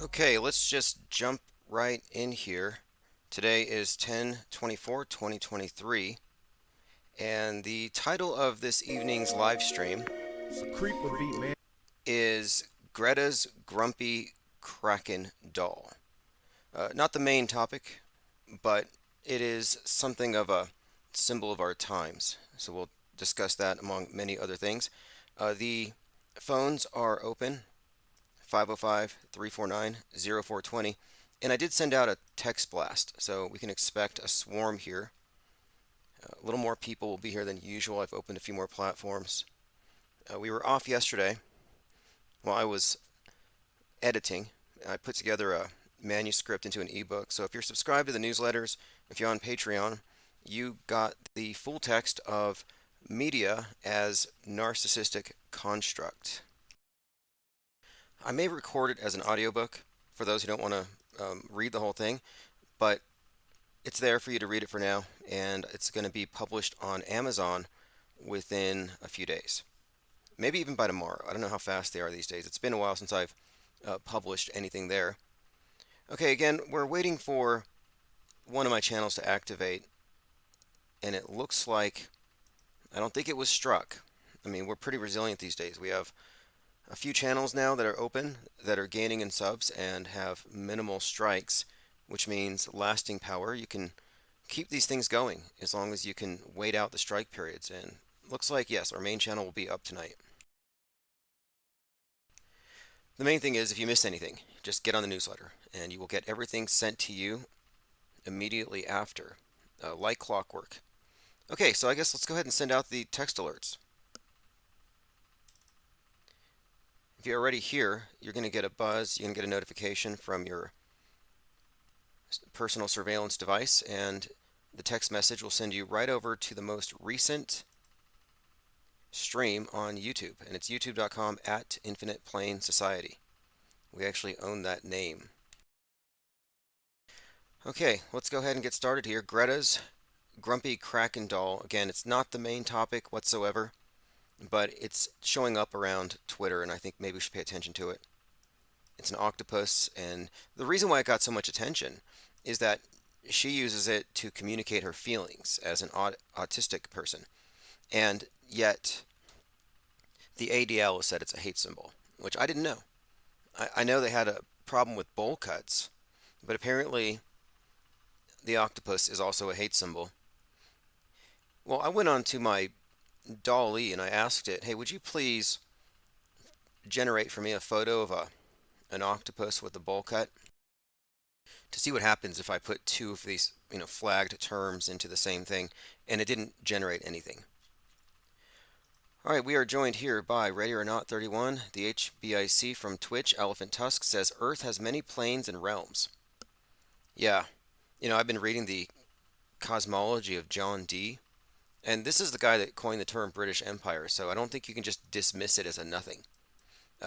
Okay, let's just jump right in here. Today is 10/24/2023, and the title of this evening's live stream A creep would be, man. is Greta's Grumpy Kraken Doll. Not the main topic, but it is something of a symbol of our times. So we'll discuss that among many other things. The phones are open 505-349-0420. And I did send out a text blast, so we can expect a swarm here. A little more people will be here than usual. I've opened a few more platforms. We were off yesterday while I was editing. I put together a manuscript into an ebook. So if you're subscribed to the newsletters, if you're on Patreon, you got the full text of Media as Narcissistic Construct. I may record it as an audiobook for those who don't want to read the whole thing, but it's there for you to read it for now, and it's going to be published on Amazon within a few days. Maybe even by tomorrow. I don't know how fast they are these days. It's been a while since I've published anything there. Okay, again, we're waiting for one of my channels to activate, and it looks like I don't think it was struck. I mean, we're pretty resilient these days. We have a few channels now that are open that are gaining in subs and have minimal strikes, which means lasting power. You can keep these things going as long as you can wait out the strike periods. And looks like, yes, our main channel will be up tonight. The main thing is, if you miss anything, just get on the newsletter and you will get everything sent to you immediately after, like clockwork. Okay, so I guess let's go ahead and send out the text alerts. If you're already here, you're going to get a buzz, you're going to get a notification from your personal surveillance device, and the text message will send you right over to the most recent stream on YouTube, and it's youtube.com at Infinite Plane Society. We actually own that name. Okay, let's go ahead and get started here. Greta's Grumpy Kraken Doll. Again, it's not the main topic whatsoever, but it's showing up around Twitter, and I think maybe we should pay attention to it. It's an octopus, and the reason why it got so much attention is that she uses it to communicate her feelings as an autistic person, and yet the ADL has said it's a hate symbol, which I didn't know. I know they had a problem with bowl cuts, but apparently the octopus is also a hate symbol. Well, I went on to my DALL-E and I asked it, hey, would you please generate for me a photo of an octopus with a bowl cut to see what happens if I put two of these, flagged terms into the same thing, and it didn't generate anything. All right, we are joined here by Ready or Not 31, the HBIC from Twitch. Elephant Tusk says Earth has many planes and realms. Yeah, I've been reading the cosmology of John Dee, and this is the guy that coined the term British Empire, so I don't think you can just dismiss it as a nothing.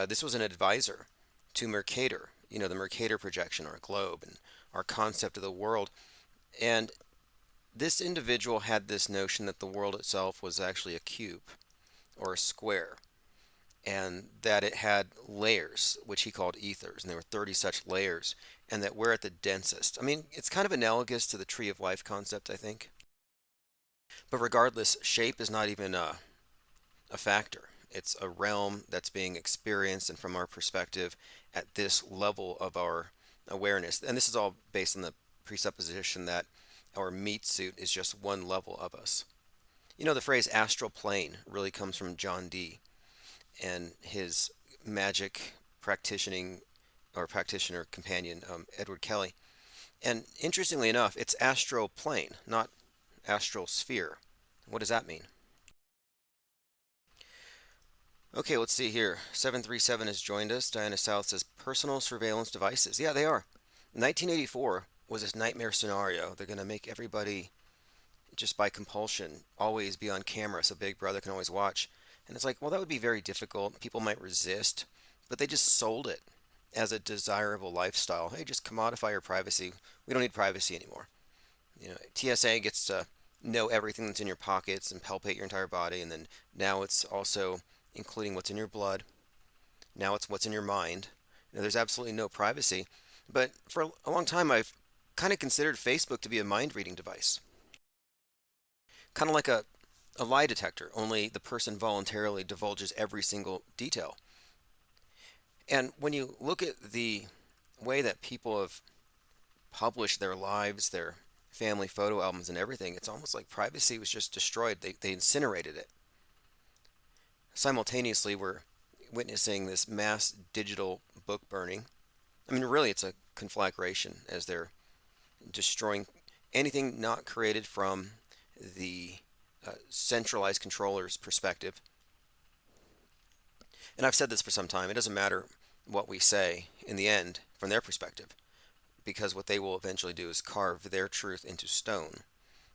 This was an advisor to Mercator, the Mercator projection, our globe, and our concept of the world. And this individual had this notion that the world itself was actually a cube or a square, and that it had layers, which he called ethers, and there were 30 such layers, and that we're at the densest. I mean, it's kind of analogous to the tree of life concept, I think. But regardless, shape is not even a factor. It's a realm that's being experienced, and from our perspective, at this level of our awareness. And this is all based on the presupposition that our meat suit is just one level of us. The phrase astral plane really comes from John Dee and his magic practitioner companion, Edward Kelly. And interestingly enough, it's astral plane, not astral sphere. What does that mean? Okay, let's see here. 737 has joined us. Diana South says personal surveillance devices. Yeah, they are. 1984 was this nightmare scenario. They're going to make everybody, just by compulsion, always be on camera so Big Brother can always watch. And it's like, well, that would be very difficult. People might resist, but they just sold it as a desirable lifestyle. Hey, just commodify your privacy. We don't need privacy anymore. TSA gets to know everything that's in your pockets and palpate your entire body, and then now it's also including what's in your blood. Now it's what's in your mind. There's absolutely no privacy. But for a long time, I've kind of considered Facebook to be a mind reading device, kind of like a lie detector, only the person voluntarily divulges every single detail. And when you look at the way that people have published their lives, their family photo albums, and everything, it's almost like privacy was just destroyed. They incinerated it. Simultaneously, we're witnessing this mass digital book burning. I mean, really, it's a conflagration as they're destroying anything not created from the centralized controller's perspective. And I've said this for some time. It doesn't matter what we say in the end from their perspective, because what they will eventually do is carve their truth into stone.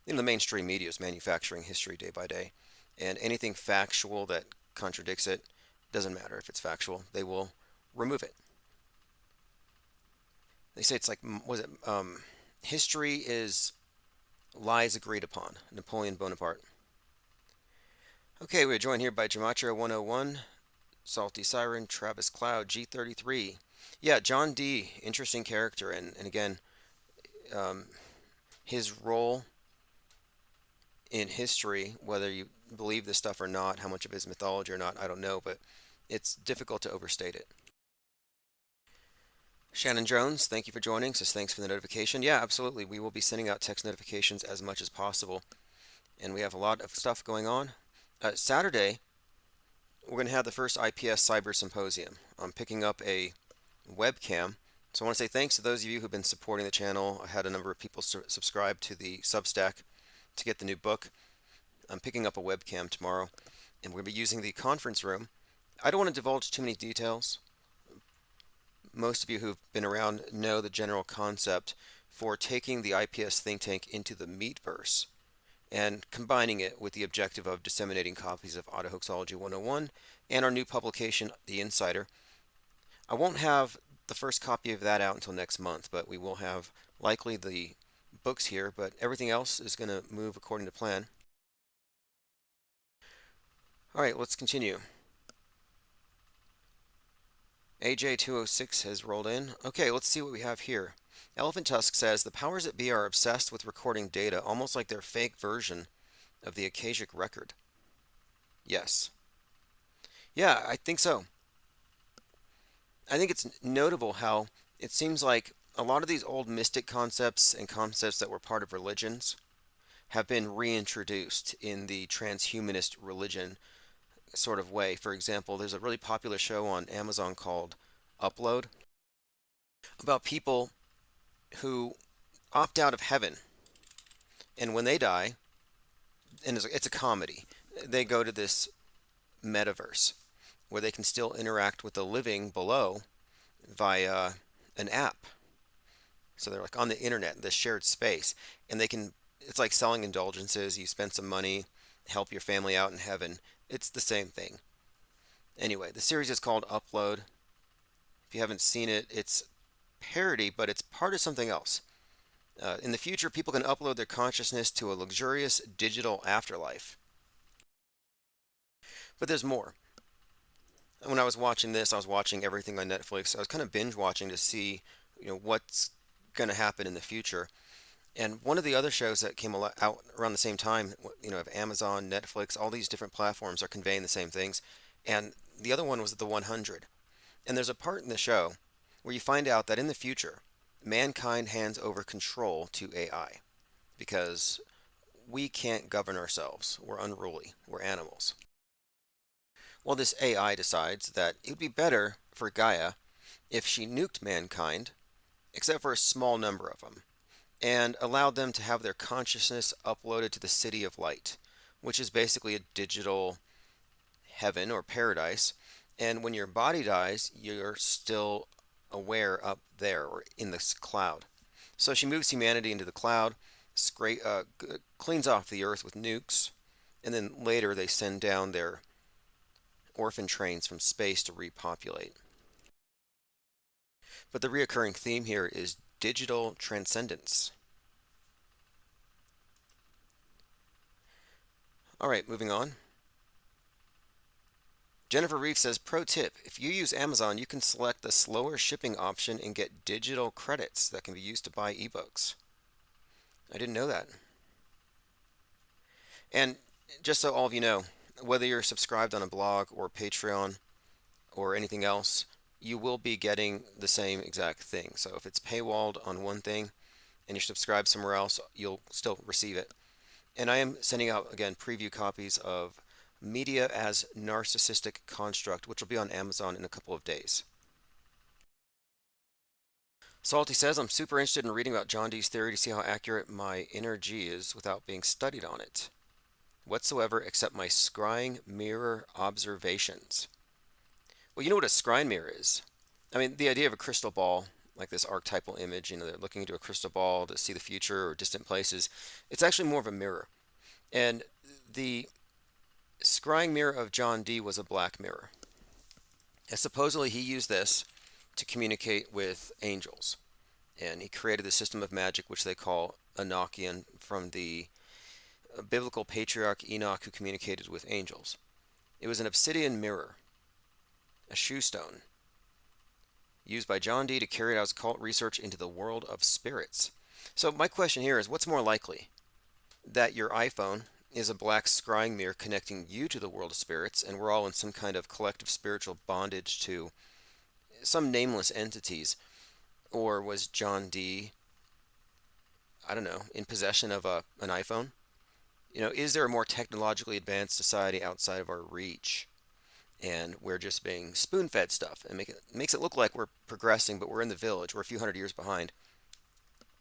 The mainstream media is manufacturing history day by day, and anything factual that contradicts it doesn't matter if it's factual. They will remove it. They say it's like, was it history is lies agreed upon. Napoleon Bonaparte. Okay, we're joined here by Gematria 101, Salty Siren, Travis Cloud, G33. Yeah, John D. Interesting character, and again, um, his role in history, whether you believe this stuff or not, how much of it is mythology or not, I don't know, but it's difficult to overstate it. Shannon Jones, thank you for joining. Says thanks for the notification. Yeah, absolutely. We will be sending out text notifications as much as possible, and we have a lot of stuff going on. Saturday, we're going to have the first IPS Cyber Symposium. I'm picking up a webcam. So I want to say thanks to those of you who've been supporting the channel. I had a number of people subscribe to the Substack to get the new book. I'm picking up a webcam tomorrow, and we're going to be using the conference room. I don't want to divulge too many details. Most of you who've been around know the general concept for taking the IPS think tank into the Meatverse and combining it with the objective of disseminating copies of Autohoaxology 101 and our new publication, The Insider. I won't have the first copy of that out until next month, but we will have likely the books here, but everything else is going to move according to plan. All right, let's continue. AJ206 has rolled in. Okay, let's see what we have here. Elephant Tusk says the powers that be are obsessed with recording data, almost like their fake version of the Akashic record. Yes. Yeah, I think so. I think it's notable how it seems like a lot of these old mystic concepts and concepts that were part of religions have been reintroduced in the transhumanist religion sort of way. For example, there's a really popular show on Amazon called Upload about people who opt out of heaven, and when they die, and it's a comedy, they go to this metaverse where they can still interact with the living below via an app. So they're like on the internet, this shared space, and they can, it's like selling indulgences. You spend some money, help your family out in heaven. It's the same thing. Anyway, the series is called Upload. If you haven't seen it, it's parody, but it's part of something else. In the future, people can upload their consciousness to a luxurious digital afterlife. But there's more. When I was watching this, I was watching everything on Netflix. I was kind of binge watching to see, what's going to happen in the future. And one of the other shows that came out around the same time, of Amazon, Netflix, all these different platforms are conveying the same things. And the other one was The 100. And there's a part in the show where you find out that in the future, mankind hands over control to AI because we can't govern ourselves. We're unruly. We're animals. Well, this AI decides that it would be better for Gaia if she nuked mankind, except for a small number of them, and allowed them to have their consciousness uploaded to the City of Light, which is basically a digital heaven or paradise. And when your body dies, you're still aware up there or in this cloud. So she moves humanity into the cloud, cleans off the earth with nukes, and then later they send down their orphan trains from space to repopulate. But the reoccurring theme here is digital transcendence. All right, moving on. Jennifer Reeve says, pro tip, if you use Amazon, you can select the slower shipping option and get digital credits that can be used to buy ebooks. I didn't know that. And just so all of you know, whether you're subscribed on a blog or Patreon or anything else, you will be getting the same exact thing. So if it's paywalled on one thing and you're subscribed somewhere else, you'll still receive it. And I am sending out, again, preview copies of Media as Narcissistic Construct, which will be on Amazon in a couple of days. Salty says, I'm super interested in reading about John Dee's theory to see how accurate my inner G is without being studied on it whatsoever except my scrying mirror observations. Well, you know what a scrying mirror is. I mean, the idea of a crystal ball, like this archetypal image, they're looking into a crystal ball to see the future or distant places. It's actually more of a mirror. And the scrying mirror of John Dee was a black mirror. And supposedly he used this to communicate with angels. And he created the system of magic, which they call Enochian, from the biblical patriarch Enoch who communicated with angels. It was an obsidian mirror, a shoe stone, used by John Dee to carry out his cult research into the world of spirits. So my question here is, what's more likely? That your iPhone is a black scrying mirror connecting you to the world of spirits, and we're all in some kind of collective spiritual bondage to some nameless entities, or was John Dee, I don't know, in possession of an iPhone? Is there a more technologically advanced society outside of our reach? And we're just being spoon-fed stuff, and makes it look like we're progressing, but we're in the village. We're a few hundred years behind.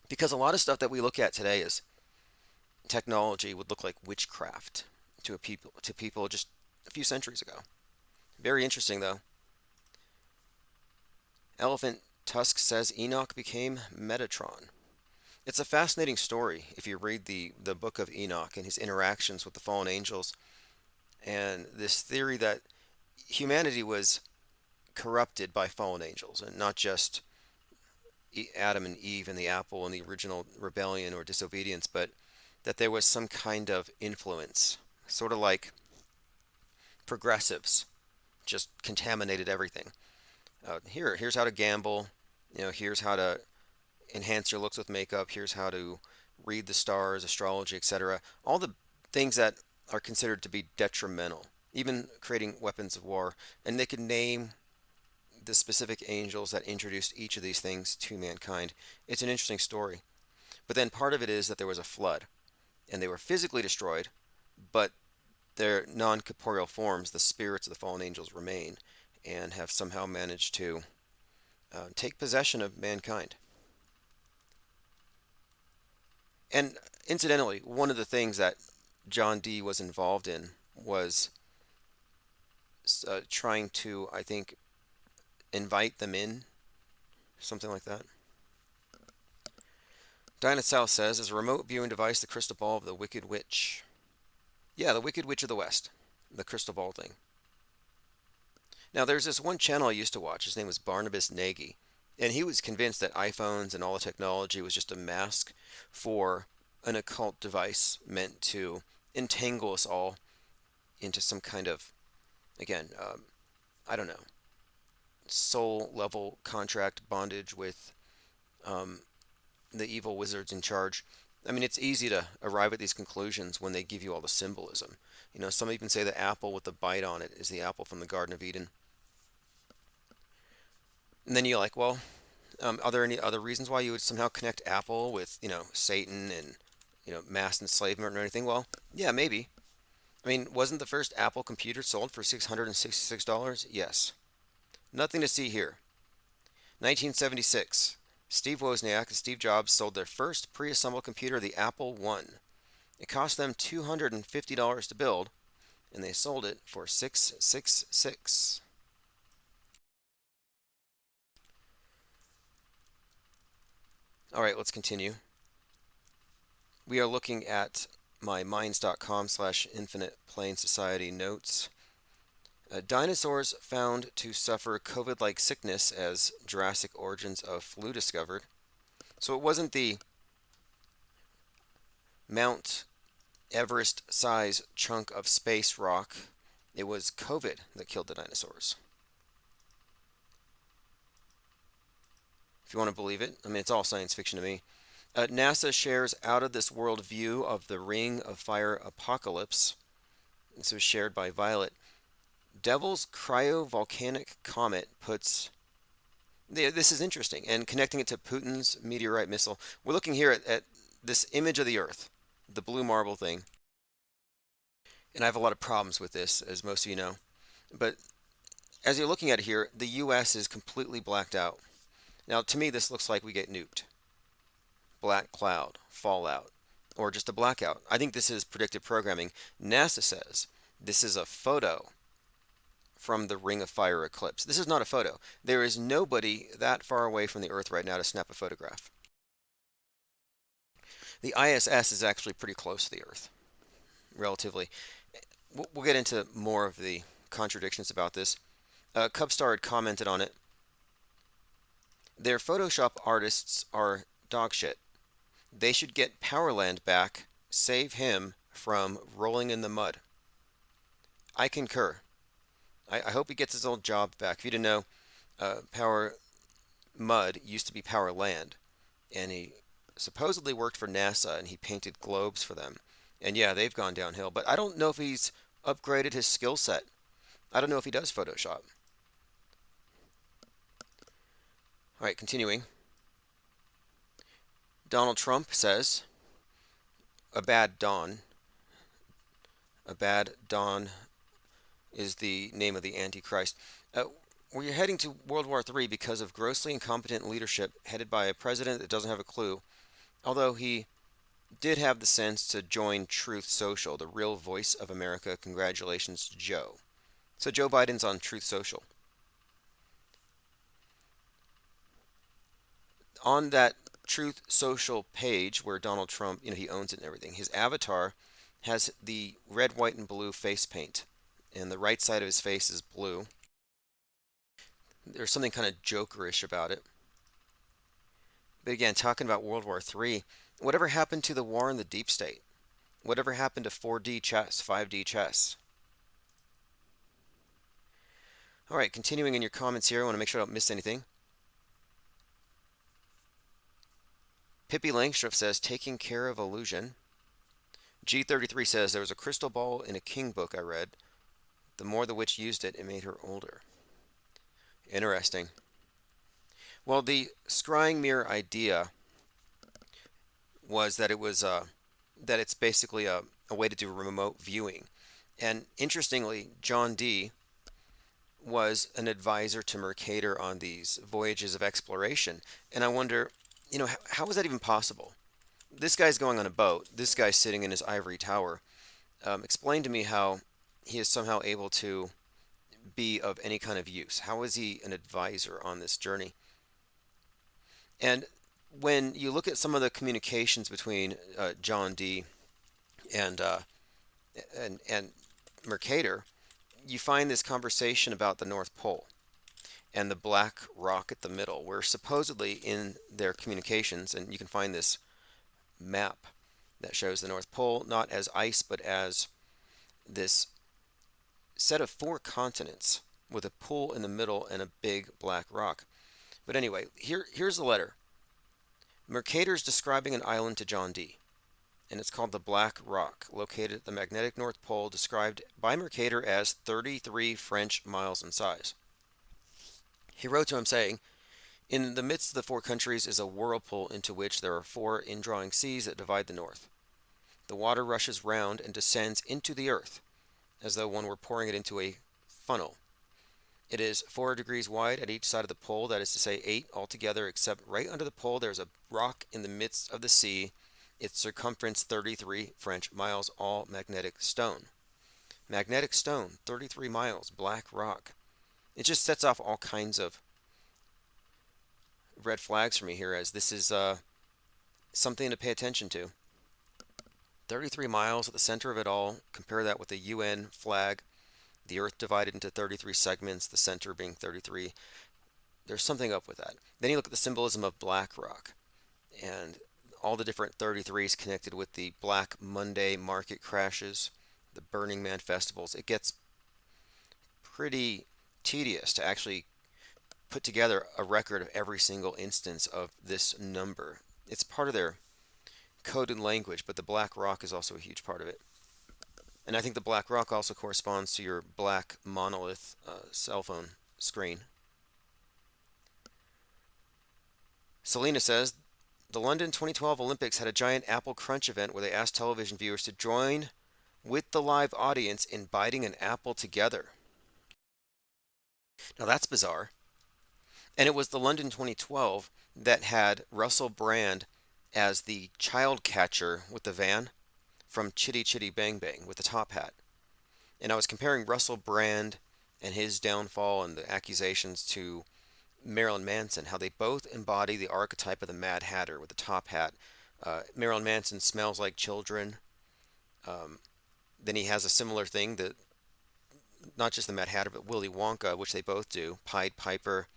Because a lot of stuff that we look at today is technology would look like witchcraft to people just a few centuries ago. Very interesting, though. Elephant Tusk says Enoch became Metatron. It's a fascinating story if you read the book of Enoch and his interactions with the fallen angels, and this theory that humanity was corrupted by fallen angels, and not just Adam and Eve and the apple and the original rebellion or disobedience, but that there was some kind of influence, sort of like progressives just contaminated everything. Here's how to gamble. Here's how to enhance your looks with makeup. Here's how to read the stars, astrology, etc. All the things that are considered to be detrimental, even creating weapons of war. And they could name the specific angels that introduced each of these things to mankind. It's an interesting story. But then part of it is that there was a flood, and they were physically destroyed, but their non-corporeal forms, the spirits of the fallen angels, remain and have somehow managed to take possession of mankind. And incidentally, one of the things that John Dee was involved in was trying to, I think, invite them in, something like that. Dinah South says, is a remote viewing device the crystal ball of the Wicked Witch? Yeah, the Wicked Witch of the West, the crystal ball thing. Now, there's this one channel I used to watch. His name was Barnabas Nagy, and he was convinced that iPhones and all the technology was just a mask for an occult device meant to entangle us all into some kind of, again, I don't know, soul level contract bondage with the evil wizards in charge. I mean, it's easy to arrive at these conclusions when they give you all the symbolism. Some even say the apple with the bite on it is the apple from the Garden of Eden. And then you're like, well, are there any other reasons why you would somehow connect Apple with, Satan and, mass enslavement or anything? Well, yeah, maybe. I mean, wasn't the first Apple computer sold for $666? Yes. Nothing to see here. 1976. Steve Wozniak and Steve Jobs sold their first pre-assembled computer, the Apple I. It cost them $250 to build, and they sold it for $666. All right, let's continue. We are looking at my minds.com/infinite plane society notes. Dinosaurs found to suffer COVID-like sickness as Jurassic origins of flu discovered. So it wasn't the Mount Everest size chunk of space rock It was COVID that killed the dinosaurs. If you want to believe it, I mean, it's all science fiction to me. NASA shares out of this world view of the Ring of Fire apocalypse. This was shared by Violet. Devil's cryovolcanic comet puts. This is interesting. And connecting it to Putin's meteorite missile. We're looking here at this image of the Earth, the blue marble thing. And I have a lot of problems with this, as most of you know. But as you're looking at it here, the US is completely blacked out. Now, to me, this looks like we get nuked. Black cloud, fallout, or just a blackout. I think this is predictive programming. NASA says this is a photo from the Ring of Fire eclipse. This is not a photo. There is nobody that far away from the Earth right now to snap a photograph. The ISS is actually pretty close to the Earth, relatively. We'll get into more of the contradictions about this. Cubstar had commented on it. Their Photoshop artists are dog shit. They should get Powerland back, save him from rolling in the mud. I concur. I hope he gets his old job back. If you didn't know, Power Mud used to be Power Land, and he supposedly worked for NASA and he painted globes for them. And yeah, they've gone downhill, but I don't know if he's upgraded his skill set. I don't know if he does Photoshop. All right, continuing. Donald Trump says, a bad dawn. A bad dawn is the name of the Antichrist. We're heading to World War III because of grossly incompetent leadership headed by a president that doesn't have a clue, although he did have the sense to join Truth Social, the real voice of America. Congratulations, Joe. So Joe Biden's on Truth Social. On that Truth Social page where Donald Trump, he owns it and everything, his avatar has the red, white, and blue face paint, and the right side of his face is blue. There's something kind of jokerish about it. But again, talking about World War III, whatever happened to the war in the deep state? Whatever happened to 4D chess, 5D chess? All right, continuing in your comments here, I want to make sure I don't miss anything. Pippi Langstrup says, taking care of illusion. G33 says, there was a crystal ball in a king book I read. The more the witch used it, it made her older. Interesting. Well, the scrying mirror idea was that it's basically a way to do remote viewing. And interestingly, John Dee was an advisor to Mercator on these voyages of exploration. And I wonder, how is that even possible? This guy's going on a boat. This guy's sitting in his ivory tower. Explain to me how he is somehow able to be of any kind of use. How is he an advisor on this journey? And when you look at some of the communications between John Dee and Mercator, you find this conversation about the North Pole and the black rock at the middle, where supposedly in their communications, and you can find this map that shows the North Pole not as ice but as this set of 4 continents with a pool in the middle and a big black rock. But anyway, here's the letter. Mercator's describing an island to John Dee, and it's called the Black Rock, located at the magnetic North Pole, described by Mercator as 33 French miles in size. He wrote to him saying, in the midst of the 4 countries is a whirlpool into which there are 4 indrawing seas that divide the north. The water rushes round and descends into the earth, as though one were pouring it into a funnel. It is 4 degrees wide at each side of the pole, that is to say 8 altogether, except right under the pole there is a rock in the midst of the sea, its circumference 33 French miles, all magnetic stone. Magnetic stone, 33 miles, black rock. It just sets off all kinds of red flags for me here, as this is something to pay attention to. 33 miles at the center of it all. Compare that with the UN flag. The Earth divided into 33 segments, the center being 33. There's something up with that. Then you look at the symbolism of black rock and all the different 33s connected with the Black Monday market crashes, the Burning Man festivals. It gets pretty tedious to actually put together a record of every single instance of this number. It's part of their coded language, but the black rock is also a huge part of it. And I think the black rock also corresponds to your black monolith cell phone screen. Selena says the London 2012 Olympics had a giant Apple Crunch event where they asked television viewers to join with the live audience in biting an apple together. Now that's bizarre. And it was the London 2012 that had Russell Brand as the child catcher with the van from Chitty Chitty Bang Bang with the top hat. And I was comparing Russell Brand and his downfall and the accusations to Marilyn Manson, how they both embody the archetype of the Mad Hatter with the top hat. Marilyn Manson smells like children. Um, then he has a similar thing that not just the Mad Hatter, but Willy Wonka, which they both do. Pied Piper.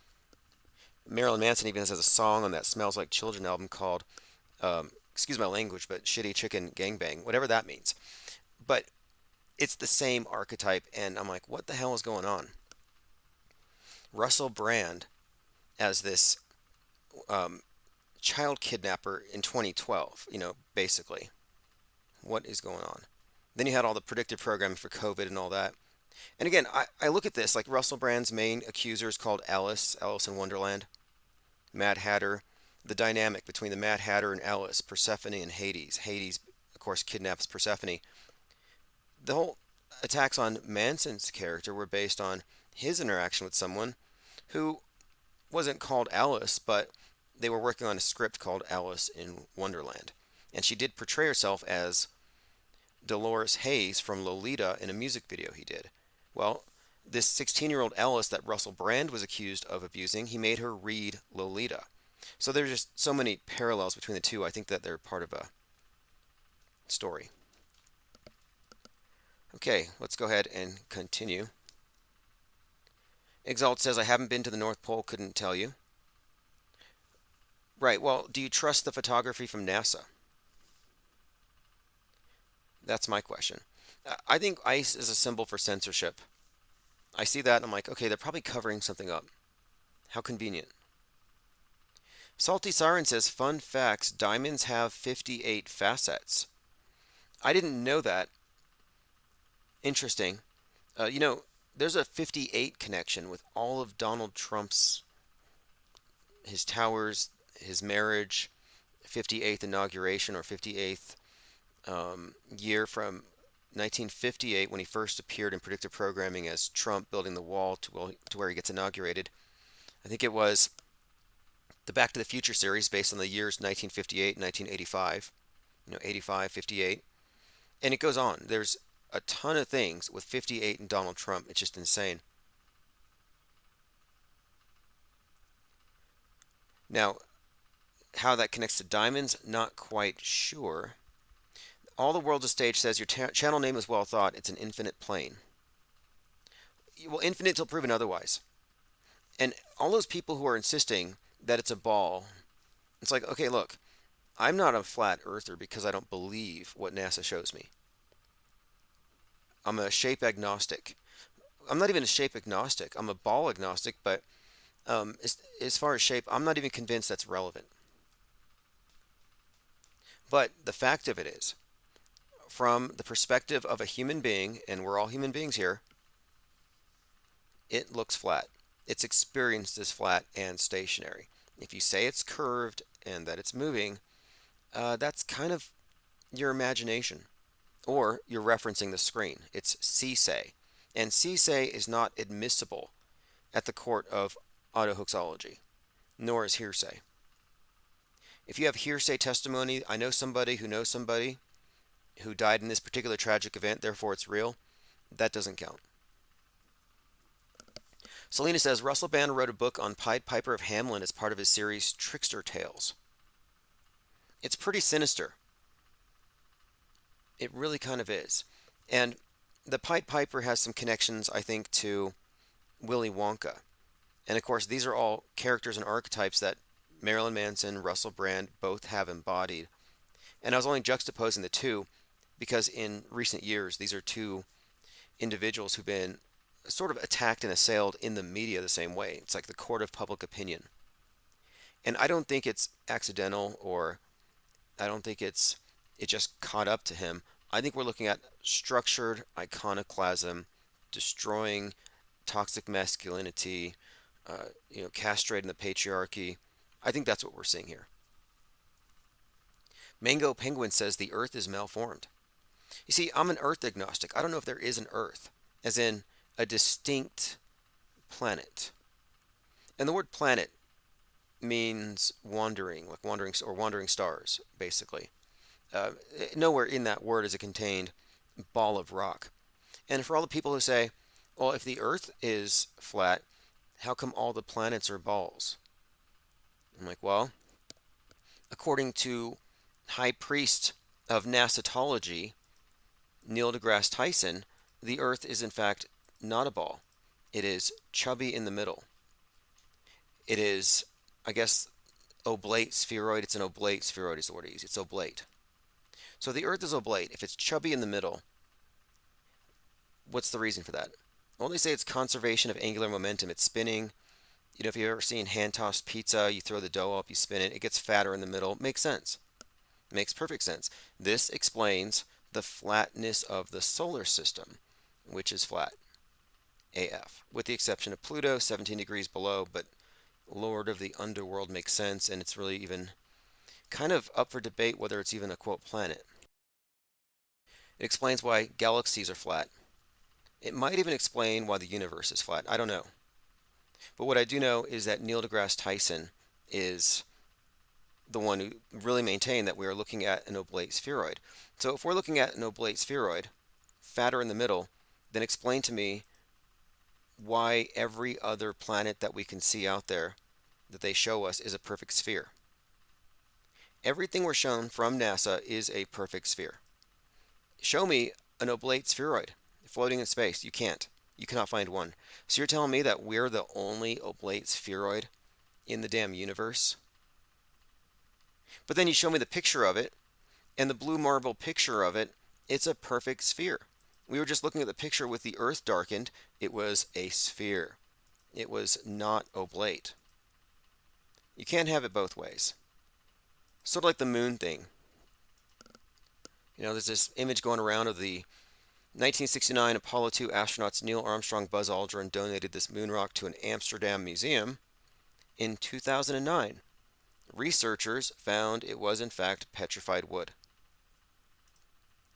Marilyn Manson even has a song on that Smells Like Children album called, excuse my language, but Shitty Chicken Gangbang, whatever that means. But it's the same archetype, and I'm like, what the hell is going on? Russell Brand as this um, child kidnapper in 2012, basically. What is going on? Then you had all the predictive programming for COVID and all that. And again, I look at this like Russell Brand's main accuser is called Alice, Alice in Wonderland, Mad Hatter, the dynamic between the Mad Hatter and Alice, Persephone and Hades. Hades, of course, kidnaps Persephone. The whole attacks on Manson's character were based on his interaction with someone who wasn't called Alice, but they were working on a script called Alice in Wonderland. And she did portray herself as Dolores Hayes from Lolita in a music video he did. Well, this 16-year-old Alice that Russell Brand was accused of abusing, he made her read Lolita. So there's just so many parallels between the two. I think that they're part of a story. Okay, let's go ahead and continue. Exalt says, I haven't been to the North Pole, couldn't tell you. Right, well, do you trust the photography from NASA? That's my question. I think ice is a symbol for censorship. I see that and I'm like, okay, they're probably covering something up. How convenient. Salty Siren says, fun facts, diamonds have 58 facets. I didn't know that. Interesting. There's a 58 connection with all of Donald Trump's, his towers, his marriage, 58th inauguration or 58th year from 1958 when he first appeared in predictive programming as Trump building the wall to where he gets inaugurated. I think it was the Back to the Future series based on the years 1958 and 1985. 85, 58. And it goes on. There's a ton of things with 58 and Donald Trump. It's just insane. Now, how that connects to diamonds, not quite sure. All the World's a Stage says your channel name is well thought. It's an infinite plane. Well, infinite till proven otherwise. And all those people who are insisting that it's a ball, it's like, okay, look, I'm not a flat earther because I don't believe what NASA shows me. I'm a shape agnostic. I'm not even a shape agnostic. I'm a ball agnostic, but as far as shape, I'm not even convinced that's relevant. But the fact of it is, from the perspective of a human being, and we're all human beings here, it looks flat. It's experienced as flat and stationary. If you say it's curved and that it's moving, that's kind of your imagination. Or you're referencing the screen. It's C-say. And C-say is not admissible at the court of autohoaxology, nor is hearsay. If you have hearsay testimony, I know somebody who knows somebody who died in this particular tragic event, therefore it's real, that doesn't count. Selena says, Russell Brand wrote a book on Pied Piper of Hamelin as part of his series Trickster Tales. It's pretty sinister. It really kind of is. And the Pied Piper has some connections, I think, to Willy Wonka. And of course, these are all characters and archetypes that Marilyn Manson, Russell Brand both have embodied. And I was only juxtaposing the two because in recent years, these are two individuals who've been sort of attacked and assailed in the media the same way. It's like the court of public opinion. And I don't think it's accidental, or I don't think it just caught up to him. I think we're looking at structured iconoclasm, destroying toxic masculinity, castrating the patriarchy. I think that's what we're seeing here. Mango Penguin says the Earth is malformed. You see, I'm an Earth agnostic. I don't know if there is an Earth, as in a distinct planet. And the word planet means wandering, like wandering or wandering stars, basically. Uh, Nowhere in that word is it contained ball of rock. And for all the people who say, well, if the Earth is flat, how come all the planets are balls? I'm like, well, according to High Priest of NASAtology, Neil deGrasse Tyson, the Earth is in fact not a ball. It is chubby in the middle. It is, I guess, oblate spheroid. It's an oblate spheroid is the word I use. It's oblate. So the Earth is oblate. If it's chubby in the middle, what's the reason for that? Well, they say it's conservation of angular momentum. It's spinning. If you've ever seen hand-tossed pizza, you throw the dough up, you spin it, it gets fatter in the middle. Makes sense. Makes perfect sense. This explains the flatness of the solar system, which is flat, AF, with the exception of Pluto, 17 degrees below, but Lord of the Underworld makes sense, and it's really even kind of up for debate whether it's even a quote planet. It explains why galaxies are flat. It might even explain why the universe is flat. I don't know. But what I do know is that Neil deGrasse Tyson is the one who really maintained that we are looking at an oblate spheroid. So if we're looking at an oblate spheroid, fatter in the middle, then explain to me why every other planet that we can see out there that they show us is a perfect sphere. Everything we're shown from NASA is a perfect sphere. Show me an oblate spheroid floating in space. You can't. You cannot find one. So you're telling me that we're the only oblate spheroid in the damn universe? But then you show me the picture of it, and the blue marble picture of it, it's a perfect sphere. We were just looking at the picture with the Earth darkened. It was a sphere. It was not oblate. You can't have it both ways. Sort of like the moon thing. There's this image going around of the 1969 Apollo 2 astronauts Neil Armstrong, Buzz Aldrin donated this moon rock to an Amsterdam museum. In 2009, researchers found it was in fact petrified wood.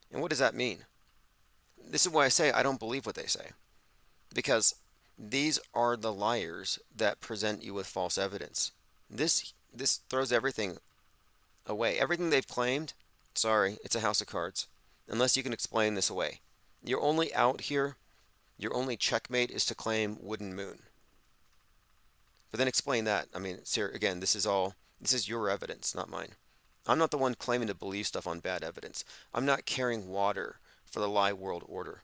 And what does that mean? This is why I say I don't believe what they say. Because these are the liars that present you with false evidence. This throws everything away. Everything they've claimed, sorry, it's a house of cards. Unless you can explain this away. You're only out here, your only checkmate is to claim wooden moon. But then explain that. I mean, again, this is your evidence, not mine. I'm not the one claiming to believe stuff on bad evidence. I'm not carrying water for the lie world order.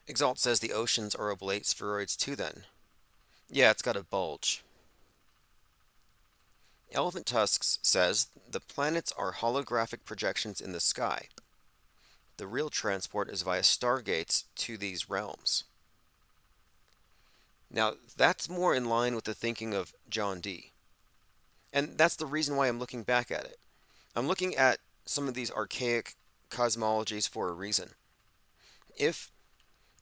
Exalt says the oceans are oblate spheroids too then. Yeah, it's got a bulge. Elephant Tusks says the planets are holographic projections in the sky. The real transport is via stargates to these realms. Now, that's more in line with the thinking of John Dee. And that's the reason why I'm looking back at it. I'm looking at some of these archaic cosmologies for a reason. If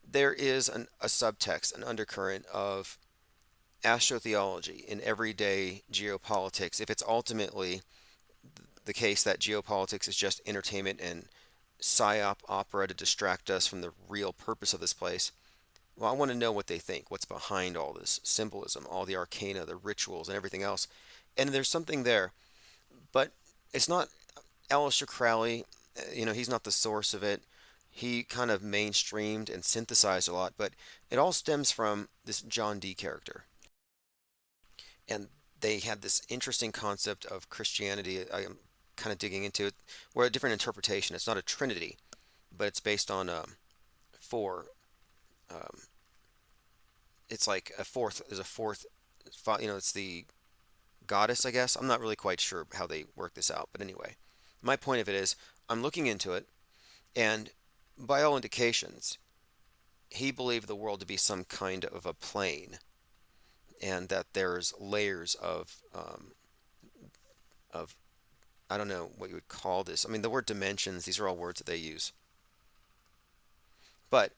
there is a subtext, an undercurrent of astrotheology in everyday geopolitics, if it's ultimately the case that geopolitics is just entertainment and psyop opera to distract us from the real purpose of this place, well, I want to know what they think, what's behind all this symbolism, all the arcana, the rituals, and everything else. And there's something there, but it's not Aleister Crowley. He's not the source of it. He kind of mainstreamed and synthesized a lot, but it all stems from this John Dee character. And they had this interesting concept of Christianity. I am kind of digging into it, where a different interpretation. It's not a trinity, but it's based on four. Um, it's like a fourth. There's a fourth. It's the goddess, I guess. I'm not really quite sure how they work this out, but anyway, my point of it is, I'm looking into it, and by all indications, he believed the world to be some kind of a plane, and that there's layers of I don't know what you would call this. I mean, the word dimensions, these are all words that they use. But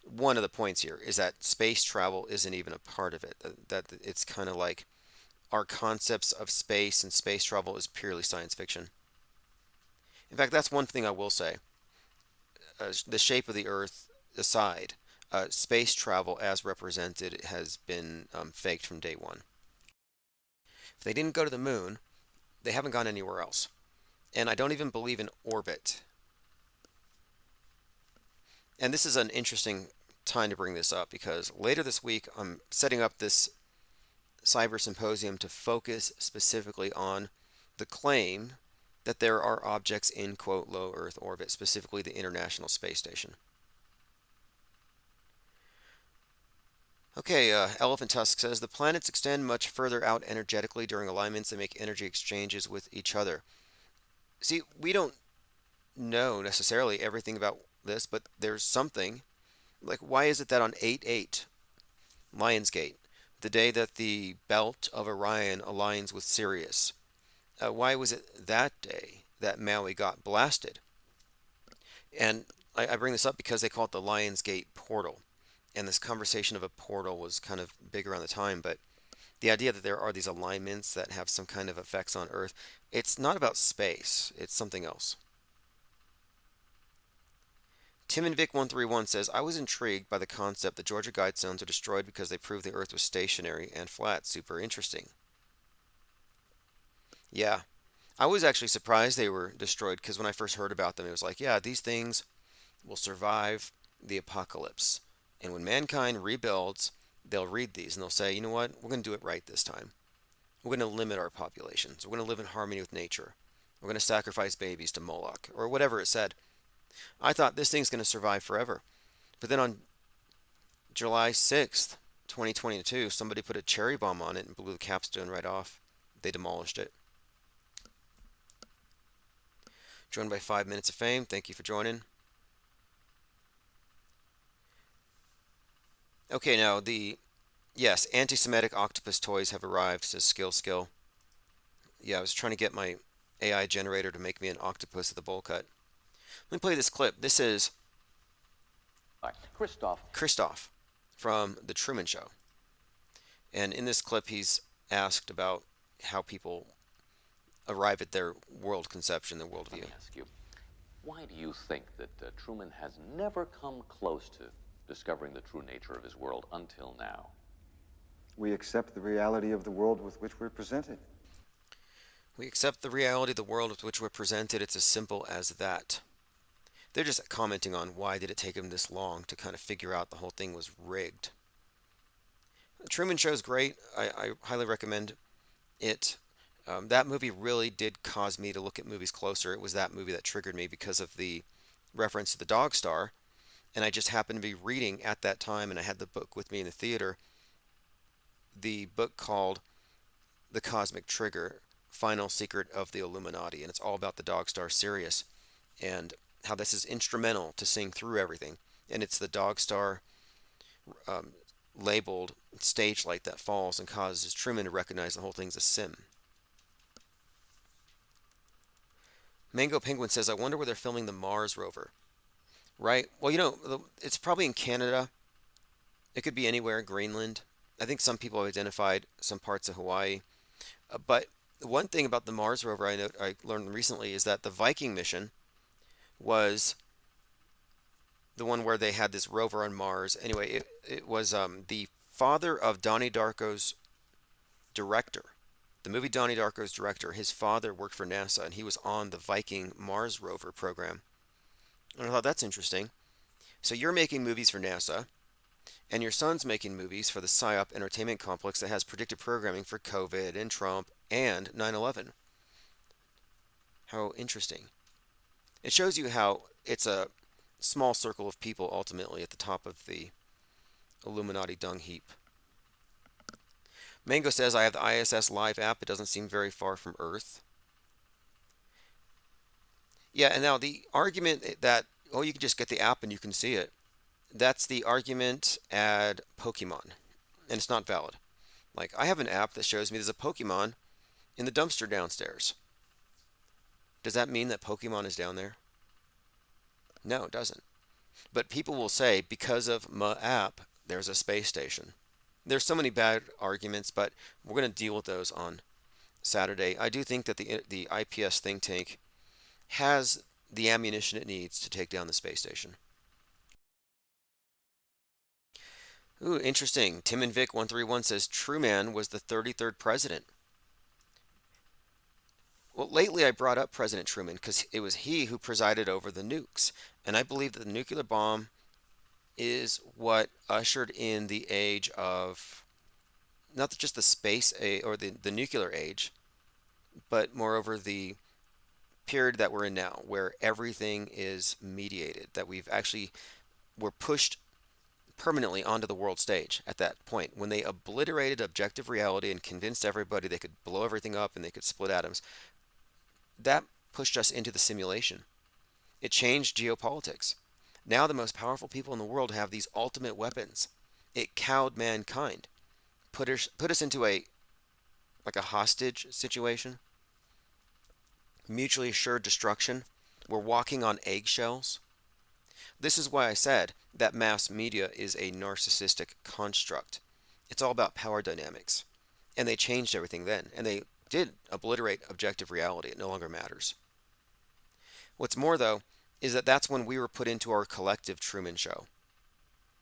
one of the points here is that space travel isn't even a part of it. That it's kind of like our concepts of space and space travel is purely science fiction. In fact, that's one thing I will say. The shape of the Earth aside, space travel as represented has been faked from day one. If they didn't go to the moon, they haven't gone anywhere else. And I don't even believe in orbit. And this is an interesting time to bring this up because later this week I'm setting up this cyber symposium to focus specifically on the claim that there are objects in quote low Earth orbit, specifically the International Space Station. Okay, Elephant Tusk says the planets extend much further out energetically during alignments and make energy exchanges with each other. See, we don't know necessarily everything about this, but there's something. Like, why is it that on 8/8, Lionsgate, the day that the belt of Orion aligns with Sirius, why was it that day that Maui got blasted? And I bring this up because they call it the Lionsgate portal. And this conversation of a portal was kind of big around the time, but the idea that there are these alignments that have some kind of effects on Earth, it's not about space, it's something else. Tim and Vic 131 says, I was intrigued by the concept that Georgia Guidestones are destroyed because they proved the Earth was stationary and flat. Super interesting. Yeah, I was actually surprised they were destroyed because when I first heard about them, it was like, yeah, these things will survive the apocalypse. And when mankind rebuilds, they'll read these and they'll say, you know what, we're going to do it right this time. We're going to limit our populations. We're going to live in harmony with nature. We're going to sacrifice babies to Moloch, or whatever it said. I thought this thing's going to survive forever. But then on July 6th, 2022, somebody put a cherry bomb on it and blew the capstone right off. They demolished it. Joined by 5 minutes of fame. Thank you for joining. Okay, now yes, anti-Semitic octopus toys have arrived, says Skill. Yeah, I was trying to get my AI generator to make me an octopus at the bowl cut. Let me play this clip. This is Christoph from The Truman Show. And in this clip, he's asked about how people arrive at their world conception, their Let me worldview. ask you, why do you think that Truman has never come close to discovering the true nature of his world until now? We accept the reality of the world with which we're presented. We accept the reality of the world with which we're presented. It's as simple as that. They're just commenting on why did it take him this long to kind of figure out the whole thing was rigged. The Truman Show's great. I highly recommend it. That movie really did cause me to look at movies closer. It was that movie that triggered me because of the reference to the dog star. And I just happened to be reading at that time, and I had the book with me in the theater. The book called The Cosmic Trigger, Final Secret of the Illuminati. And it's all about the dog star Sirius and how this is instrumental to seeing through everything. And it's the dog star labeled stage light that falls and causes Truman to recognize the whole thing's a sim. Mango Penguin says, I wonder where they're filming the Mars rover. Right? Well, it's probably in Canada. It could be anywhere, Greenland. I think some people have identified some parts of Hawaii. But one thing about the Mars rover I learned recently is that the Viking mission was the one where they had this rover on Mars. Anyway, it was the father of Donnie Darko's director. The movie Donnie Darko's director, his father worked for NASA, and he was on the Viking Mars rover program. And I thought that's interesting. So you're making movies for NASA, and your son's making movies for the PSYOP entertainment complex that has predictive programming for COVID and Trump and 9/11. How interesting. It shows you how it's a small circle of people ultimately at the top of the Illuminati dung heap. Mango says, I have the ISS Live app. It doesn't seem very far from Earth. Yeah, and now the argument that, oh, you can just get the app and you can see it. That's the argument ad Pokemon, and it's not valid. Like, I have an app that shows me there's a Pokemon in the dumpster downstairs. Does that mean that Pokemon is down there? No, it doesn't. But people will say, because of my app, there's a space station. There's so many bad arguments, but we're going to deal with those on Saturday. I do think that the IPS think tank has the ammunition it needs to take down the space station. Ooh, interesting. Tim and Vic 131 says Truman was the 33rd president. Well, lately I brought up President Truman because it was he who presided over the nukes. And I believe that the nuclear bomb is what ushered in the age of not just the space age or the nuclear age, but moreover the period that we're in now, where everything is mediated, that we're pushed permanently onto the world stage at that point. When they obliterated objective reality and convinced everybody they could blow everything up and they could split atoms, that pushed us into the simulation. It changed geopolitics. Now the most powerful people in the world have these ultimate weapons. It cowed mankind, put us into a hostage situation, mutually assured destruction. We're walking on eggshells. This is why I said that mass media is a narcissistic construct. It's all about power dynamics. And they changed everything then. And they did obliterate objective reality. It no longer matters. What's more, though, is that that's when we were put into our collective Truman Show.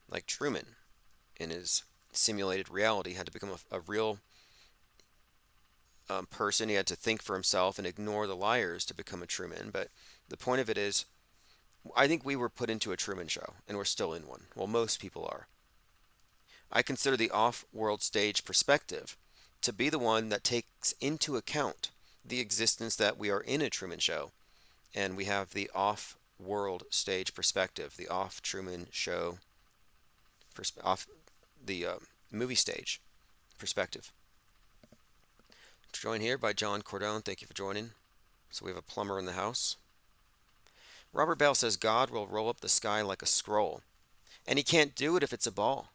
Like Truman, in his simulated reality, had to become a real person. He had to think for himself and ignore the liars to become a Truman. But the point of it is, I think we were put into a Truman Show, and we're still in one. Well, most people are. I consider the off-world stage perspective to be the one that takes into account the existence that we are in a Truman Show, and we have the off-world stage perspective, the off-Truman Show, off the movie stage perspective. Joined here by John Cordone. Thank you for joining. So we have a plumber in the house. Robert Bell says God will roll up the sky like a scroll, and he can't do it if it's a ball.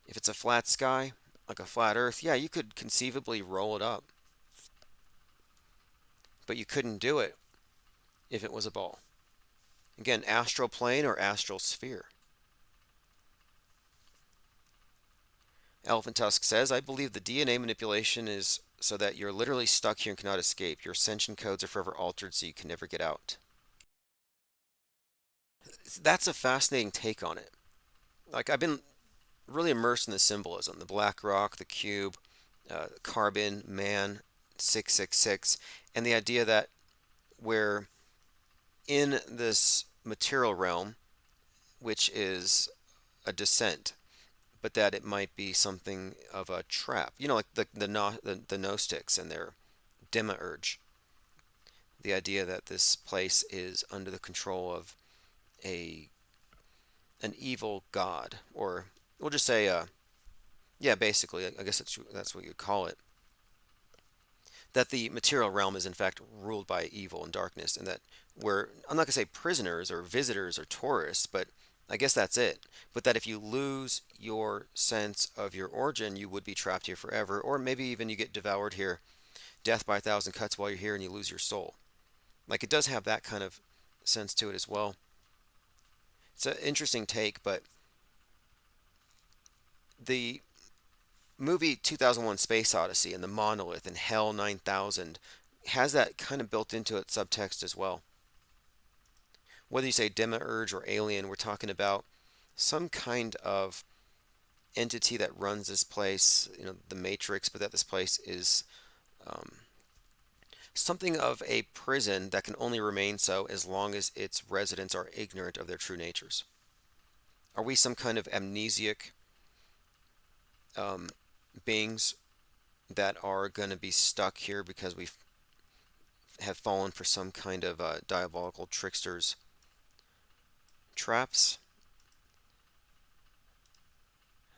If it's a flat sky, like a flat earth, yeah, you could conceivably roll it up. But you couldn't do it if it was a ball. Again, astral plane or astral sphere. Elephant Tusk says, I believe the DNA manipulation is so that you're literally stuck here and cannot escape. Your ascension codes are forever altered so you can never get out. That's a fascinating take on it. Like, I've been really immersed in the symbolism, the black rock, the cube, carbon, man, 666, and the idea that we're in this material realm, which is a descent, but that it might be something of a trap. You know, like the Gnostics and their demiurge. The idea that this place is under the control of an evil god, or we'll just say, yeah, basically, I guess that's what you'd call it. That the material realm is in fact ruled by evil and darkness, and that I'm not going to say prisoners or visitors or tourists, but I guess that's it. But that if you lose your sense of your origin, you would be trapped here forever, or maybe even you get devoured here, death by 1,000 cuts while you're here, and you lose your soul. Like, it does have that kind of sense to it as well. It's an interesting take, but the movie 2001 Space Odyssey and the monolith and Hell 9000 has that kind of built into it subtext as well. Whether you say demiurge or alien, we're talking about some kind of entity that runs this place, you know, the Matrix, but that this place is something of a prison that can only remain so as long as its residents are ignorant of their true natures. Are we some kind of amnesiac beings that are going to be stuck here because we have fallen for some kind of diabolical trickster's traps?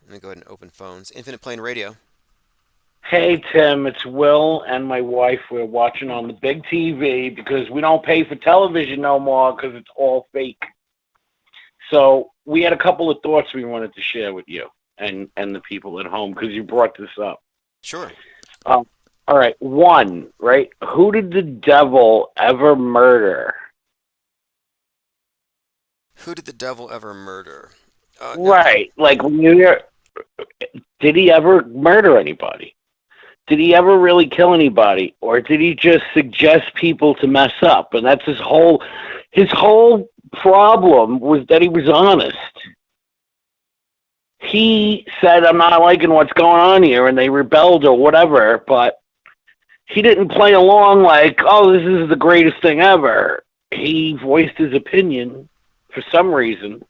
Let me go ahead and open phones. Infinite Plane Radio. Hey, Tim, it's Will and my wife. We're watching on the big TV because we don't pay for television no more because it's all fake. So we had a couple of thoughts we wanted to share with you and the people at home because you brought this up. Sure. All right. One, right? Who did the devil ever murder? Who did the devil ever murder? No. Right. Like when you hear, did he ever murder anybody? Did he ever really kill anybody, or did he just suggest people to mess up? And that's his whole problem was that he was honest. He said, "I'm not liking what's going on here," and they rebelled or whatever. But he didn't play along like, "Oh, this is the greatest thing ever." He voiced his opinion for some reason.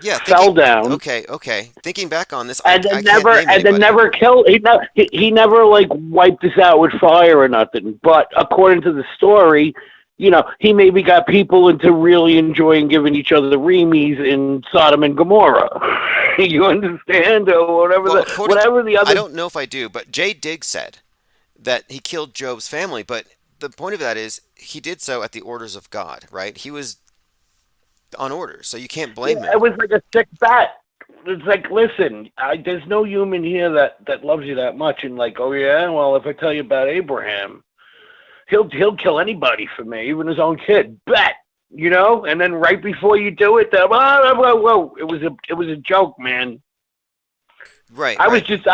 Yeah, Fell down. Okay. Thinking back on this, And I then can't never, name and anybody. then never killed. He never like wiped us out with fire or nothing. But according to the story, he maybe got people into really enjoying giving each other the reamies in Sodom and Gomorrah. You understand, or whatever Well, whatever the other. I don't know if I do, but Jay Diggs said that he killed Job's family. But the point of that is he did so at the orders of God, right? He was on orders, so you can't blame him. It was like a sick bet. It's like, listen, there's no human here that loves you that much, and like, oh yeah, well, if I tell you about Abraham, he'll kill anybody for me, even his own kid. Bet, And then right before you do it, whoa, it was a joke, man. Right. I was just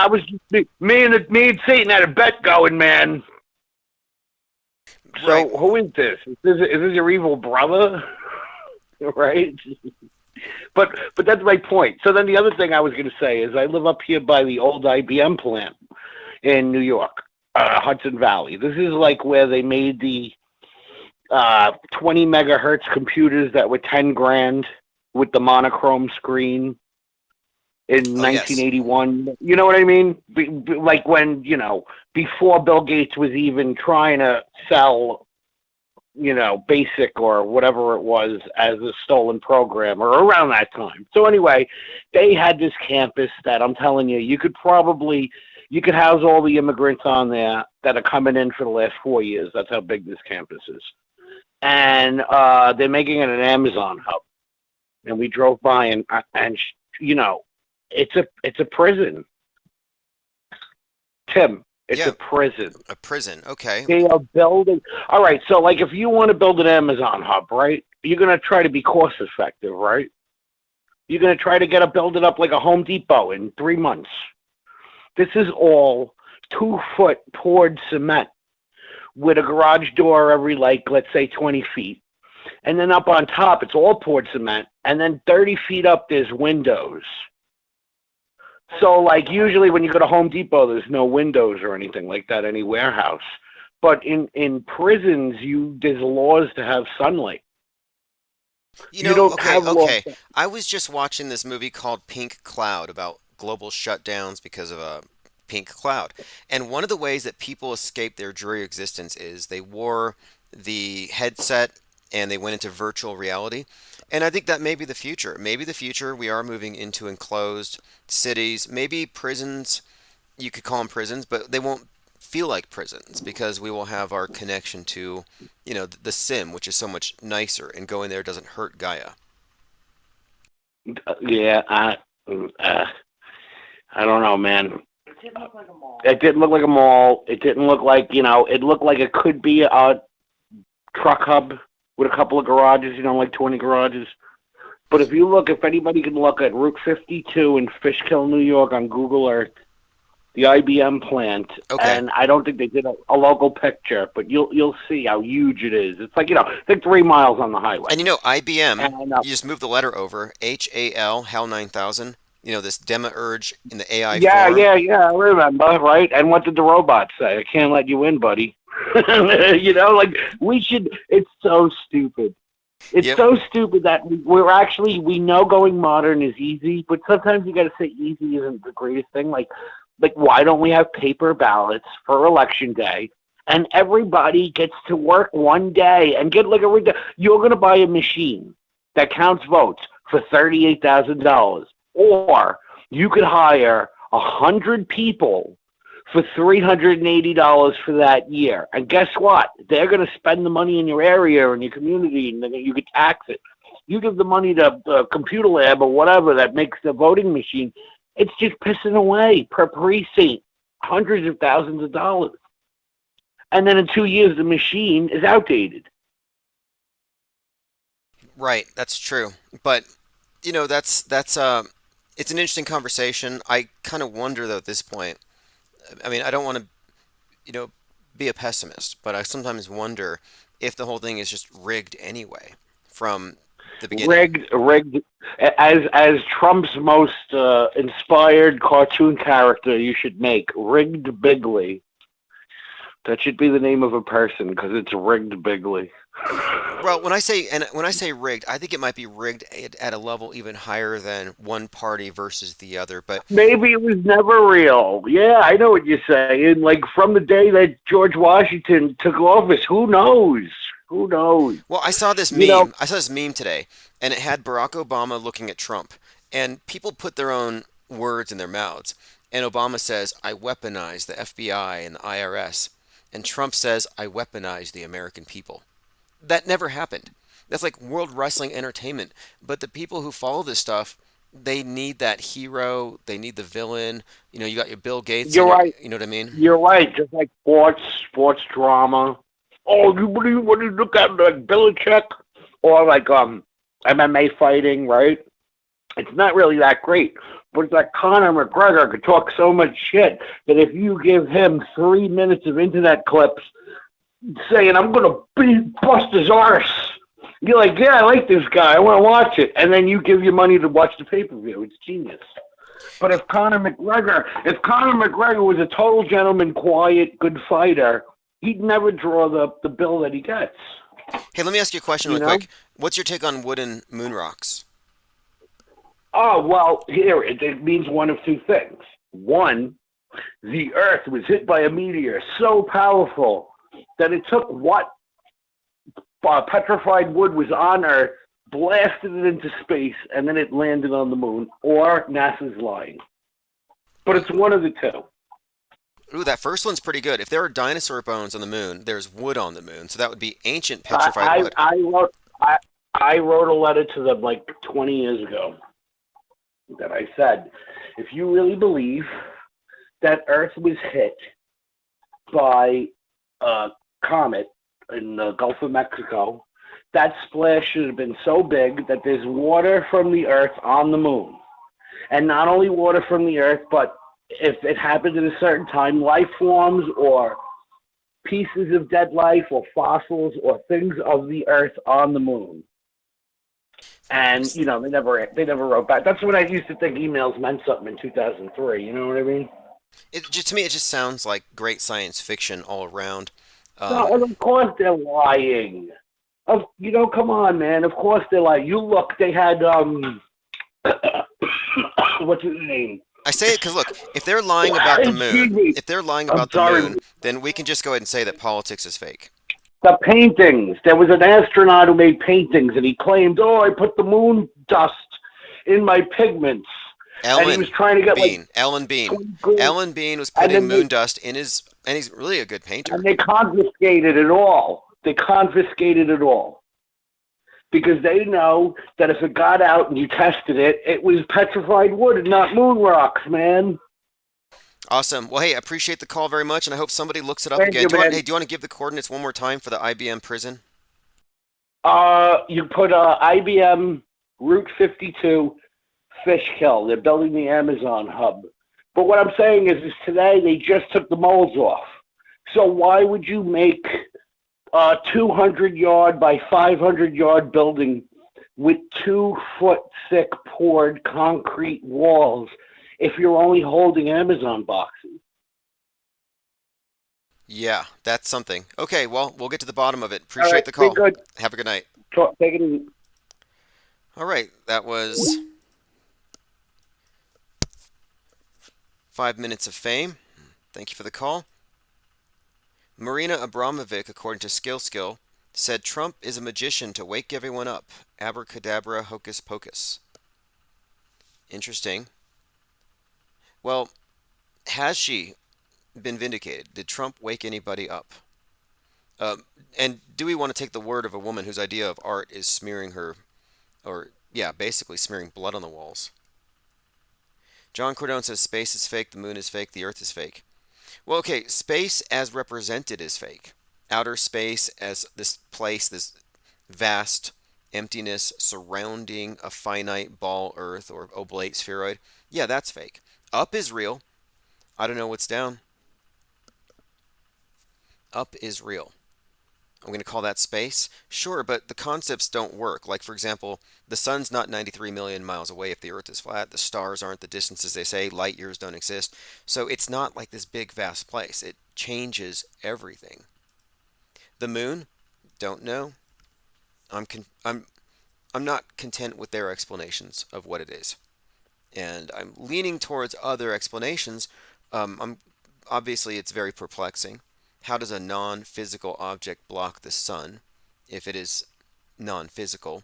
me and Satan had a bet going, man. So Right. who is this? Is this your evil brother? Right? But that's my point. So then the other thing I was going to say is I live up here by the old IBM plant in New York, Hudson Valley. This is like where they made the 20 megahertz computers that were 10 grand with the monochrome screen in 1981. You know what I mean? Like when, before Bill Gates was even trying to sell BASIC or whatever it was as a stolen program or around that time. So anyway, they had this campus that I'm telling you, you could house all the immigrants on there that are coming in for the last 4 years. That's how big this campus is. And they're making it an Amazon hub. And we drove by and it's a prison. Tim, it's a prison. A prison. Okay. They are building. All right. So, like, if you want to build an Amazon hub, right, you're going to try to be cost effective, right? You're going to try to build it up like a Home Depot in 3 months. This is all 2-foot poured cement with a garage door every, let's say 20 feet. And then up on top, it's all poured cement. And then 30 feet up, there's windows. So, like, usually when you go to Home Depot, there's no windows or anything like that, any warehouse. But in prisons, there's laws to have sunlight. Okay. I was just watching this movie called Pink Cloud about global shutdowns because of a pink cloud. And one of the ways that people escape their dreary existence is they wore the headset and they went into virtual reality. And I think that may be the future. Maybe the future we are moving into enclosed cities. Maybe prisons, you could call them prisons, but they won't feel like prisons because we will have our connection to, the sim, which is so much nicer, and going there doesn't hurt Gaia. Yeah, I don't know, man. It didn't look like a mall. It didn't look like a mall. It didn't look like, it looked like it could be a truck hub with a couple of garages, like 20 garages. But if anybody can look at Route 52 in Fishkill, New York on Google Earth, the IBM plant, and I don't think they did a local picture, but you'll see how huge it is. It's like, I think 3 miles on the highway. And IBM, you just move the letter over, HAL 9000, this demiurge in the AI form. Yeah, I remember, right? And what did the robot say? I can't let you in, buddy. It's so stupid. It's so stupid that we know going modern is easy, but sometimes you got to say easy isn't the greatest thing. Like, why don't we have paper ballots for election day and everybody gets to work one day and get you're going to buy a machine that counts votes for $38,000, or you could hire 100 people for $380 for that year. And guess what? They're going to spend the money in your area or in your community, and then you could tax it. You give the money to Computer Lab or whatever that makes the voting machine. It's just pissing away per precinct, hundreds of thousands of dollars. And then in 2 years, the machine is outdated. Right, that's true. But that's it's an interesting conversation. I kind of wonder though at this point. I mean, I don't want to you know be a pessimist, but I sometimes wonder if the whole thing is just rigged anyway from the beginning. Rigged. As Trump's most inspired cartoon character, you should make rigged Bigley. That should be the name of a person because it's rigged Bigley. Well, when I say rigged, I think it might be rigged at a level even higher than one party versus the other. But Maybe it was never real. Yeah, I know what you're saying. Like from the day that George Washington took office, who knows? Who knows? well, I saw this You know, meme. I saw this meme today, and it had Barack Obama looking at Trump, and people put their own words in their mouths. And Obama says, "I weaponize the FBI and the IRS," and Trump says, "I weaponize the American people." That never happened. That's like World Wrestling Entertainment. But the people who follow this stuff, they need that hero. They need the villain. You got your Bill Gates and you're your, right. you know what I mean? You're right. Just like sports drama. Oh, what do you look at like Belichick or like MMA fighting, right? It's not really that great. But it's like Conor McGregor could talk so much shit that if you give him 3 minutes of internet clips saying, I'm going to bust his arse, you're like, yeah, I like this guy. I want to watch it. And then you give your money to watch the pay-per-view. It's genius. But if Conor McGregor was a total gentleman, quiet, good fighter, he'd never draw the bill that he gets. Hey, let me ask you a question You real know? quick. What's your take on wooden moon rocks? Oh, well, here, it means one of two things. One, the Earth was hit by a meteor so powerful that it took what petrified wood was on Earth, blasted it into space, and then it landed on the moon, or NASA's lying. But it's one of the two. Ooh, that first one's pretty good. If there are dinosaur bones on the moon, there's wood on the moon. So that would be ancient petrified I, wood. I, I, wrote, I, I wrote a letter to them like 20 years ago that I said, if you really believe that Earth was hit by a comet in the Gulf of Mexico, that splash should have been so big that there's water from the Earth on the moon. And not only water from the Earth, but if it happened at a certain time, life forms or pieces of dead life or fossils or things of the Earth on the moon. And they never wrote back. That's when I used to think emails meant something in 2003. You know what I mean? To me, it just sounds like great science fiction all around. No, and of course they're lying. Come on, man. Of course they're lying. You look, they had what's his name? I say it because look, if they're lying about the Excuse moon, me. if they're lying I'm about the sorry. moon, then we can just go ahead and say that politics is fake. The paintings. There was an astronaut who made paintings, and he claimed, "Oh, I put the moon dust in my pigments," and he was trying to get like Ellen Bean. 20 grand. Ellen Bean was And putting then moon dust in his, and he's really a good painter. they confiscated it all. They confiscated it all because they know that if it got out and you tested it, it was petrified wood and not moon rocks, man. Awesome. Well, hey, I appreciate the call very much, and I hope somebody looks it up Thank again. you, Do you want, man. hey, do you want to give the coordinates one more time for the IBM prison? You put IBM Route 52 Fishkill. They're building the Amazon hub. But what I'm saying is today they just took the molds off. So why would you make a 200-yard by 500-yard building with 2-foot thick poured concrete walls if you're only holding Amazon boxes? Yeah, that's something. Okay, well, we'll get to the bottom of it. All right, Appreciate the be call. good. Have a good night. Take it easy. All right, that was 5 minutes of fame. Thank you for the call. Marina Abramovic, according to Skill, said Trump is a magician to wake everyone up. Abracadabra, hocus pocus. Interesting. Well, has she been vindicated? Did Trump wake anybody up? And do we want to take the word of a woman whose idea of art is smearing her or yeah, basically smearing blood on the walls. John Cordone says space is fake, the moon is fake, the earth is fake. Well, okay, space as represented is fake. Outer space as this place, this vast emptiness surrounding a finite ball earth or oblate spheroid. Yeah, that's fake. Up is real. I don't know what's down. Up is real. I'm going to call that space. Sure, but the concepts don't work. Like, for example, the sun's not 93 million miles away if the earth is flat. The stars aren't the distances they say. Light years don't exist. So it's not like this big, vast place. It changes everything. The moon? Don't know. I'm con- I'm I'm not content with their explanations of what it is, and I'm leaning towards other explanations. I'm obviously it's very perplexing. How does a non-physical object block the sun if it is non-physical?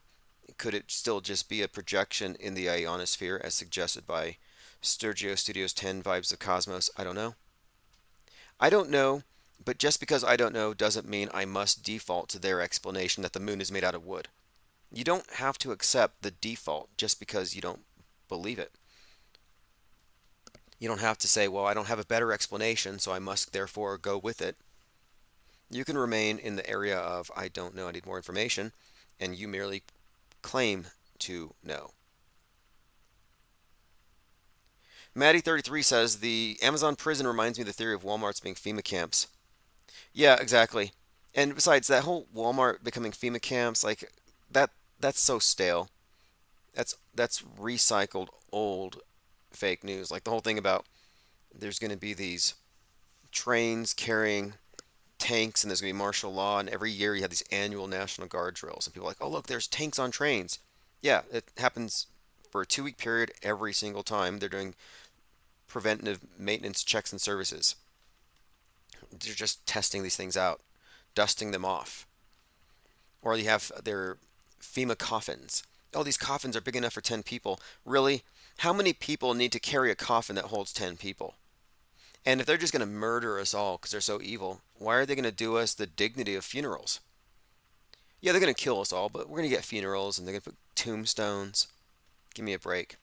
Could it still just be a projection in the ionosphere as suggested by Sturgio Studios 10 Vibes of Cosmos? I don't know. I don't know, but just because I don't know doesn't mean I must default to their explanation that the moon is made out of wood. You don't have to accept the default just because you don't believe it. You don't have to say, well, I don't have a better explanation, so I must therefore go with it. You can remain in the area of, I don't know, I need more information, and you merely claim to know. Maddie33 says, the Amazon prison reminds me of the theory of Walmart's being FEMA camps. Yeah, exactly. And besides, that whole Walmart becoming FEMA camps, like, that that's so stale. That's recycled old fake news. Like the whole thing about there's going to be these trains carrying tanks and there's going to be martial law, and every year you have these annual National Guard drills and people are like, oh look, there's tanks on trains. Yeah, it happens for a 2 week period every single time. They're doing preventative maintenance checks and services. They're just testing these things out, dusting them off. Or you have their FEMA coffins. Oh, these coffins are big enough for 10 people. Really? How many people need to carry a coffin that holds 10 people? And if they're just going to murder us all because they're so evil, why are they going to do us the dignity of funerals? Yeah, they're going to kill us all, but we're going to get funerals and they're going to put tombstones. Give me a break.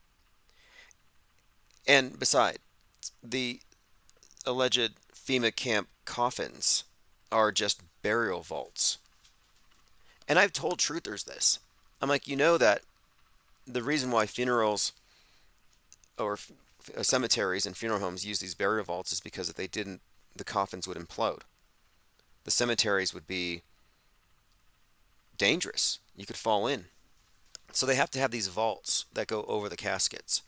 And besides, the alleged FEMA camp coffins are just burial vaults. And I've told truthers this. I'm like, you know that the reason why funerals or cemeteries and funeral homes use these burial vaults is because if they didn't, the coffins would implode. The cemeteries would be dangerous. You could fall in. So they have to have these vaults that go over the caskets.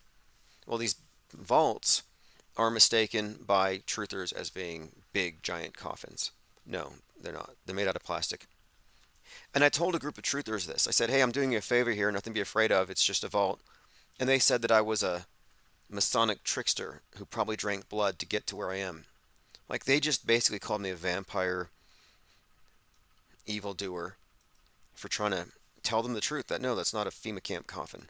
Well, these vaults are mistaken by truthers as being big, giant coffins. No, they're not. They're made out of plastic. And I told a group of truthers this. I said, hey, I'm doing you a favor here, nothing to be afraid of. It's just a vault. And they said that I was a Masonic trickster who probably drank blood to get to where I am. Like, they just basically called me a vampire evildoer for trying to tell them the truth that no, that's not a FEMA camp coffin.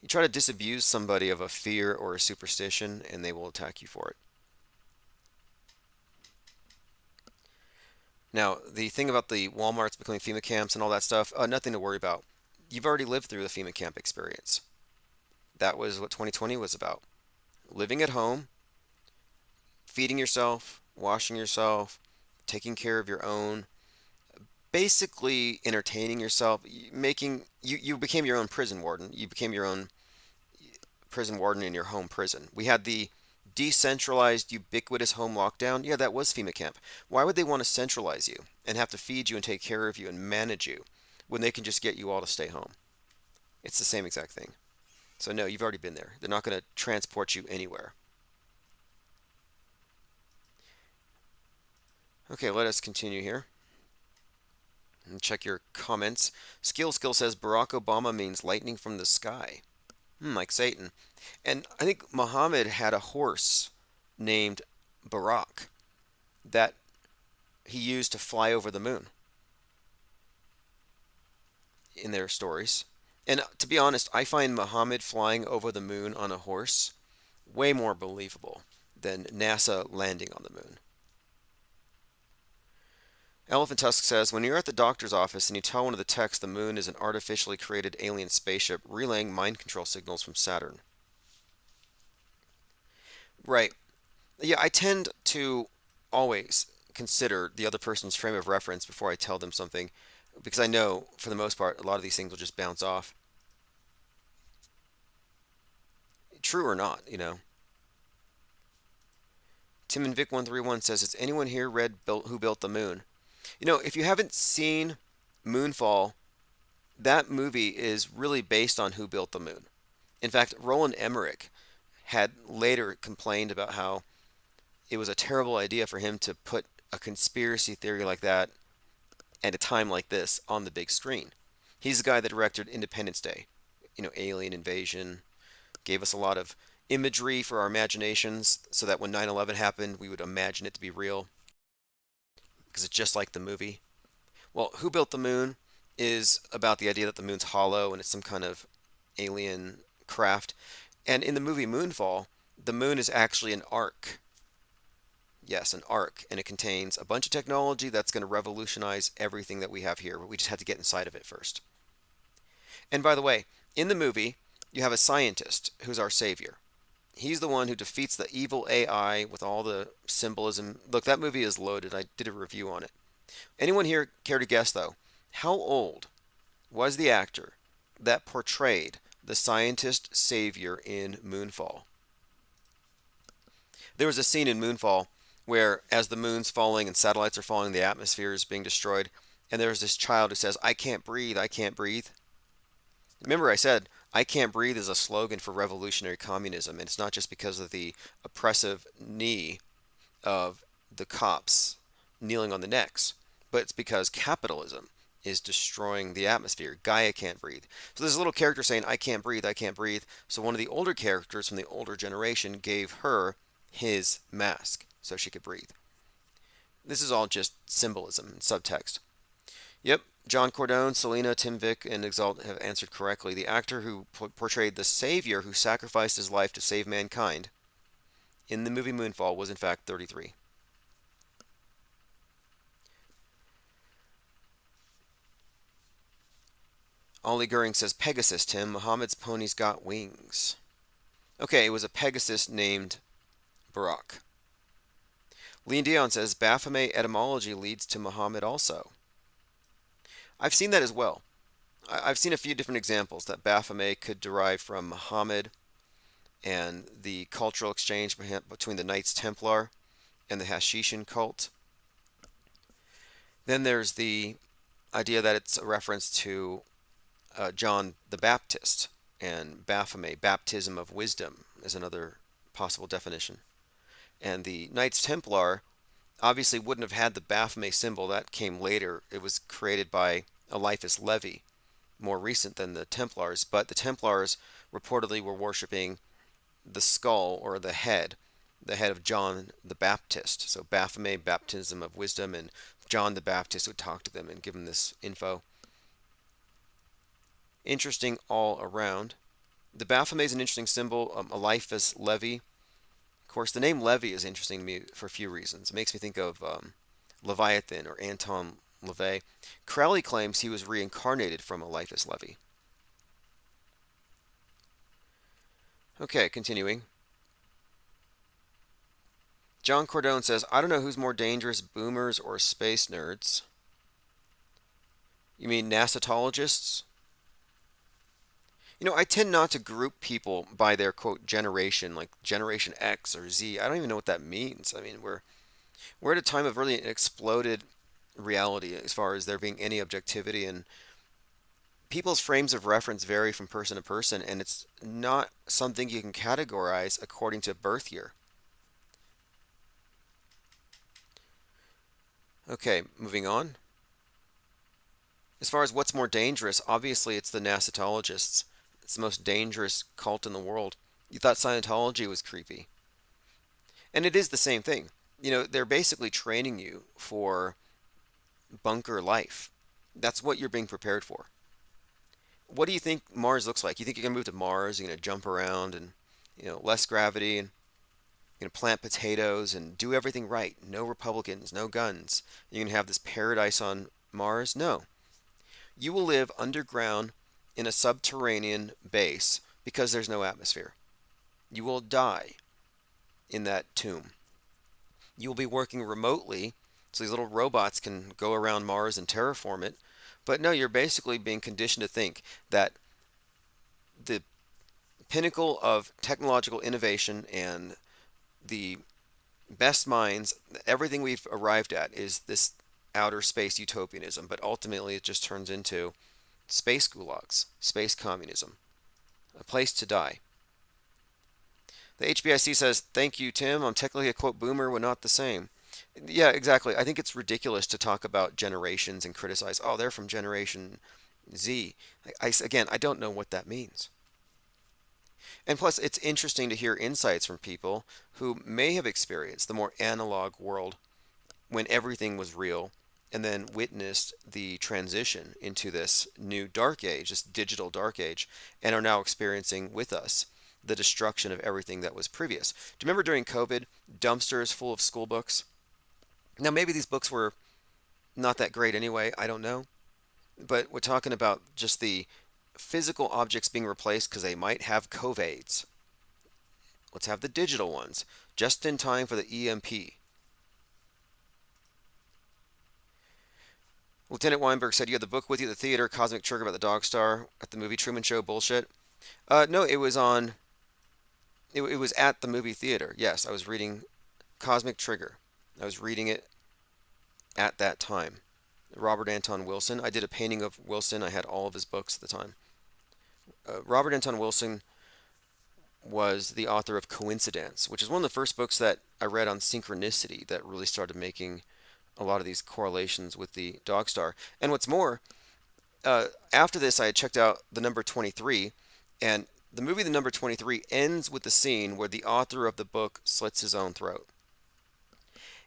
You try to disabuse somebody of a fear or a superstition, and they will attack you for it. Now, the thing about the Walmarts becoming FEMA camps and all that stuff, nothing to worry about. You've already lived through the FEMA camp experience. That was what 2020 was about. Living at home, feeding yourself, washing yourself, taking care of your own, basically entertaining yourself, you became your own prison warden. You became your own prison warden in your home prison. We had the decentralized, ubiquitous home lockdown. Yeah, that was FEMA camp. Why would they want to centralize you and have to feed you and take care of you and manage you when they can just get you all to stay home? It's the same exact thing. So no, you've already been there. They're not going to transport you anywhere. Okay, let us continue here. And check your comments. Skill says Barack Obama means lightning from the sky. Like Satan. And I think Muhammad had a horse named Barak that he used to fly over the moon in their stories. And to be honest, I find Muhammad flying over the moon on a horse way more believable than NASA landing on the moon. Elephant Tusk says, when you're at the doctor's office and you tell one of the techs the moon is an artificially created alien spaceship relaying mind control signals from Saturn. Right. Yeah, I tend to always consider the other person's frame of reference before I tell them something because I know, for the most part, a lot of these things will just bounce off. True or not, you know. Tim and Vic 131 says, has anyone here read Who Built the Moon? You know, if you haven't seen Moonfall, that movie is really based on Who Built the Moon. In fact, Roland Emmerich had later complained about how it was a terrible idea for him to put a conspiracy theory like that at a time like this on the big screen. He's the guy that directed Independence Day, you know, alien invasion, gave us a lot of imagery for our imaginations so that when 9/11 happened, we would imagine it to be real because it's just like the movie. Well, Who Built the Moon is about the idea that the moon's hollow and it's some kind of alien craft. And in the movie Moonfall, the moon is actually an ark. Yes, an ark, and it contains a bunch of technology that's going to revolutionize everything that we have here, but we just had to get inside of it first. And by the way, in the movie, you have a scientist who's our savior. He's the one who defeats the evil AI with all the symbolism. Look, that movie is loaded. I did a review on it. Anyone here care to guess, though, how old was the actor that portrayed the scientist savior in Moonfall? There was a scene in Moonfall where, as the moon's falling and satellites are falling, the atmosphere is being destroyed, and there's this child who says, I can't breathe, I can't breathe. Remember, I said, I can't breathe is a slogan for revolutionary communism, and it's not just because of the oppressive knee of the cops kneeling on the necks, but it's because capitalism is destroying the atmosphere. Gaia can't breathe. So there's a little character saying, I can't breathe, I can't breathe. So one of the older characters from the older generation gave her his mask so she could breathe. This is all just symbolism and subtext. Yep, John Cordone, Selena, Tim Vick, and Exalt have answered correctly. The actor who portrayed the savior who sacrificed his life to save mankind in the movie Moonfall was in fact 33. Ollie Goering says, Pegasus, Tim. Muhammad's pony's got wings. Okay, it was a Pegasus named Barak. Lean Dion says, Baphomet etymology leads to Muhammad also. I've seen that as well. I've seen a few different examples that Baphomet could derive from Muhammad and the cultural exchange between the Knights Templar and the Hashishin cult. Then there's the idea that it's a reference to John the Baptist, and Baphomet, baptism of wisdom, is another possible definition. And the Knights Templar obviously wouldn't have had the Baphomet symbol. That came later. It was created by Eliphas Levi, more recent than the Templars, but the Templars reportedly were worshiping the skull or the head of John the Baptist. So Baphomet, baptism of wisdom, and John the Baptist would talk to them and give them this info. Interesting all around. The Baphomet is an interesting symbol. Eliphas Levi. Of course, the name Levi is interesting to me for a few reasons. It makes me think of Leviathan or Anton LaVey. Crowley claims he was reincarnated from Eliphas Levi. Okay, continuing. John Cordone says, I don't know who's more dangerous, boomers or space nerds. You mean NASAtologists? You know, I tend not to group people by their quote generation, like Generation X or Z. I don't even know what that means. I mean, we're at a time of really exploded reality as far as there being any objectivity, and people's frames of reference vary from person to person, and it's not something you can categorize according to birth year. Okay, moving on. As far as what's more dangerous, obviously it's the NASAtologists. It's the most dangerous cult in the world. You thought Scientology was creepy. And it is the same thing. You know, they're basically training you for bunker life. That's what you're being prepared for. What do you think Mars looks like? You think you're going to move to Mars, you're going to jump around and, you know, less gravity? And plant potatoes and do everything right. No Republicans, no guns. You're going to have this paradise on Mars? No. You will live underground in a subterranean base because there's no atmosphere. You will die in that tomb. You will be working remotely, so these little robots can go around Mars and terraform it. But no, you're basically being conditioned to think that the pinnacle of technological innovation and the best minds, everything we've arrived at is this outer space utopianism, but ultimately it just turns into space gulags, space communism, a place to die. The HBIC says, "Thank you, Tim. I'm technically a quote boomer, but not the same." Yeah, exactly. I think it's ridiculous to talk about generations and criticize, oh, they're from Generation Z. Again, I don't know what that means. And plus, it's interesting to hear insights from people who may have experienced the more analog world when everything was real and then witnessed the transition into this new dark age, this digital dark age, and are now experiencing with us the destruction of everything that was previous. Do you remember during COVID, dumpsters full of school books? Now, maybe these books were not that great anyway, I don't know. But we're talking about just the physical objects being replaced because they might have COVIDs. Let's have the digital ones, just in time for the EMP. Lieutenant Weinberg said you had the book with you at the theater, Cosmic Trigger about the dog star at the movie Truman Show bullshit. No, it was on. It was at the movie theater. Yes, I was reading Cosmic Trigger. I was reading it at that time. Robert Anton Wilson. I did a painting of Wilson. I had all of his books at the time. Robert Anton Wilson was the author of Coincidence, which is one of the first books that I read on synchronicity that really started making a lot of these correlations with the dog star. And what's more, after this, I had checked out the number 23, and the movie The Number 23 ends with the scene where the author of the book slits his own throat.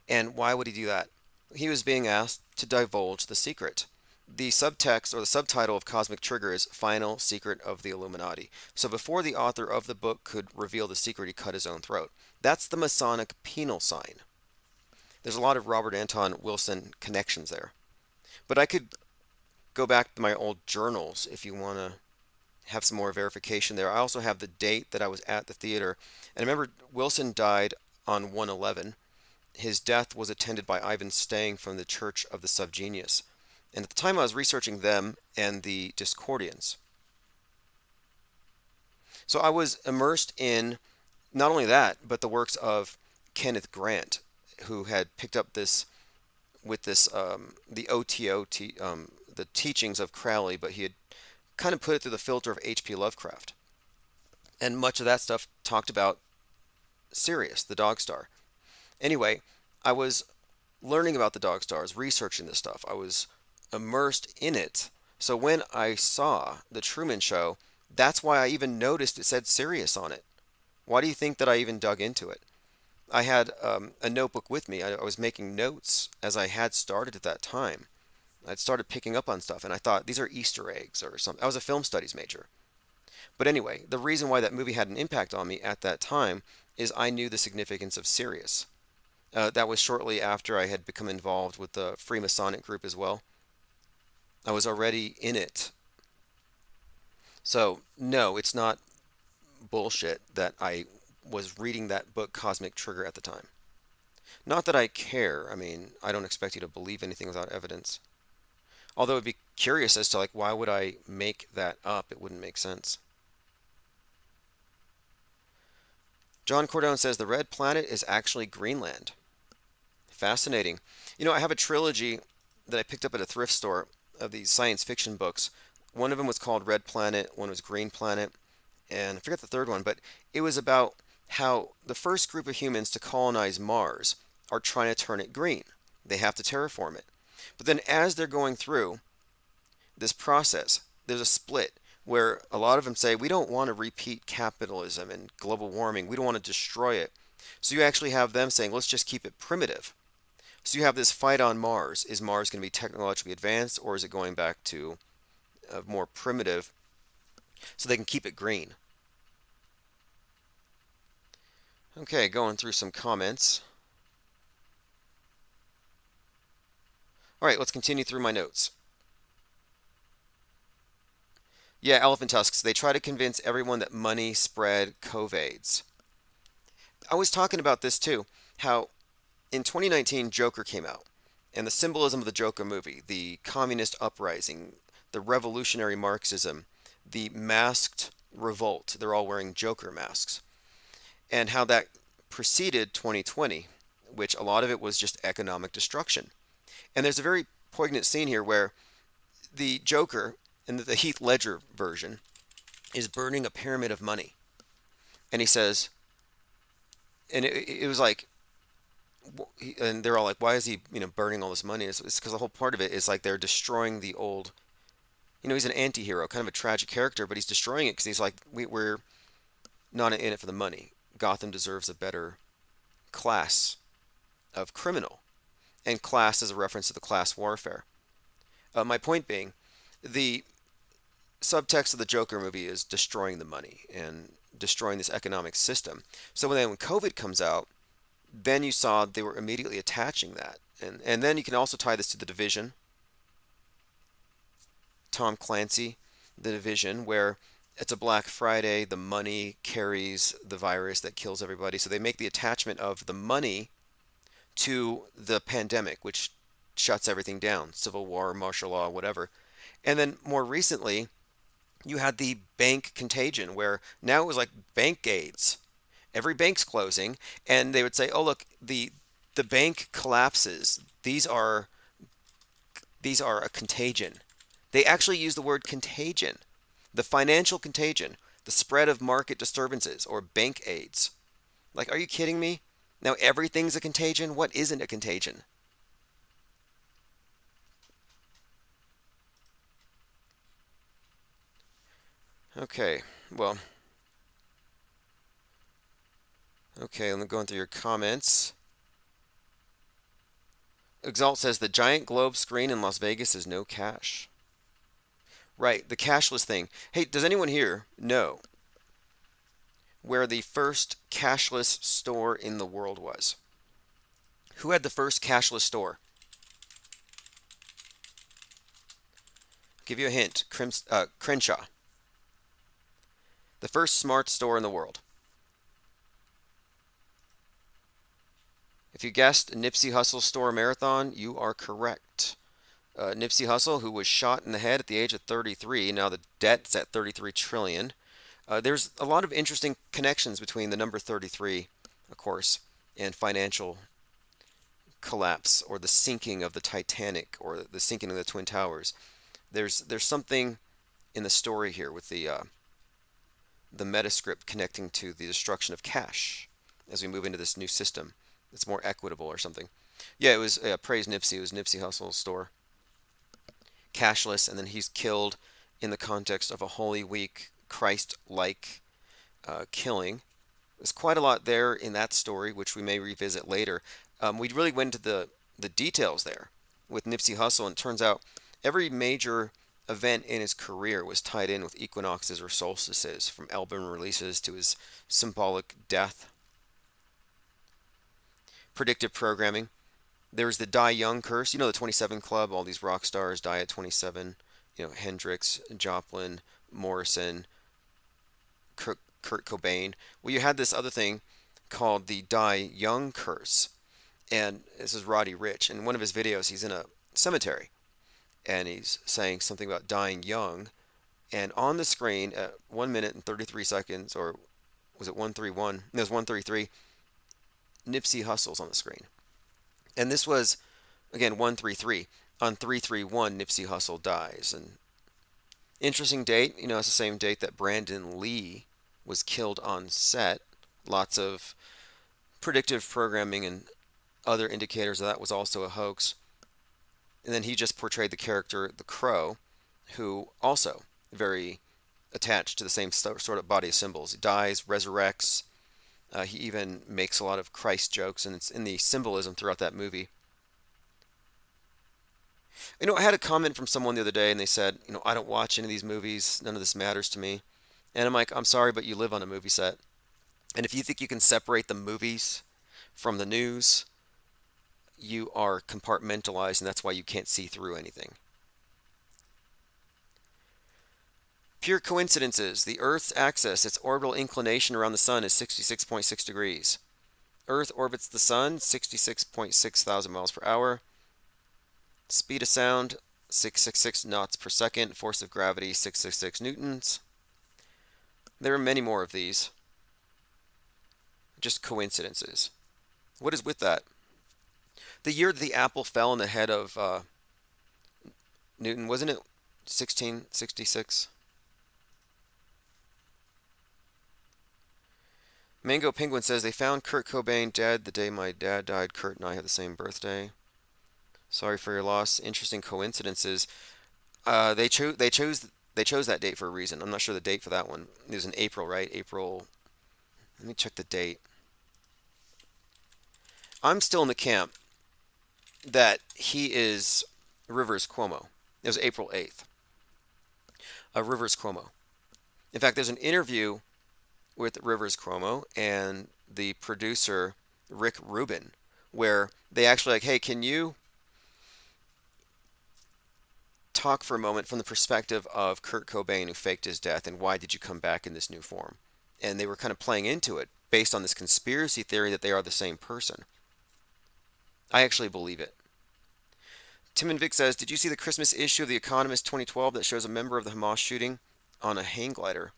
And why would he do that? He was being asked to divulge the secret. The subtext or the subtitle of Cosmic Trigger is Final Secret of the Illuminati. So before the author of the book could reveal the secret, he cut his own throat. That's the Masonic penal sign. There's a lot of Robert Anton Wilson connections there. But I could go back to my old journals if you want to have some more verification there. I also have the date that I was at the theater. And remember, Wilson died on 1/11. His death was attended by Ivan Stang from the Church of the Subgenius. And at the time I was researching them and the Discordians. So I was immersed in not only that, but the works of Kenneth Grant, who had picked up this with this the OTO, the teachings of Crowley, but he had kind of put it through the filter of H.P. Lovecraft. And much of that stuff talked about Sirius, the dog star. Anyway, I was learning about the dog stars, researching this stuff. I was immersed in it. So when I saw the Truman Show, that's why I even noticed it said Sirius on it. Why do you think that I even dug into it? I had a notebook with me. I was making notes as I had started at that time. I'd started picking up on stuff, and I thought these are Easter eggs or something. I was a film studies major. But anyway, the reason why that movie had an impact on me at that time is I knew the significance of Sirius. That was shortly after I had become involved with the Freemasonic group as well. I was already in it. So, no, it's not bullshit that I was reading that book, Cosmic Trigger, at the time. Not that I care. I mean, I don't expect you to believe anything without evidence. Although I'd be curious as to, like, why would I make that up? It wouldn't make sense. John Cordone says the red planet is actually Greenland. Fascinating. You know, I have a trilogy that I picked up at a thrift store of these science fiction books. One of them was called Red Planet, one was Green Planet, and I forget the third one, but it was about how the first group of humans to colonize Mars are trying to turn it green. They have to terraform it. But then as they're going through this process, there's a split where a lot of them say, we don't want to repeat capitalism and global warming. We don't want to destroy it. So you actually have them saying, let's just keep it primitive. So you have this fight on Mars. Is Mars going to be technologically advanced, or is it going back to more primitive so they can keep it green? Okay, going through some comments. All right, let's continue through my notes. Yeah, elephant tusks. They try to convince everyone that money spread COVIDs. I was talking about this too, how in 2019 Joker came out, and the symbolism of the Joker movie, the communist uprising, the revolutionary Marxism, the masked revolt, they're all wearing Joker masks, and how that preceded 2020, which a lot of it was just economic destruction. And there's a very poignant scene here where the Joker, in the Heath Ledger version, is burning a pyramid of money. And he says, and it was like, and they're all like, why is he, burning all this money? It's because the whole part of it is like they're destroying the old, he's an anti-hero, kind of a tragic character, but he's destroying it because he's like, we're not in it for the money. Gotham deserves a better class of criminal. And class is a reference to the class warfare. My point being, the subtext of the Joker movie is destroying the money and destroying this economic system. So when COVID comes out, then you saw they were immediately attaching that. And then you can also tie this to The Division, Tom Clancy, The Division, where it's a Black Friday, the money carries the virus that kills everybody. So they make the attachment of the money to the pandemic, which shuts everything down, civil war, martial law, whatever. And then more recently, you had the bank contagion, where now it was like bank AIDS. Every bank's closing, and they would say, "Oh, look, the bank collapses. These are a contagion." They actually use the word contagion, the financial contagion, the spread of market disturbances, or bank AIDS. Like, are you kidding me? Now everything's a contagion? What isn't a contagion? Okay, well, okay, I'm going through your comments. Exalt says the giant globe screen in Las Vegas is no cash. Right, the cashless thing. Hey, does anyone here know where the first cashless store in the world was? Who had the first cashless store? Give you a hint. Crenshaw. The first smart store in the world. If you guessed Nipsey Hussle's store marathon, you are correct. Nipsey Hussle, who was shot in the head at the age of 33, now the debt's at 33 trillion. There's a lot of interesting connections between the number 33, of course, and financial collapse, or the sinking of the Titanic, or the sinking of the Twin Towers. There's something in the story here with the metascript connecting to the destruction of cash as we move into this new system. It's more equitable or something. Yeah, it was praise Nipsey. It was Nipsey Hussle's store, cashless, and then he's killed in the context of a Holy Week Christ-like killing. There's quite a lot there in that story, which we may revisit later. We really went into the details there with Nipsey Hussle, and it turns out every major event in his career was tied in with equinoxes or solstices, from album releases to his symbolic death. Predictive programming. There's the die young curse. The 27 Club, all these rock stars die at 27. Hendrix, Joplin, Morrison, Kurt Cobain. Well, you had this other thing called the die young curse. And this is Roddy Ricch. In one of his videos, he's in a cemetery, and he's saying something about dying young. And on the screen at 1 minute and 33 seconds, or was it 131? No, it was 133. Nipsey Hussle's on the screen. And this was, again, 133. On 331, Nipsey Hussle dies. And interesting date. It's the same date that Brandon Lee was killed on set. Lots of predictive programming and other indicators that was also a hoax. And then he just portrayed the character, the Crow, who also very attached to the same sort of body of symbols. He dies, resurrects. He even makes a lot of Christ jokes, and it's in the symbolism throughout that movie. I had a comment from someone the other day, and they said, I don't watch any of these movies. None of this matters to me. And I'm like, I'm sorry, but you live on a movie set. And if you think you can separate the movies from the news, you are compartmentalized, and that's why you can't see through anything. Pure coincidences. The Earth's axis, its orbital inclination around the Sun is 66.6 degrees. Earth orbits the Sun 66.6 thousand miles per hour. Speed of sound 666 knots per second. Force of gravity 666 newtons. There are many more of these. Just coincidences. What is with that? The year that the apple fell on the head of Newton, wasn't it 1666? Mango Penguin says they found Kurt Cobain dead the day my dad died. Kurt and I had the same birthday. Sorry for your loss. Interesting coincidences. They chose that date for a reason. I'm not sure the date for that one. It was in April, right? April. Let me check the date. I'm still in the camp that he is Rivers Cuomo. It was April 8th. Rivers Cuomo. In fact, there's an interview with Rivers Cuomo and the producer Rick Rubin where they actually like, hey, can you talk for a moment from the perspective of Kurt Cobain who faked his death and why did you come back in this new form? And they were kind of playing into it based on this conspiracy theory that they are the same person. I actually believe it. Tim and Vic says, did you see the Christmas issue of The Economist 2012 that shows a member of the Hamas shooting on a hang glider?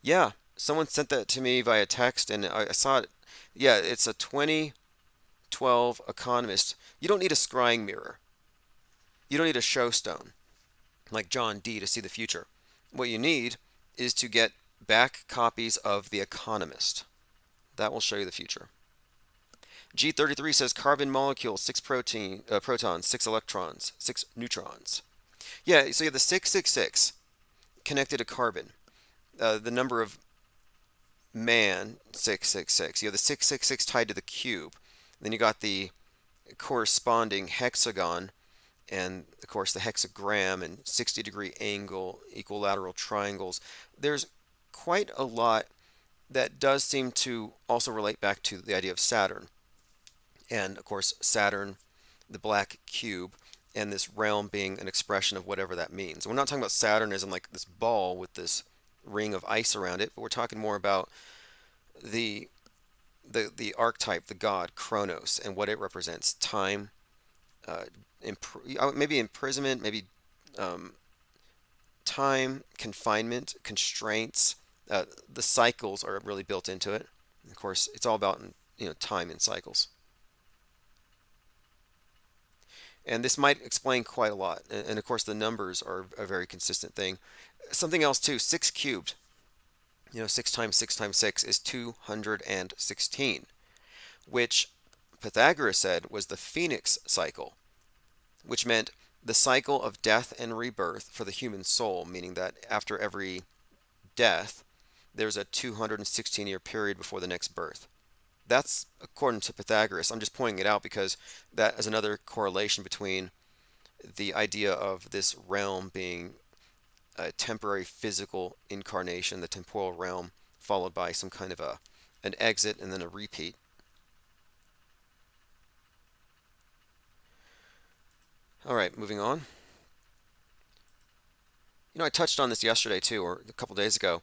Yeah, someone sent that to me via text and I saw it. Yeah, it's a 2012 Economist. You don't need a scrying mirror. You don't need a show stone like John Dee to see the future. What you need is to get back copies of The Economist. That will show you the future. G33 says carbon molecule, 6 protons, 6 electrons, 6 neutrons. Yeah, so you have the 666 connected to carbon. The number of man, 666. You have the 666 tied to the cube. Then you got the corresponding hexagon and of course the hexagram and 60-degree angle, equilateral triangles. There's quite a lot that does seem to also relate back to the idea of Saturn. And of course, Saturn, the black cube, and this realm being an expression of whatever that means. We're not talking about Saturn as in like this ball with this ring of ice around it, but we're talking more about the archetype, the god Kronos, and what it represents: time, maybe imprisonment, maybe um, time, confinement, constraints. The cycles are really built into it. Of course, it's all about time and cycles. And this might explain quite a lot. And of course, the numbers are a very consistent thing. Something else too, 6 cubed. 6 times 6 times 6 is 216, which Pythagoras said was the phoenix cycle, which meant the cycle of death and rebirth for the human soul, meaning that after every death, there's a 216-year period before the next birth. That's according to Pythagoras. I'm just pointing it out because that is another correlation between the idea of this realm being a temporary physical incarnation, the temporal realm, followed by some kind of an exit and then a repeat. All right, moving on. I touched on this yesterday too, or a couple days ago,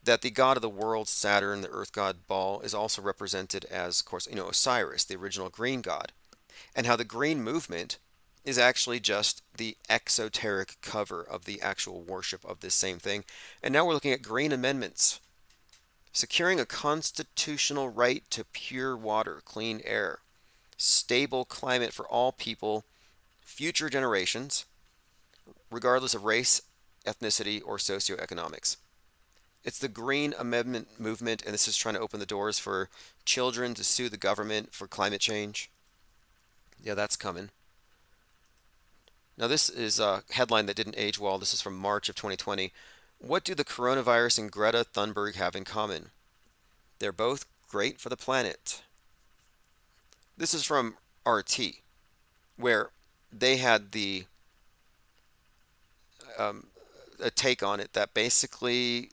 that the god of the world, Saturn, the earth god Baal, is also represented as, of course, Osiris, the original green god, and how the green movement is actually just the exoteric cover of the actual worship of this same thing. And now we're looking at green amendments, securing a constitutional right to pure water, clean air, stable climate for all people, future generations, regardless of race, ethnicity, or socioeconomics. It's the Green Amendment movement, and this is trying to open the doors for children to sue the government for climate change. Yeah, that's coming. Now, this is a headline that didn't age well. This is from March of 2020. What do the coronavirus and Greta Thunberg have in common? They're both great for the planet. This is from RT, where they had a take on it that basically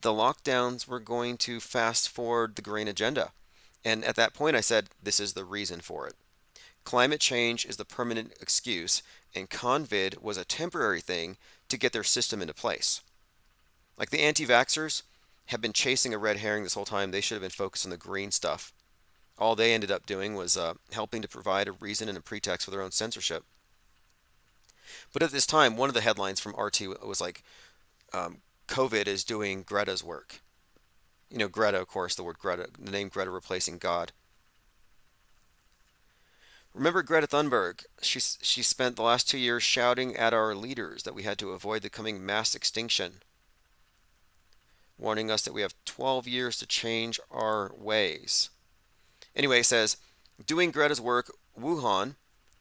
the lockdowns were going to fast forward the green agenda. And at that point, I said, this is the reason for it. Climate change is the permanent excuse, and COVID was a temporary thing to get their system into place. Like the anti vaxxers have been chasing a red herring this whole time. They should have been focused on the green stuff. All they ended up doing was helping to provide a reason and a pretext for their own censorship. But at this time, one of the headlines from RT was like, COVID is doing Greta's work. You know, Greta, of course, the word Greta, the name Greta replacing God. Remember Greta Thunberg? She spent the last 2 years shouting at our leaders that we had to avoid the coming mass extinction, warning us that we have 12 years to change our ways. Anyway, it says, doing Greta's work, Wuhan,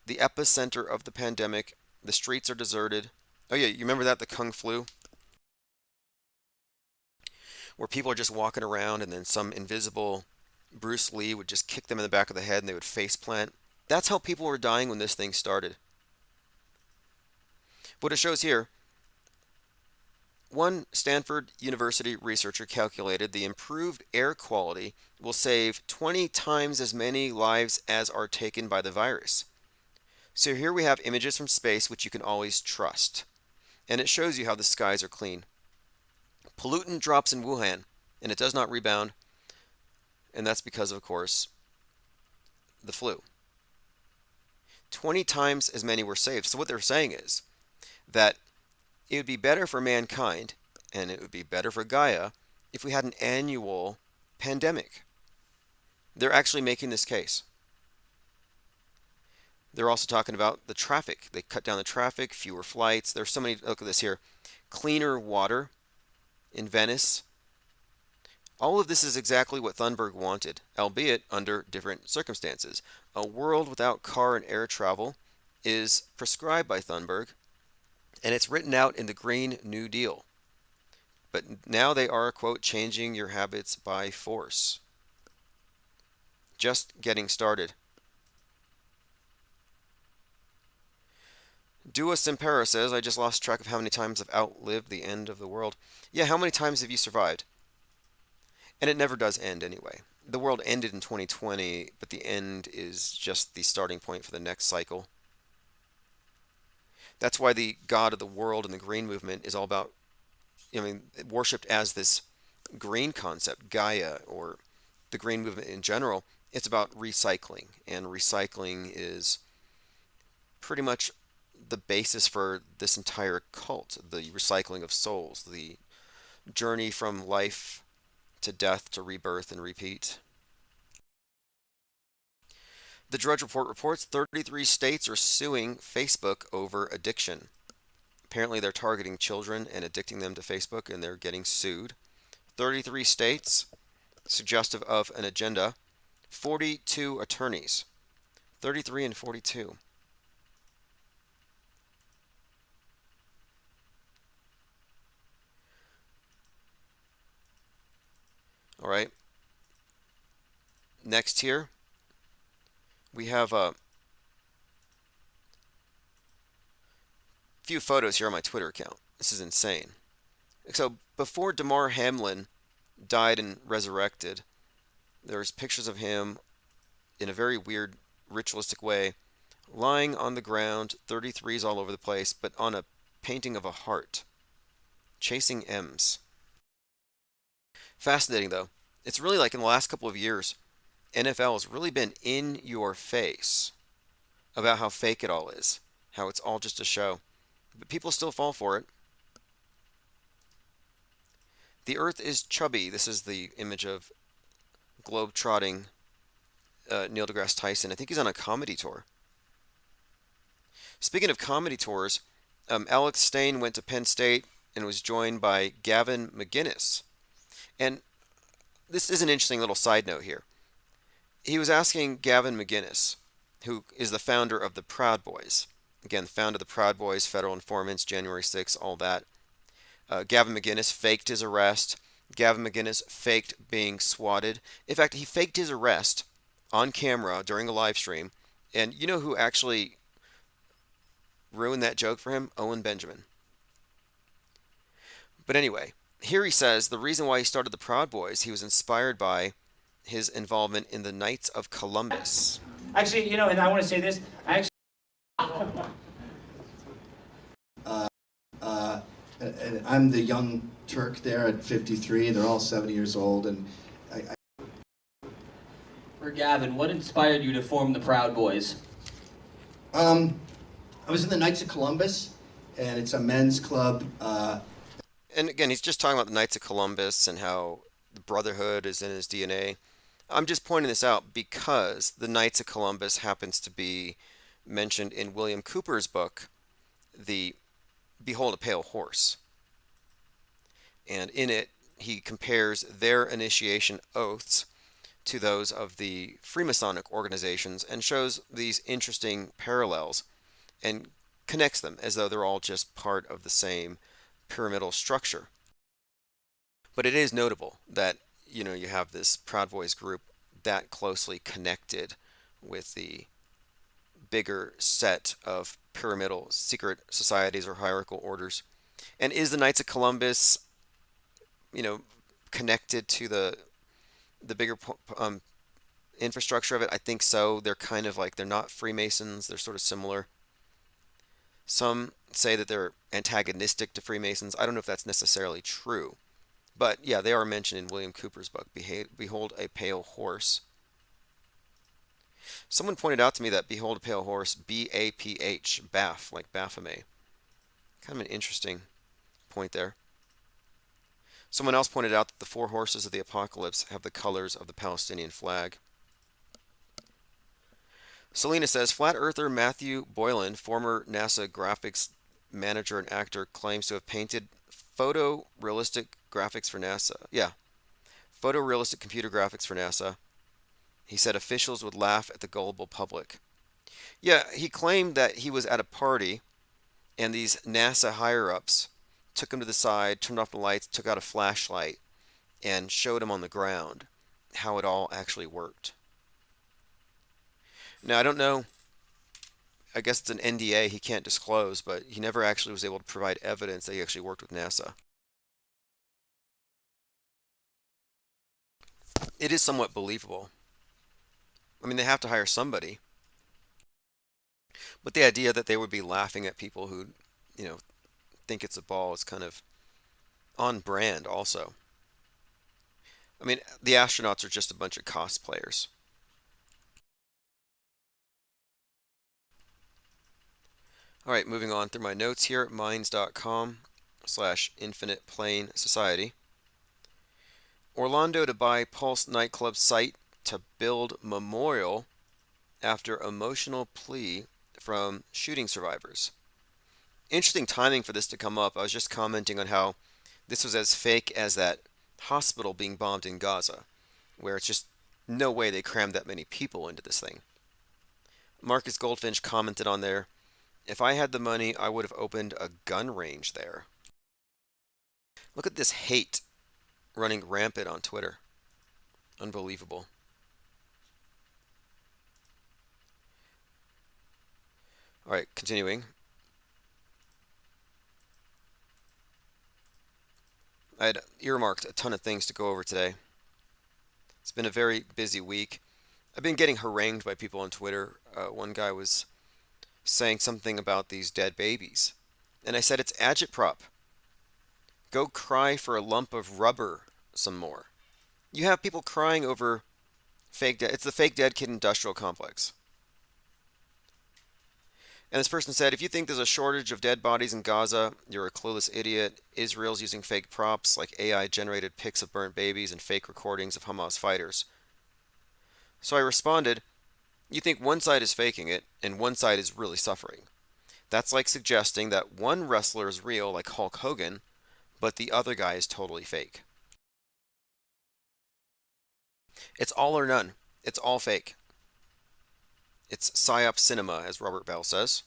the epicenter of the pandemic, the streets are deserted. Oh yeah, you remember that, the Kung Flu? Where people are just walking around and then some invisible Bruce Lee would just kick them in the back of the head and they would face plant. That's how people were dying when this thing started. What it shows here, one Stanford University researcher calculated the improved air quality will save 20 times as many lives as are taken by the virus. So here we have images from space which you can always trust. And it shows you how the skies are clean. Pollutant drops in Wuhan, and it does not rebound. And that's because, of course, the flu. 20 times as many were saved. So what they're saying is that it would be better for mankind, and it would be better for Gaia, if we had an annual pandemic. They're actually making this case. They're also talking about the traffic. They cut down the traffic, fewer flights. There's so many, look at this here. Cleaner water in Venice. All of this is exactly what Thunberg wanted, albeit under different circumstances. A world without car and air travel is prescribed by Thunberg, and it's written out in the Green New Deal. But now they are, quote, changing your habits by force. Just getting started. Dua Simpera says, I just lost track of how many times I've outlived the end of the world. Yeah, how many times have you survived? And it never does end anyway. The world ended in 2020, but the end is just the starting point for the next cycle. That's why the God of the world and the green movement is all about, worshipped as this green concept, Gaia, or the green movement in general. It's about recycling, and recycling is pretty much the basis for this entire cult, the recycling of souls, the journey from life to death to rebirth and repeat. The Drudge Report reports 33 states are suing Facebook over addiction. Apparently they're targeting children and addicting them to Facebook, and they're getting sued. 33 states, suggestive of an agenda. 42 attorneys. 33 and 42. All right. Next here, we have a few photos here on my Twitter account. This is insane. So before Damar Hamlin died and resurrected, there's pictures of him in a very weird ritualistic way, lying on the ground, 33s all over the place, but on a painting of a heart, chasing M's. Fascinating though. It's really like in the last couple of years, NFL has really been in your face about how fake it all is, how it's all just a show. But people still fall for it. The earth is chubby. This is the image of globe-trotting Neil deGrasse Tyson. I think he's on a comedy tour. Speaking of comedy tours, Alex Stein went to Penn State and was joined by Gavin McInnes. And this is an interesting little side note here. He was asking Gavin McInnes, who is the founder of the Proud Boys. Again, founder of the Proud Boys, federal informants, January 6th, all that. Gavin McInnes faked his arrest. Gavin McInnes faked being swatted. In fact, he faked his arrest on camera during a live stream. And you know who actually ruined that joke for him? Owen Benjamin. But anyway, Here he says the reason why he started the Proud Boys, he was inspired by his involvement in the Knights of Columbus. Actually, and I want to say this. I actually. And I'm the young Turk there at 53. They're all 70 years old, and For Gavin, what inspired you to form the Proud Boys? I was in the Knights of Columbus, and it's a men's club. And again, he's just talking about the Knights of Columbus and how the brotherhood is in his DNA. I'm just pointing this out because the Knights of Columbus happens to be mentioned in William Cooper's book, The Behold a Pale Horse. And in it, he compares their initiation oaths to those of the Freemasonic organizations and shows these interesting parallels and connects them as though they're all just part of the same pyramidal structure. But it is notable that you have this Proud Boys group that closely connected with the bigger set of pyramidal secret societies or hierarchical orders. And is the Knights of Columbus, connected to the bigger infrastructure of it? I think so. They're kind of like they're not Freemasons. They're sort of similar. Some say that they're antagonistic to Freemasons. I don't know if that's necessarily true. But yeah, they are mentioned in William Cooper's book, Behold a Pale Horse. Someone pointed out to me that Behold a Pale Horse, B-A-P-H, Baph, like Baphomet. Kind of an interesting point there. Someone else pointed out that the four horses of the apocalypse have the colors of the Palestinian flag. Selena says, Flat Earther Matthew Boylan, former NASA graphics manager and actor, claims to have painted photorealistic graphics for NASA. Yeah, photorealistic computer graphics for NASA. He said officials would laugh at the gullible public. Yeah, he claimed that he was at a party and these NASA higher-ups took him to the side, turned off the lights, took out a flashlight, and showed him on the ground how it all actually worked. Now, I don't know. I guess it's an NDA he can't disclose, but he never actually was able to provide evidence that he actually worked with NASA. It is somewhat believable. I mean, they have to hire somebody. But the idea that they would be laughing at people who, think it's a ball is kind of on brand also. I mean, the astronauts are just a bunch of cosplayers. All right, moving on through my notes here at minds.com/infinite plane society. Orlando to buy Pulse nightclub site to build memorial after emotional plea from shooting survivors. Interesting timing for this to come up. I was just commenting on how this was as fake as that hospital being bombed in Gaza, where it's just no way they crammed that many people into this thing. Marcus Goldfinch commented on there, if I had the money, I would have opened a gun range there. Look at this hate running rampant on Twitter. Unbelievable. All right, continuing. I had earmarked a ton of things to go over today. It's been a very busy week. I've been getting harangued by people on Twitter. One guy was saying something about these dead babies. And I said, it's agitprop. Go cry for a lump of rubber some more. You have people crying over fake dead. It's the fake dead kid industrial complex. And this person said, if you think there's a shortage of dead bodies in Gaza, you're a clueless idiot. Israel's using fake props like AI-generated pics of burnt babies and fake recordings of Hamas fighters. So I responded, you think one side is faking it and one side is really suffering. That's like suggesting that one wrestler is real like Hulk Hogan, but the other guy is totally fake. It's all or none. It's all fake. It's psyop cinema, as Robert Bell says.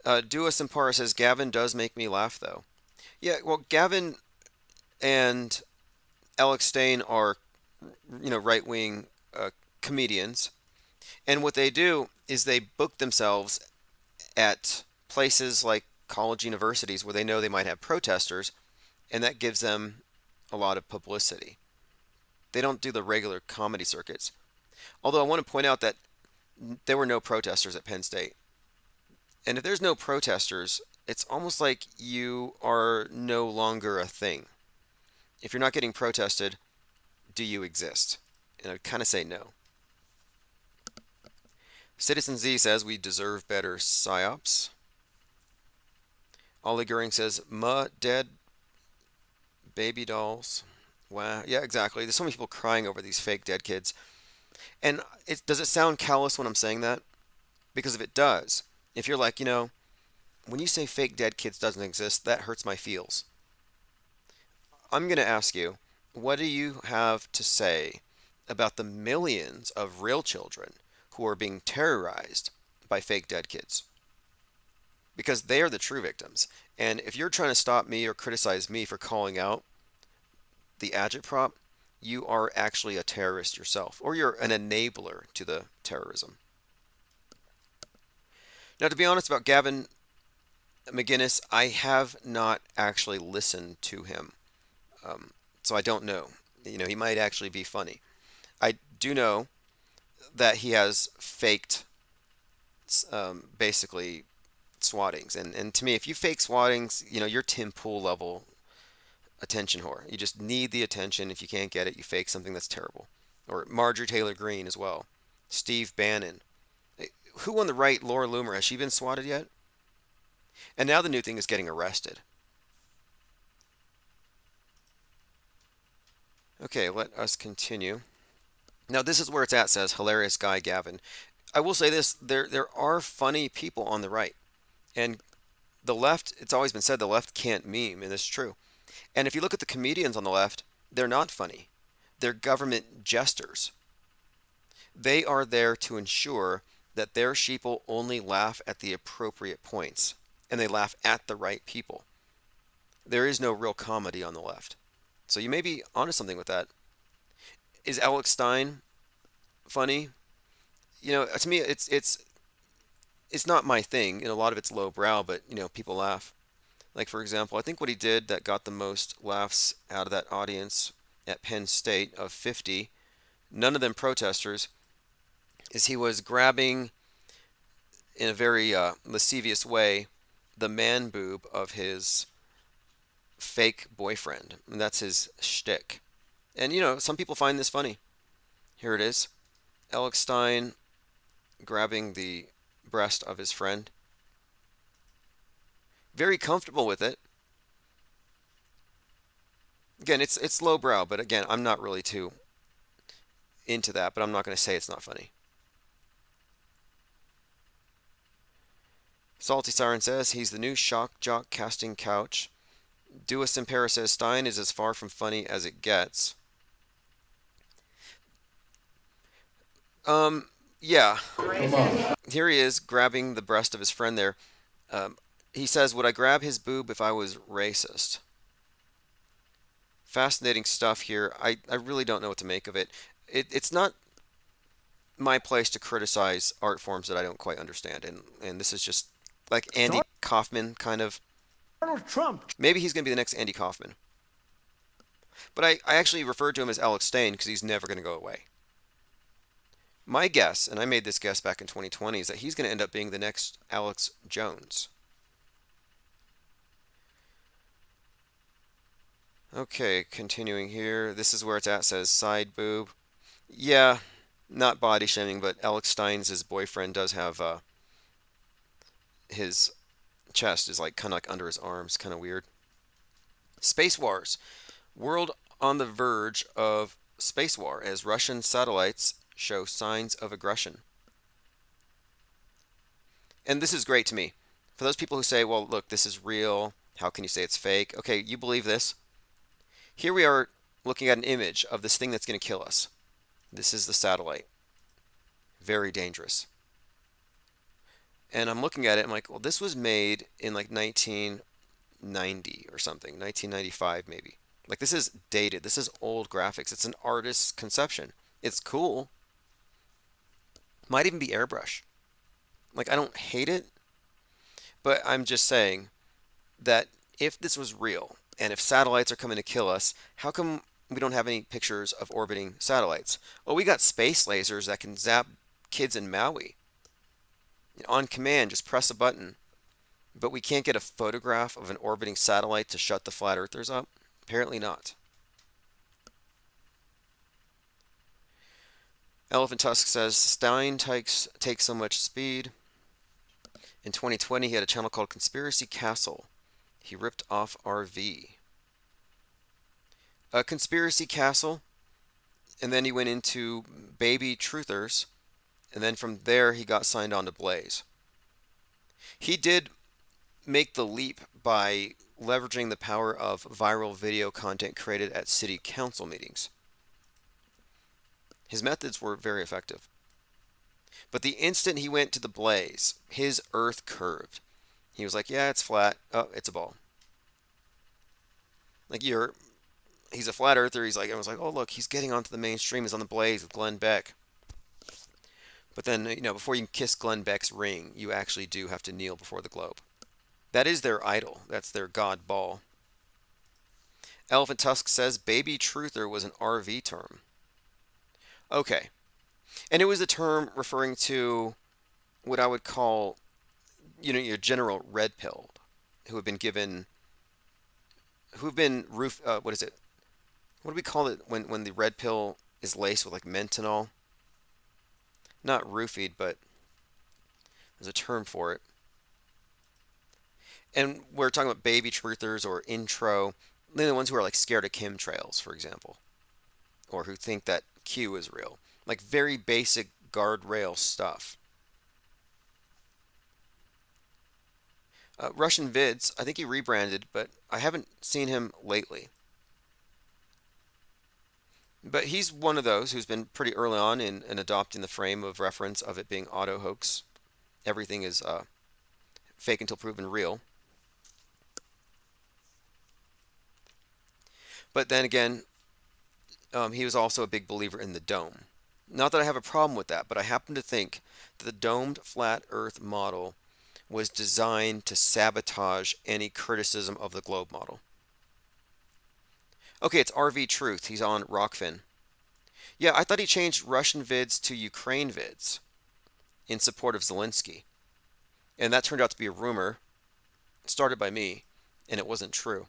Dua Simpara says, Gavin does make me laugh, though. Yeah, well, Gavin and Alex Stein are, right-wing comedians. And what they do is they book themselves at places like college universities where they know they might have protesters, and that gives them a lot of publicity. They don't do the regular comedy circuits. Although I want to point out that there were no protesters at Penn State. And if there's no protesters, it's almost like you are no longer a thing. If you're not getting protested, do you exist? And I'd kind of say no. Citizen Z says we deserve better psyops. Ollie Goering says, dead baby dolls. Wow. Yeah, exactly. There's so many people crying over these fake dead kids. And does it sound callous when I'm saying that? Because if it does, if you're like, when you say fake dead kids doesn't exist, that hurts my feels. I'm going to ask you, what do you have to say about the millions of real children who are being terrorized by fake dead kids? Because they are the true victims. And if you're trying to stop me or criticize me for calling out the agitprop, you are actually a terrorist yourself, or you're an enabler to the terrorism. Now, to be honest about Gavin McGinnis, I have not actually listened to him. So I don't know. He might actually be funny. I do know that he has faked basically swattings. And to me, if you fake swattings, you're Tim Pool level attention whore. You just need the attention. If you can't get it, you fake something that's terrible. Or Marjorie Taylor Greene as well. Steve Bannon. Who on the right, Laura Loomer, has she been swatted yet? And now the new thing is getting arrested. Okay, let us continue. Now this is where it's at, says hilarious guy Gavin. I will say this, there are funny people on the right. And the left, it's always been said the left can't meme, and it's true. And if you look at the comedians on the left, they're not funny. They're government jesters. They are there to ensure that their sheeple only laugh at the appropriate points, and they laugh at the right people. There is no real comedy on the left. So you may be onto something with that. Is Alex Stein funny? To me, it's not my thing. A lot of it's lowbrow, but people laugh. Like for example, I think what he did that got the most laughs out of that audience at Penn State of 50, none of them protesters, is he was grabbing in a very lascivious way the man boob of his fake boyfriend. And that's his shtick. And some people find this funny. Here it is. Alex Stein grabbing the breast of his friend. Very comfortable with it. Again, it's lowbrow, but again, I'm not really too into that, but I'm not going to say it's not funny. Salty Siren says he's the new shock jock casting couch. Duist in Paris says Stein is as far from funny as it gets. Yeah. Come on. Here he is grabbing the breast of his friend there. He says, would I grab his boob if I was racist? Fascinating stuff here. I really don't know what to make of it. It's not my place to criticize art forms that I don't quite understand. And this is just like Andy Kaufman kind of. Donald Trump. Maybe he's going to be the next Andy Kaufman. But I actually referred to him as Alex Stein because he's never going to go away. My guess, and I made this guess back in 2020, is that he's going to end up being the next Alex Jones. Okay, continuing here. This is where it's at, says side boob. Yeah, not body shaming, but Alex Stein's his boyfriend does have his chest is like kind of like under his arms, kind of weird. Space Wars. World on the verge of space war as Russian satellites show signs of aggression. And this is great to me. For those people who say, well, look, this is real. How can you say it's fake? Okay, you believe this. Here we are looking at an image of this thing that's going to kill us. This is the satellite. Very dangerous. And I'm looking at it, I'm like, well, this was made in like 1990 or something, 1995 maybe. Like this is dated. This is old graphics. It's an artist's conception. It's cool. Might even be airbrush. Like I don't hate it, but I'm just saying that if this was real, and if satellites are coming to kill us, how come we don't have any pictures of orbiting satellites? Well, we got space lasers that can zap kids in Maui. On command, just press a button. But we can't get a photograph of an orbiting satellite to shut the flat earthers up? Apparently not. Elephant Tusk says Stein takes so much speed. In 2020, he had a channel called Conspiracy Castle. He ripped off RV. A Conspiracy Castle, and then he went into Baby Truthers, and then from there he got signed on to Blaze. He did make the leap by leveraging the power of viral video content created at city council meetings. His methods were very effective. But the instant he went to the Blaze, his earth curved. He was like, yeah, it's flat. Oh, it's a ball. Like, he's a flat earther. He's like, I was like, oh, look, he's getting onto the mainstream. He's on the Blaze with Glenn Beck. But then, before you can kiss Glenn Beck's ring, you actually do have to kneel before the globe. That is their idol. That's their god ball. Elephant Tusk says Baby Truther was an RV term. Okay. And it was a term referring to what I would call, your general red pilled, who've been what is it? What do we call it when the red pill is laced with like menthol? Not roofied, but there's a term for it. And we're talking about baby truthers or intro, the ones who are like scared of chemtrails, for example, or who think that Q is real. Like very basic guardrail stuff. Russian Vids, I think he rebranded, but I haven't seen him lately. But he's one of those who's been pretty early on in adopting the frame of reference of it being auto hoax. Everything is fake until proven real. But then again, he was also a big believer in the dome. Not that I have a problem with that, but I happen to think that the domed flat Earth model was designed to sabotage any criticism of the globe model. Okay, it's RV Truth. He's on Rockfin. Yeah, I thought he changed Russian vids to Ukraine vids in support of Zelensky. And that turned out to be a rumor started by me, and it wasn't true.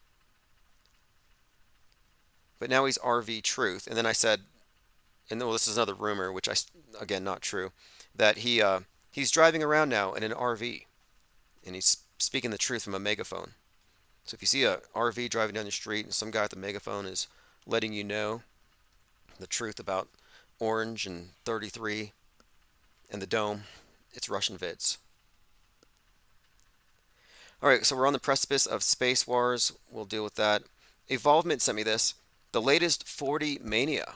But now he's RV Truth. And then I said, and well, this is another rumor, which again, not true, that he's driving around now in an RV, and he's speaking the truth from a megaphone. So if you see a RV driving down the street and some guy with a megaphone is letting you know the truth about Orange and 33 and the dome, it's Russian vids. All right, so we're on the precipice of space wars. We'll deal with that. Evolvement sent me this. The latest 40 mania.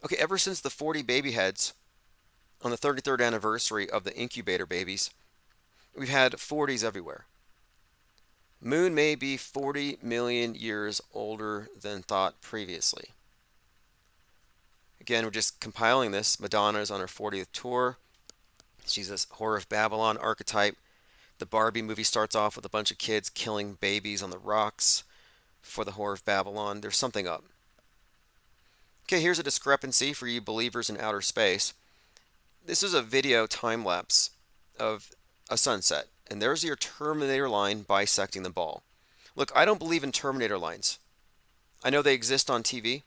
Okay, ever since the 40 baby heads on the 33rd anniversary of the incubator babies, we've had 40s everywhere. Moon may be 40 million years older than thought previously. Again, we're just compiling this. Madonna is on her 40th tour. She's this Whore of Babylon archetype. The Barbie movie starts off with a bunch of kids killing babies on the rocks for the Whore of Babylon. There's something up. Okay, here's a discrepancy for you believers in outer space. This is a video time lapse of a sunset, and there's your Terminator line bisecting the ball. Look, I don't believe in Terminator lines. I know they exist on TV,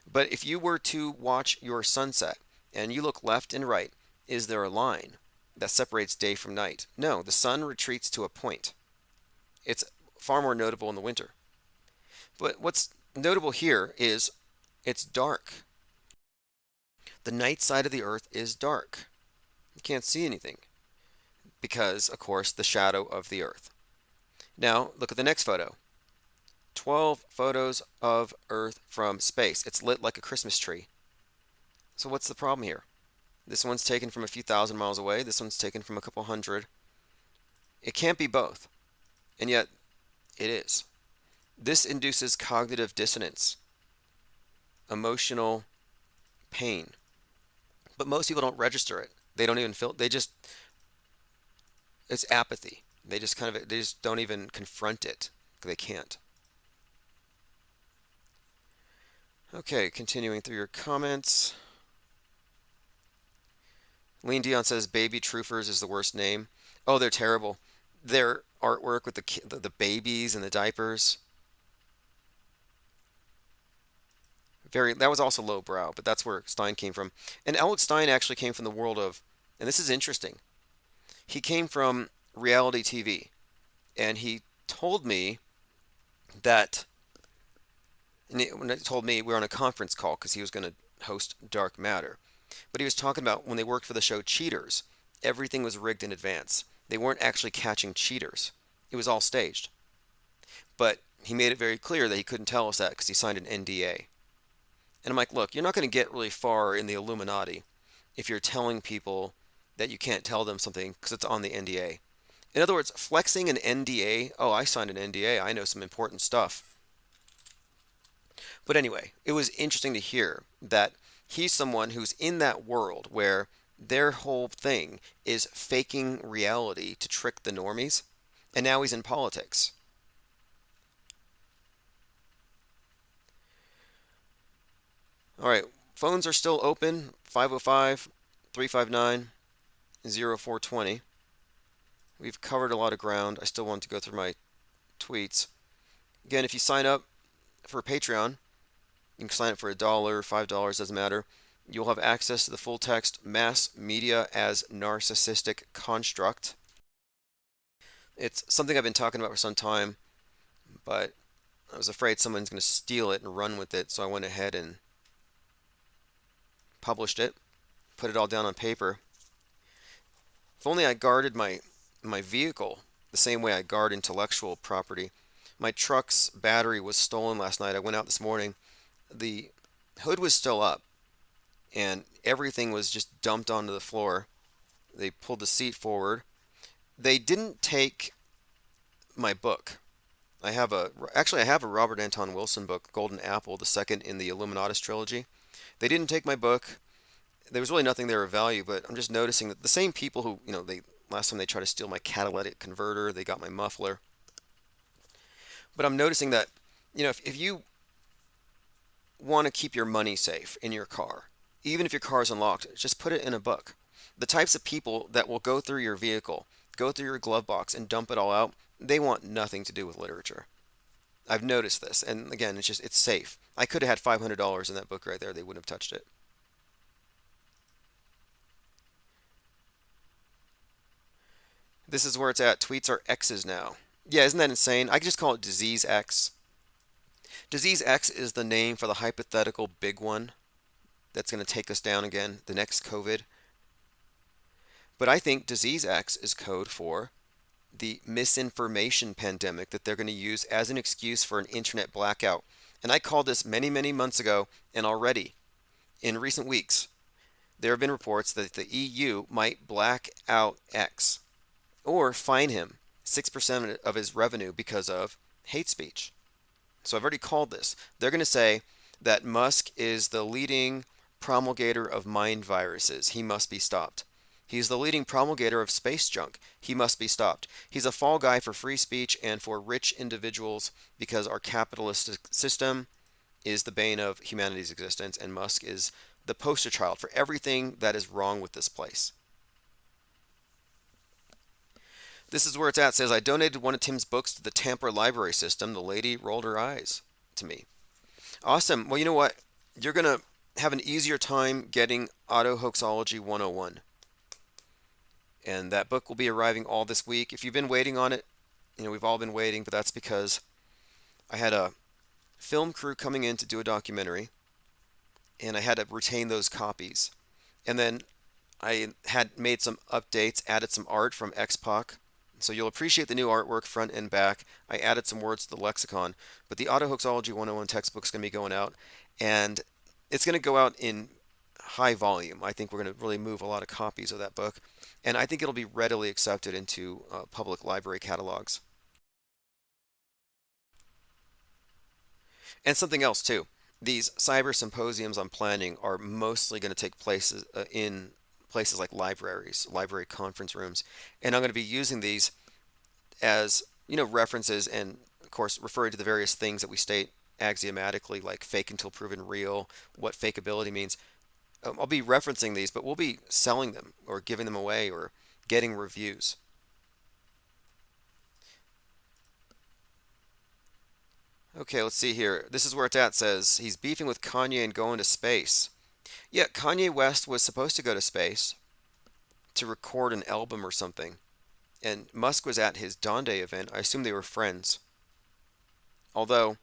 but if you were to watch your sunset and you look left and right, is there a line that separates day from night? No, the sun retreats to a point. It's far more notable in the winter. But what's notable here is it's dark. The night side of the earth is dark. You can't see anything because, of course, the shadow of the earth. Now, look at the next photo. 12 photos of Earth from space. It's lit like a Christmas tree. So what's the problem here? This one's taken from a few thousand miles away. This one's taken from a couple hundred. It can't be both. And yet, it is. This induces cognitive dissonance, emotional pain. But most people don't register it. They don't even feel, it's apathy. They just don't even confront it. They can't. Okay, continuing through your comments. Lean Dion says Baby Troopers is the worst name. Oh, they're terrible. Their artwork with the babies and the diapers. That was also lowbrow, but that's where Stein came from. And Alex Stein actually came from the world of, and this is interesting. He came from reality TV, and he told me that, when he told me we were on a conference call because he was going to host Dark Matter, but he was talking about when they worked for the show Cheaters, everything was rigged in advance. They weren't actually catching cheaters. It was all staged. But he made it very clear that he couldn't tell us that because he signed an NDA. And I'm like, look, you're not going to get really far in the Illuminati if you're telling people that you can't tell them something because it's on the NDA. In other words, flexing an NDA, oh, I signed an NDA, I know some important stuff. But anyway, it was interesting to hear that he's someone who's in that world where their whole thing is faking reality to trick the normies, and now he's in politics. All right, phones are still open, 505 359 0420. We've covered a lot of ground. I still want to go through my tweets. Again, if you sign up for Patreon, you can sign up for $1, $5, doesn't matter. You'll have access to the full text Mass Media as Narcissistic Construct. It's something I've been talking about for some time, but I was afraid someone's going to steal it and run with it, so I went ahead and published it, put it all down on paper. If only I guarded my vehicle the same way I guard intellectual property. My truck's battery was stolen last night. I went out this morning. The hood was still up, and everything was just dumped onto the floor. They pulled the seat forward. They didn't take my book. I have a Robert Anton Wilson book, Golden Apple, the second in the Illuminatus trilogy. They didn't take my book. There was really nothing there of value, but I'm just noticing that the same people who, last time they tried to steal my catalytic converter, they got my muffler. But I'm noticing that, if you want to keep your money safe in your car, even if your car is unlocked, just put it in a book. The types of people that will go through your vehicle, go through your glove box and dump it all out, they want nothing to do with literature. I've noticed this, and again, it's safe. I could have had $500 in that book right there. They wouldn't have touched it. This is where it's at. Tweets are X's now. Yeah, isn't that insane? I could just call it Disease X. Disease X is the name for the hypothetical big one that's going to take us down again, the next COVID. But I think Disease X is code for the misinformation pandemic that they're going to use as an excuse for an internet blackout. And I called this many, many months ago, and already, in recent weeks, there have been reports that the EU might black out X or fine him 6% of his revenue because of hate speech. So I've already called this. They're going to say that Musk is the leading promulgator of mind viruses. He must be stopped. He's the leading promulgator of space junk. He must be stopped. He's a fall guy for free speech and for rich individuals because our capitalist system is the bane of humanity's existence, and Musk is the poster child for everything that is wrong with this place. This is where it's at. It says, I donated one of Tim's books to the Tampa library system. The lady rolled her eyes to me. Awesome. Well, you know what? You're going to have an easier time getting Auto Hoaxology 101. And that book will be arriving all this week. If you've been waiting on it, we've all been waiting, but that's because I had a film crew coming in to do a documentary, and I had to retain those copies. And then I had made some updates, added some art from X-Pac. So you'll appreciate the new artwork front and back. I added some words to the lexicon, but the Auto Hoaxology 101 textbook is going to be going out, and it's going to go out in high volume. I think we're going to really move a lot of copies of that book, and I think it'll be readily accepted into public library catalogs. And something else too. These cyber symposiums I'm planning are mostly going to take place in places like libraries, library conference rooms, and I'm going to be using these as, references and, of course, referring to the various things that we state axiomatically, like fake until proven real, what fakeability means. I'll be referencing these, but we'll be selling them or giving them away or getting reviews. Okay, let's see here. This is where it's at. Says he's beefing with Kanye and going to space. Yeah, Kanye West was supposed to go to space to record an album or something. And Musk was at his Donde event. I assume they were friends. Although,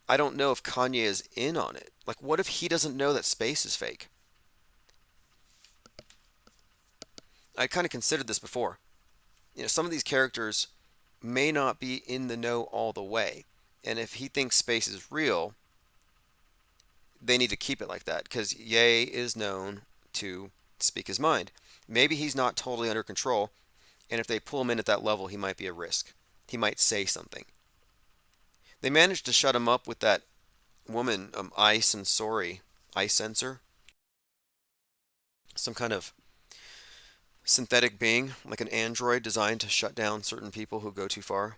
I don't know if Kanye is in on it. Like, what if he doesn't know that space is fake? I kind of considered this before. Some of these characters may not be in the know all the way. And if he thinks space is real, they need to keep it like that because Ye is known to speak his mind. Maybe he's not totally under control, and if they pull him in at that level, he might be a risk. He might say something. They managed to shut him up with that woman, Ice Sensor, some kind of synthetic being, like an android designed to shut down certain people who go too far.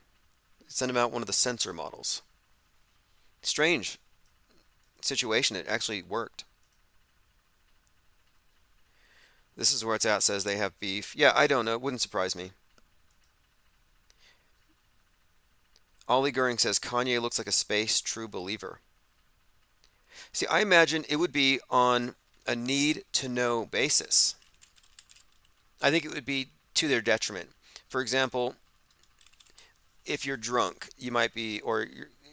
Send him out one of the sensor models. Strange situation. It actually worked. This is where it's at. Says they have beef. Yeah, I don't know. It wouldn't surprise me. Ollie Goering says Kanye looks like a space true believer. See, I imagine it would be on a need to know basis. I think it would be to their detriment. For example, if you're drunk, you might be, or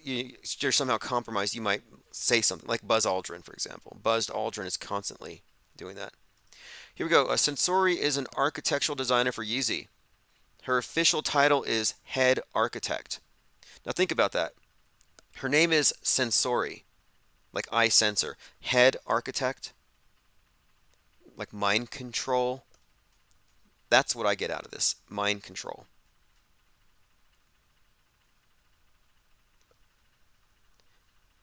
you're somehow compromised, you might say something like Buzz Aldrin, for example. Buzz Aldrin is constantly doing that. Here we go. Sensori is an architectural designer for Yeezy. Her official title is head architect. Now think about that. Her name is Sensori, like eye sensor. Head architect, like mind control. That's what I get out of this, mind control.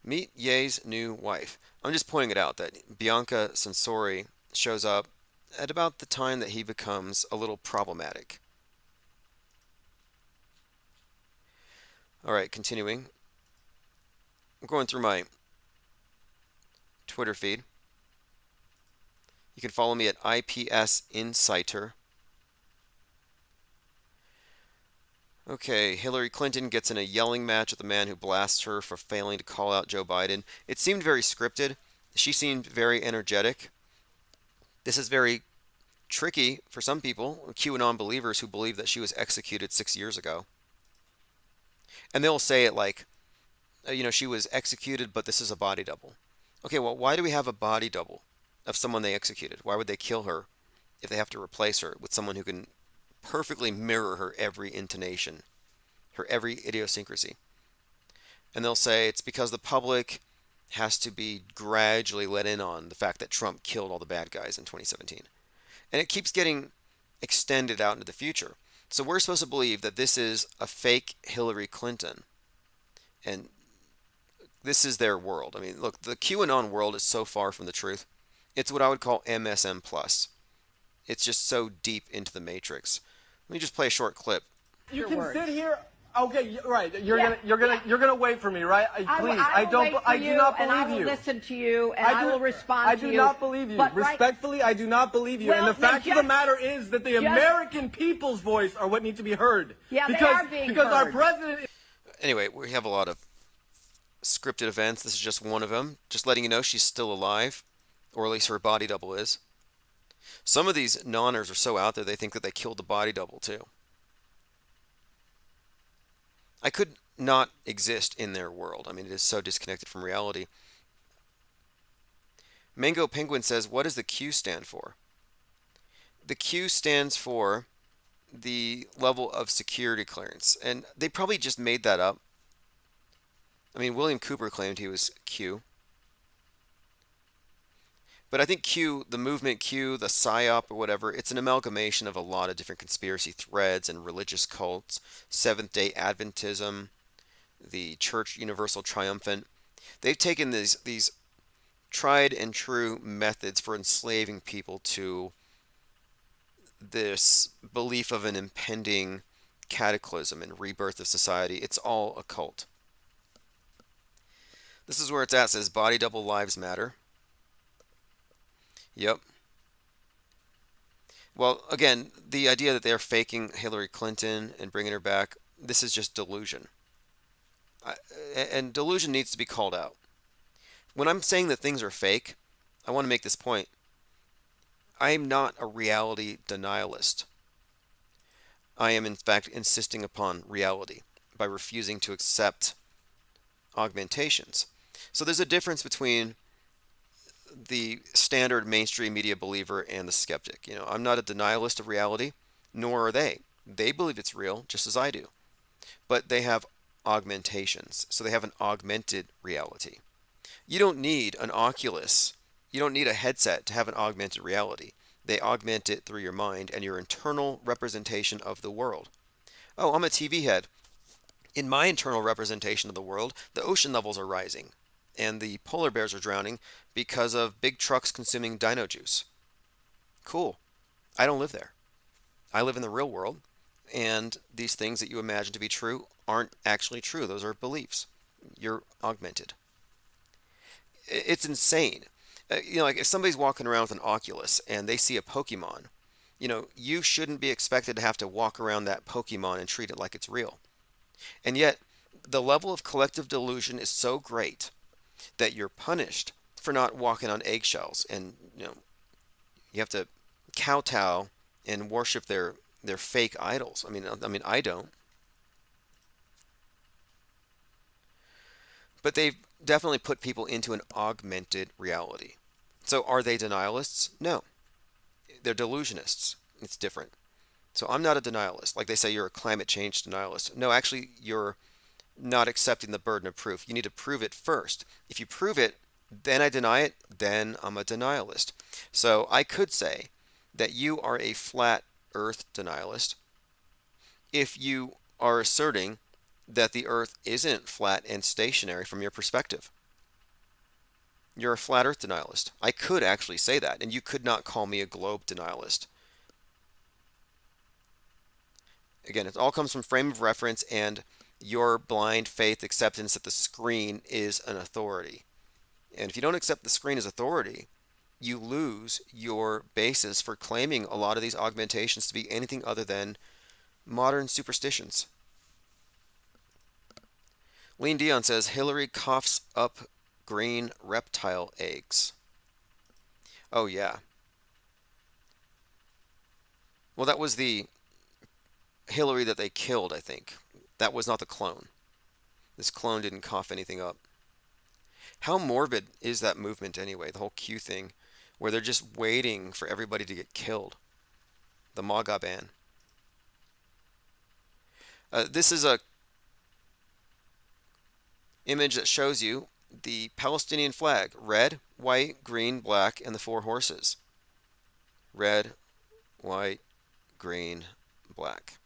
Meet Ye's new wife. I'm just pointing it out that Bianca Sensori shows up at about the time that he becomes a little problematic. All right, continuing. I'm going through my Twitter feed. You can follow me at IPS Insider. Okay, Hillary Clinton gets in a yelling match with the man who blasts her for failing to call out Joe Biden. It seemed very scripted. She seemed very energetic. This is very tricky for some people, QAnon believers who believe that she was executed 6 years ago. And they'll say it like, she was executed, but this is a body double. Okay, well, why do we have a body double of someone they executed? Why would they kill her if they have to replace her with someone who can perfectly mirror her every intonation, her every idiosyncrasy? And they'll say it's because the public has to be gradually let in on the fact that Trump killed all the bad guys in 2017. And it keeps getting extended out into the future. So we're supposed to believe that this is a fake Hillary Clinton. And this is their world. I mean, look, the QAnon world is so far from the truth. It's what I would call MSM plus. It's just so deep into the matrix. Let me just play a short clip. You can sit here. Okay, right. You're gonna wait for me, right? Please, I do not believe I will you. listen to you, and I will respond to you. I do not believe you. Respectfully, I do not believe you. Well, and the then fact of the matter is that the American people's voice are what need to be heard. Yeah, because, they are being because heard. our president. Anyway, we have a lot of scripted events. This is just one of them. Just letting you know she's still alive, or at least her body double is. Some of these nonners are so out there they think that they killed the body double too. I could not exist in their world. I mean, it is so disconnected from reality. Mango Penguin says, what does the Q stand for? The Q stands for the level of security clearance. And they probably just made that up. I mean, William Cooper claimed he was Q. But I think Q, the movement Q, the PSYOP or whatever, it's an amalgamation of a lot of different conspiracy threads and religious cults, Seventh-day Adventism, the Church Universal Triumphant. They've taken these tried and true methods for enslaving people to this belief of an impending cataclysm and rebirth of society. It's all a cult. This is where it's at. It says body double lives matter. Yep. Well, again, the idea that they're faking Hillary Clinton and bringing her back, this is just delusion. And delusion needs to be called out. When I'm saying that things are fake, I want to make this point. I am not a reality denialist. I am, in fact, insisting upon reality by refusing to accept augmentations. So there's a difference between the standard mainstream media believer and the skeptic. I'm not a denialist of reality, nor are they. They believe it's real, just as I do. But they have augmentations. So they have an augmented reality. You don't need an Oculus. You don't need a headset to have an augmented reality. They augment it through your mind and your internal representation of the world. Oh, I'm a TV head. In my internal representation of the world, the ocean levels are rising and the polar bears are drowning because of big trucks consuming dino juice. Cool. I don't live there. I live in the real world, and these things that you imagine to be true aren't actually true. Those are beliefs. You're augmented. It's insane. Like if somebody's walking around with an Oculus and they see a Pokemon, you shouldn't be expected to have to walk around that Pokemon and treat it like it's real. And yet, the level of collective delusion is so great that you're punished for not walking on eggshells, and you have to kowtow and worship their fake idols. I mean, I don't, but they've definitely put people into an augmented reality. So, are they denialists? No, they're delusionists. It's different. So, I'm not a denialist. Like they say, you're a climate change denialist. No, actually, you're not accepting the burden of proof. You need to prove it first. If you prove it, then I deny it, then I'm a denialist. So I could say that you are a flat earth denialist if you are asserting that the earth isn't flat and stationary from your perspective. You're a flat earth denialist. I could actually say that, and you could not call me a globe denialist. Again, it all comes from frame of reference and your blind faith acceptance that the screen is an authority. And if you don't accept the screen as authority, you lose your basis for claiming a lot of these augmentations to be anything other than modern superstitions. Lean Dion says Hillary coughs up green reptile eggs. Oh, yeah. Well, that was the Hillary that they killed, I think. That was not the clone. This clone didn't cough anything up. How morbid is that movement anyway, the whole Q thing, where they're just waiting for everybody to get killed? The MAGA ban. This is a image that shows you the Palestinian flag. Red, white, green, black, and the four horses. Red, white, green, black.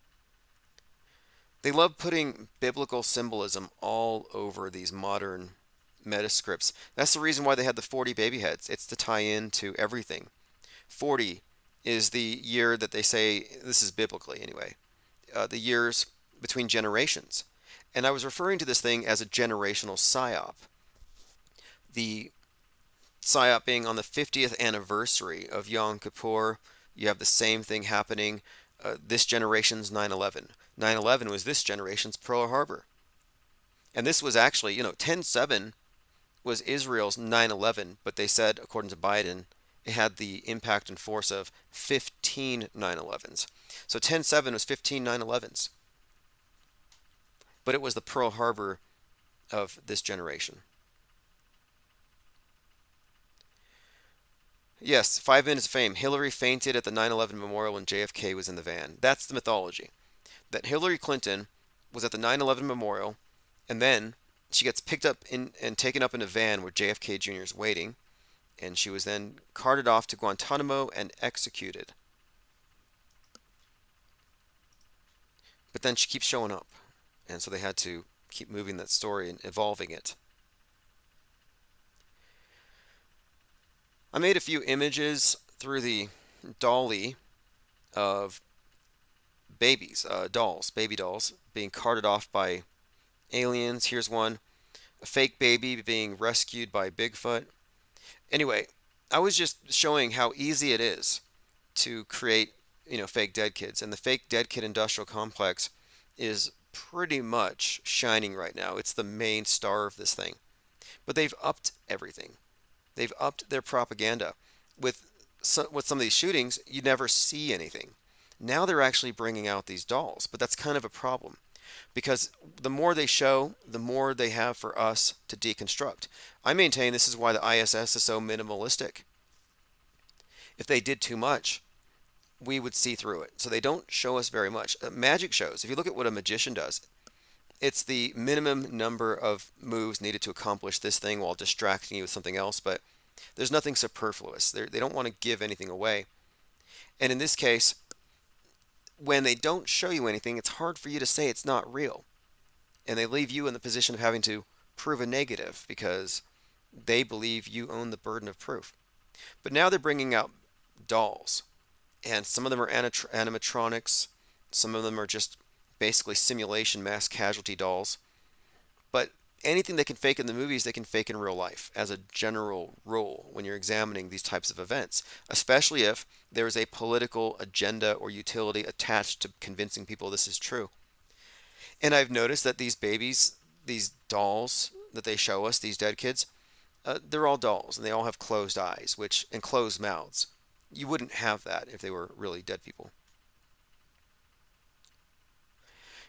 They love putting biblical symbolism all over these modern metascripts. That's the reason why they had the 40 baby heads. It's to tie in to everything. 40 is the year that they say, this is biblically anyway, the years between generations. And I was referring to this thing as a generational psyop. The psyop being on the 50th anniversary of Yom Kippur. You have the same thing happening. This generation's 9/11. 9/11 was this generation's Pearl Harbor. And this was actually, 10/7 was Israel's 9/11, but they said, according to Biden, it had the impact and force of 15 9/11s. So 10/7 was 15 9/11s. But it was the Pearl Harbor of this generation. Yes, 5 minutes of fame. Hillary fainted at the 9/11 memorial when JFK was in the van. That's the mythology. That Hillary Clinton was at the 9/11 memorial, and then she gets picked up and taken up in a van where JFK Jr. is waiting, and she was then carted off to Guantanamo and executed. But then she keeps showing up, and so they had to keep moving that story and evolving it. I made a few images through the dolly of babies, dolls, baby dolls, being carted off by aliens. Here's one, a fake baby being rescued by Bigfoot. Anyway, I was just showing how easy it is to create, fake dead kids. And the fake dead kid industrial complex is pretty much shining right now. It's the main star of this thing. But they've upped everything. They've upped their propaganda. With some of these shootings, you never see anything. Now they're actually bringing out these dolls, but that's kind of a problem because the more they show, the more they have for us to deconstruct. I maintain this is why the ISS is so minimalistic. If they did too much, we would see through it. So they don't show us very much. Magic shows, if you look at what a magician does, it's the minimum number of moves needed to accomplish this thing while distracting you with something else, but there's nothing superfluous. They don't want to give anything away. And in this case, when they don't show you anything, it's hard for you to say it's not real. And they leave you in the position of having to prove a negative because they believe you own the burden of proof. But now they're bringing out dolls. And some of them are animatronics. Some of them are just basically simulation mass casualty dolls. But anything they can fake in the movies, they can fake in real life as a general rule when you're examining these types of events, especially if there is a political agenda or utility attached to convincing people this is true. And I've noticed that these babies, these dolls that they show us, these dead kids, they're all dolls and they all have closed eyes, and closed mouths. You wouldn't have that if they were really dead people.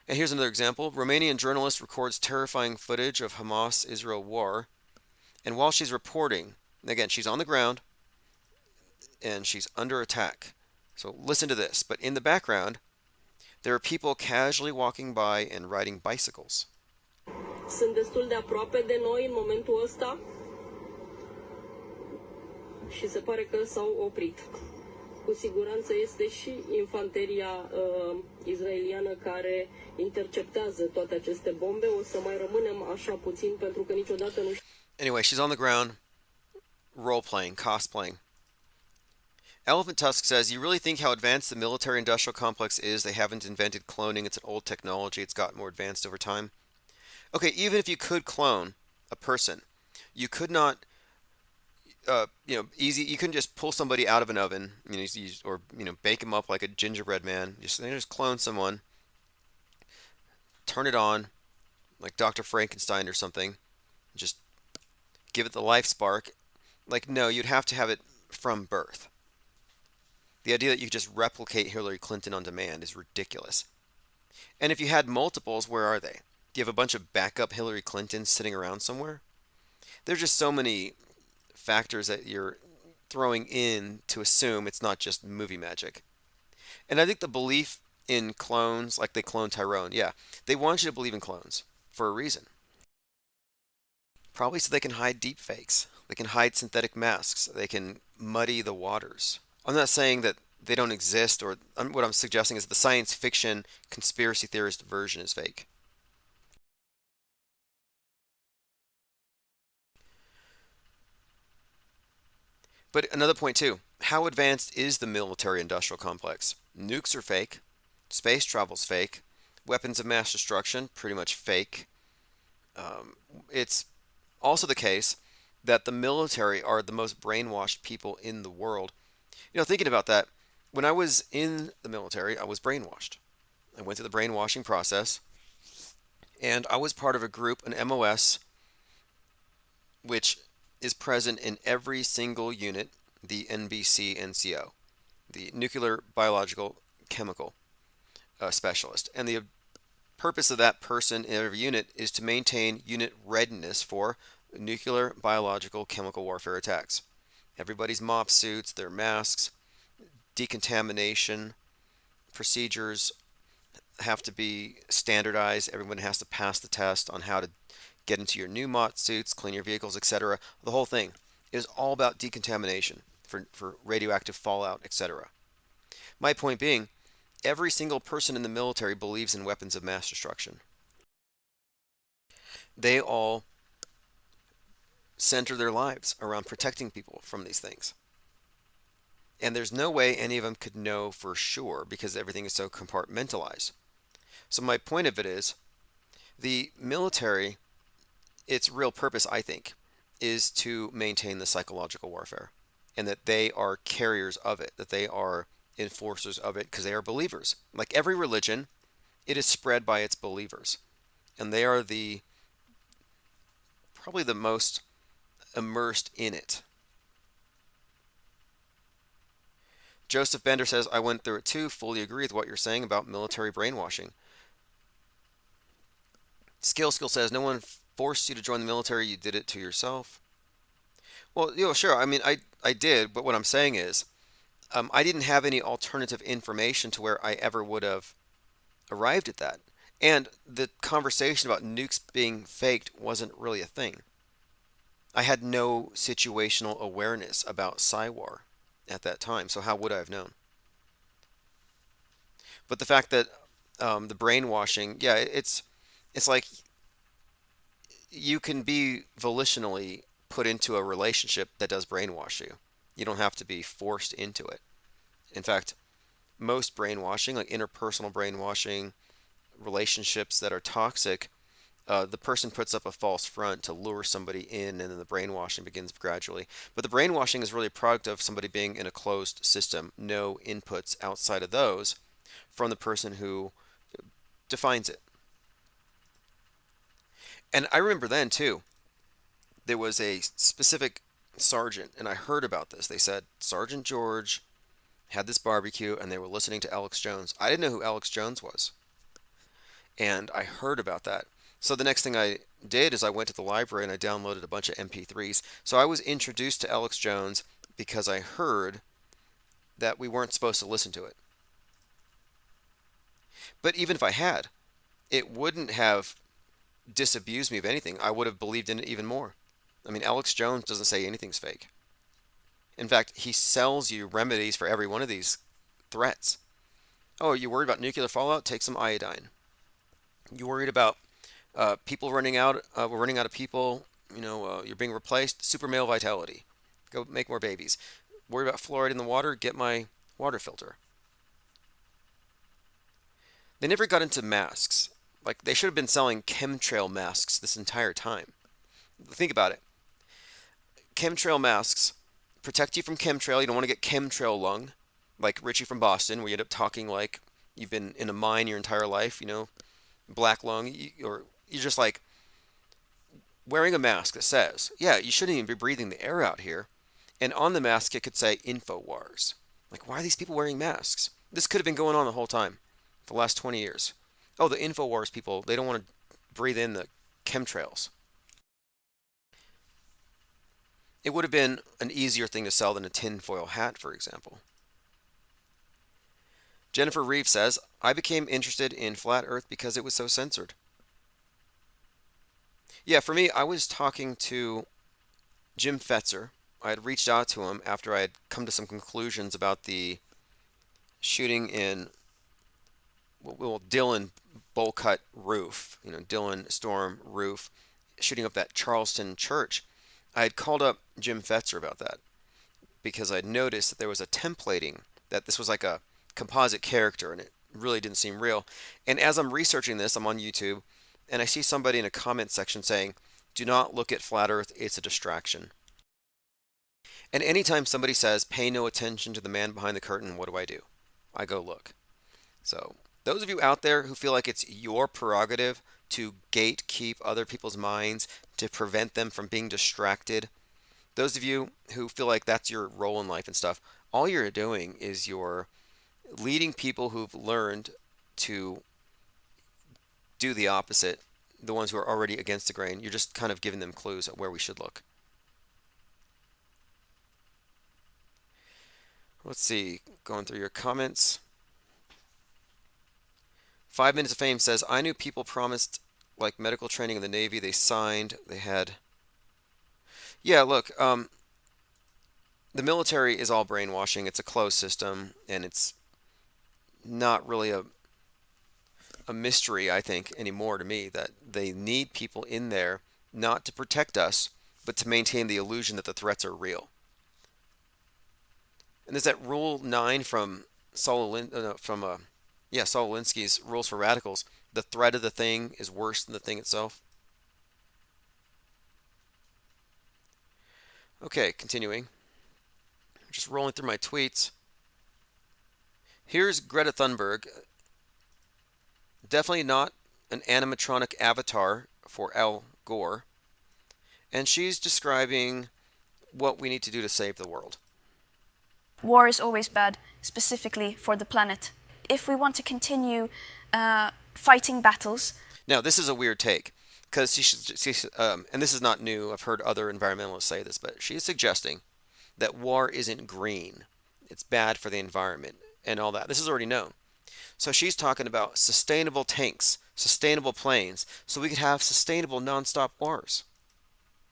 And here's another example. Romanian journalist records terrifying footage of Hamas-Israel war. And while she's reporting, again, she's on the ground and she's under attack. So listen to this. But in the background, there are people casually walking by and riding bicycles. Sunt destul de aproape de noi în momentul ăsta și se pare că s-au oprit. Cu siguranță este și infanteria israeliană care interceptează toate aceste bombe. O să mai rămânem așa puțin pentru că niciodată nu. Anyway, she's on the ground, role-playing, cosplaying. Elephant Tusk says, you really think how advanced the military-industrial complex is? They haven't invented cloning. It's an old technology. It's gotten more advanced over time. Okay, even if you could clone a person, you could not, you couldn't just pull somebody out of an oven, or bake them up like a gingerbread man. Just clone someone, turn it on, like Dr. Frankenstein or something, just give it the life spark. Like, no, you'd have to have it from birth. The idea that you could just replicate Hillary Clinton on demand is ridiculous. And if you had multiples, where are they? Do you have a bunch of backup Hillary Clintons sitting around somewhere? There's just so many factors that you're throwing in to assume it's not just movie magic. And I think the belief in clones, like they clone Tyrone, yeah, they want you to believe in clones for a reason. Probably so they can hide deep fakes. They can hide synthetic masks. They can muddy the waters. I'm not saying that they don't exist, or what I'm suggesting is that the science fiction conspiracy theorist version is fake. But another point too, how advanced is the military-industrial complex? Nukes are fake, space travel's fake, weapons of mass destruction, pretty much fake. It's also the case that the military are the most brainwashed people in the world. Thinking about that, when I was in the military, I was brainwashed. I went through the brainwashing process, and I was part of a group, an MOS, which is present in every single unit, the NBC-NCO, the Nuclear Biological Chemical Specialist. And the purpose of that person in every unit is to maintain unit readiness for nuclear, biological, chemical warfare attacks. Everybody's MOP suits, their masks, decontamination procedures have to be standardized. Everyone has to pass the test on how to get into your new MOT suits, clean your vehicles, etc. The whole thing is all about decontamination for radioactive fallout, etc. My point being, every single person in the military believes in weapons of mass destruction. They all center their lives around protecting people from these things. And there's no way any of them could know for sure because everything is so compartmentalized. So my point of it is the military, its real purpose, I think, is to maintain the psychological warfare and that they are carriers of it, that they are enforcers of it because they are believers. Like every religion, it is spread by its believers. And they are the probably the most immersed in it. Joseph Bender says, I went through it too, fully agree with what you're saying about military brainwashing. Skill says, no one forced you to join the military, you did it to yourself. Well, sure. I mean, I did, but what I'm saying is, I didn't have any alternative information to where I ever would have arrived at that. And the conversation about nukes being faked wasn't really a thing. I had no situational awareness about Psywar at that time, so how would I have known? But the fact that the brainwashing, yeah, it's like you can be volitionally put into a relationship that does brainwash you. You don't have to be forced into it. In fact, most brainwashing, like interpersonal brainwashing, relationships that are toxic, the person puts up a false front to lure somebody in, and then the brainwashing begins gradually. But the brainwashing is really a product of somebody being in a closed system, no inputs outside of those from the person who defines it. And I remember then too, there was a specific sergeant, and I heard about this. They said Sergeant George had this barbecue, and they were listening to Alex Jones. I didn't know who Alex Jones was, and I heard about that. So the next thing I did is I went to the library and I downloaded a bunch of MP3s. So I was introduced to Alex Jones because I heard that we weren't supposed to listen to it. But even if I had, it wouldn't have disabused me of anything. I would have believed in it even more. I mean, Alex Jones doesn't say anything's fake. In fact, he sells you remedies for every one of these threats. Oh, are you worried about nuclear fallout? Take some iodine. You worried about people running out? We're running out of people. You're being replaced. Super male vitality. Go make more babies. Worried about fluoride in the water? Get my water filter. They never got into masks. Like, they should have been selling chemtrail masks this entire time. Think about it. Chemtrail masks protect you from chemtrail. You don't want to get chemtrail lung, like Richie from Boston, where you end up talking like you've been in a mine your entire life, black lung, or you're just like wearing a mask that says, yeah, you shouldn't even be breathing the air out here. And on the mask, it could say InfoWars. Like, why are these people wearing masks? This could have been going on the whole time, for the last 20 years. Oh, the InfoWars people, they don't want to breathe in the chemtrails. It would have been an easier thing to sell than a tinfoil hat, for example. Jennifer Reeve says, I became interested in flat earth because it was so censored. Yeah, for me, I was talking to Jim Fetzer. I had reached out to him after I had come to some conclusions about the shooting in, Dylan Bullcut roof, Dylan Storm roof, shooting up that Charleston church. I had called up Jim Fetzer about that because I'd noticed that there was a templating, that this was like a composite character and it really didn't seem real. And as I'm researching this, I'm on YouTube and I see somebody in a comment section saying, do not look at flat earth, it's a distraction. And anytime somebody says, pay no attention to the man behind the curtain, what do? I go look. So those of you out there who feel like it's your prerogative to gatekeep other people's minds, to prevent them from being distracted, those of you who feel like that's your role in life and stuff, all you're doing is you're leading people who've learned to do the opposite, the ones who are already against the grain. You're just kind of giving them clues at where we should look. Let's see, going through your comments. 5 Minutes of Fame says, I knew people promised like medical training in the Navy. They signed. They had. Yeah, look, the military is all brainwashing. It's a closed system, and it's not really a mystery, I think, anymore to me that they need people in there not to protect us, but to maintain the illusion that the threats are real. And there's that Rule 9 from Saul Alinsky's Rules for Radicals. The threat of the thing is worse than the thing itself. Okay, continuing. Just rolling through my tweets. Here's Greta Thunberg. Definitely not an animatronic avatar for Al Gore. And she's describing what we need to do to save the world. War is always bad, specifically for the planet. If we want to continue fighting battles... Now, this is a weird take, because and this is not new, I've heard other environmentalists say this, but she's suggesting that war isn't green. It's bad for the environment and all that. This is already known. So she's talking about sustainable tanks, sustainable planes, so we could have sustainable non-stop wars.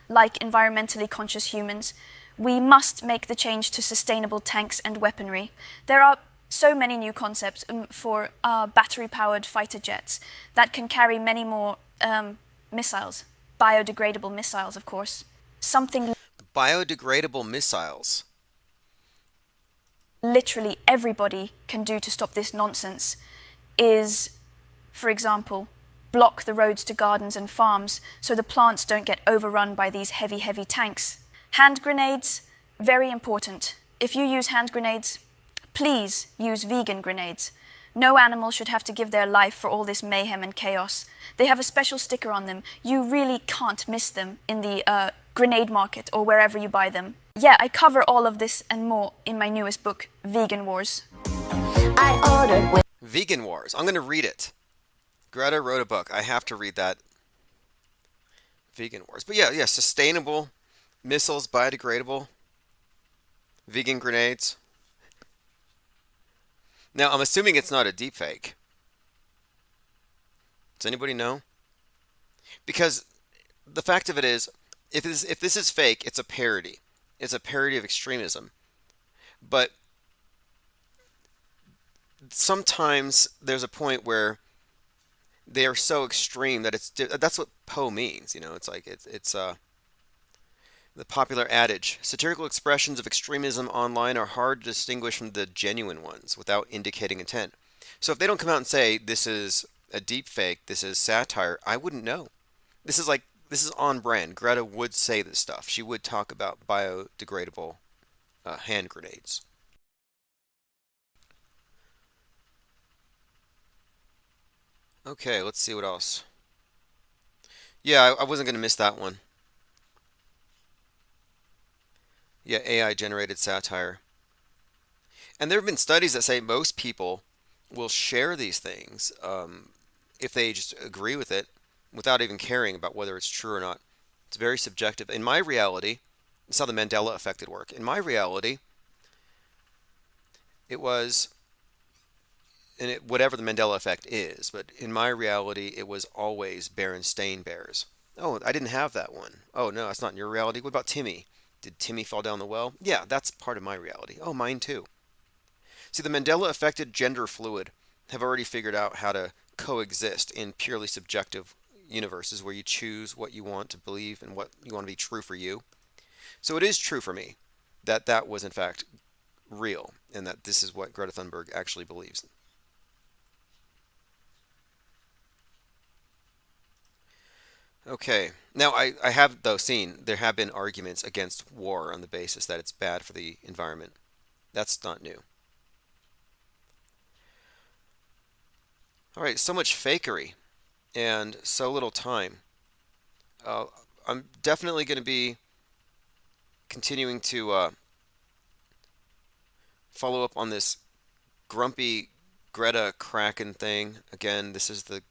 Like environmentally conscious humans, we must make the change to sustainable tanks and weaponry. There are so many new concepts for battery-powered fighter jets that can carry many more missiles. Biodegradable missiles, of course. Something... Biodegradable missiles. Literally everybody can do to stop this nonsense is, for example, block the roads to gardens and farms so the plants don't get overrun by these heavy, heavy tanks. Hand grenades, very important. If you use hand grenades, please use vegan grenades. No animal should have to give their life for all this mayhem and chaos. They have a special sticker on them. You really can't miss them in the grenade market or wherever you buy them. Yeah, I cover all of this and more in my newest book, Vegan Wars. Vegan Wars. I'm going to read it. Greta wrote a book. I have to read that. Vegan Wars. But yeah, sustainable missiles, biodegradable, vegan grenades. Now, I'm assuming it's not a deepfake. Does anybody know? Because the fact of it is, if this is fake, it's a parody. It's a parody of extremism. But sometimes there's a point where they are so extreme that that's what Poe means. You know, it's like it's the popular adage: satirical expressions of extremism online are hard to distinguish from the genuine ones without indicating intent. So if they don't come out and say this is a deep fake, this is satire, I wouldn't know. This is on brand. Greta would say this stuff. She would talk about biodegradable hand grenades. Okay, let's see what else. Yeah, I wasn't going to miss that one. Yeah, AI generated satire. And there have been studies that say most people will share these things if they just agree with it without even caring about whether it's true or not. It's very subjective. In my reality, this is how the Mandela effect would work. In my reality, it was, whatever the Mandela effect is, but in my reality, it was always Berenstain Bears. Oh, I didn't have that one. Oh, no, that's not in your reality. What about Timmy? Did Timmy fall down the well? Yeah, that's part of my reality. Oh, mine too. See, the Mandela affected gender fluid have already figured out how to coexist in purely subjective universes where you choose what you want to believe and what you want to be true for you. So it is true for me that that was in fact real and that this is what Greta Thunberg actually believes. Okay, now I have though seen there have been arguments against war on the basis that it's bad for the environment. That's not new. All right, so much fakery and so little time. I'm definitely going to be continuing to follow up on this grumpy Greta KRAKEN thing. Again, this is the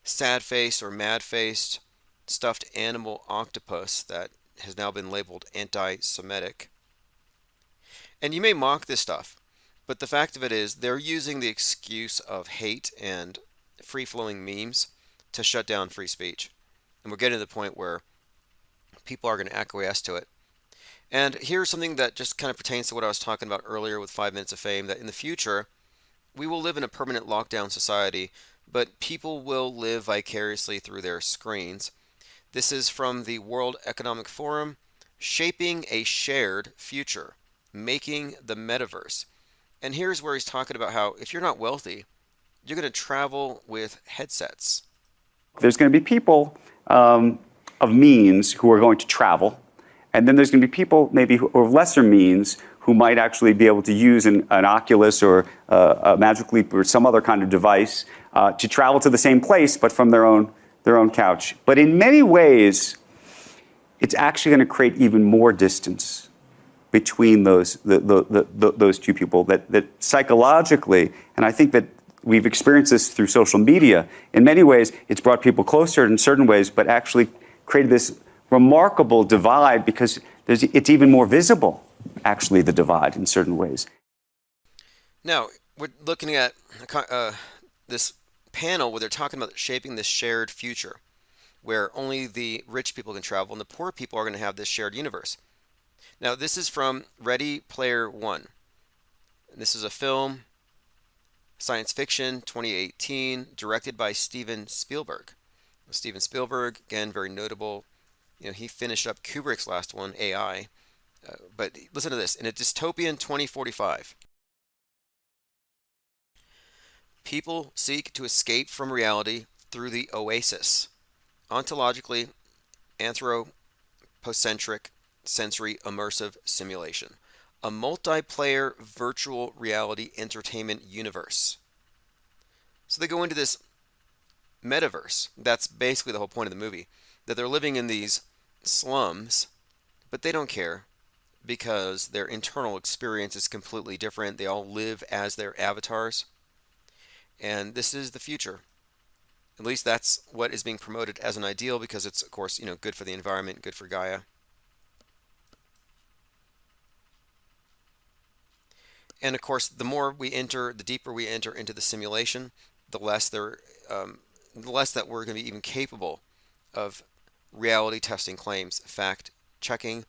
sad-faced or mad-faced stuffed animal octopus that has now been labeled anti-Semitic. And you may mock this stuff, but the fact of it is they're using the excuse of hate and free-flowing memes to shut down free speech. And we're getting to the point where people are going to acquiesce to it. And here's something that just kind of pertains to what I was talking about earlier with 5 Minutes of Fame, that in the future, we will live in a permanent lockdown society, but people will live vicariously through their screens. This is from the World Economic Forum, Shaping a Shared Future. making the metaverse. And here's where he's talking about how if you're not wealthy, you're going to travel with headsets. There's going to be people of means who are going to travel, and then there's going to be people maybe who of lesser means who might actually be able to use an Oculus or a Magic Leap or some other kind of device to travel to the same place, but from their own couch. But in many ways, it's actually going to create even more distance between those two people. That psychologically, and I think that we've experienced this through social media. In many ways, it's brought people closer in certain ways, but actually created this remarkable divide because it's even more visible, actually, the divide in certain ways. Now, we're looking at this panel where they're talking about shaping this shared future, where only the rich people can travel and the poor people are going to have this shared universe. Now, this is from Ready Player One. This is a film, science fiction, 2018, directed by Steven Spielberg. Steven Spielberg, again, very notable. He finished up Kubrick's last one, AI. But listen to this. In a dystopian 2045, people seek to escape from reality through the oasis. Ontologically, anthropocentric, sensory immersive simulation. A multiplayer virtual reality entertainment universe. So they go into this metaverse. That's basically the whole point of the movie. That they're living in these slums, but they don't care because their internal experience is completely different. They all live as their avatars. And this is the future. At least that's what is being promoted as an ideal because it's, of course, good for the environment, good for Gaia. And of course, the more we enter, the deeper we enter into the simulation, the less that we're going to be even capable of reality testing claims, fact checking,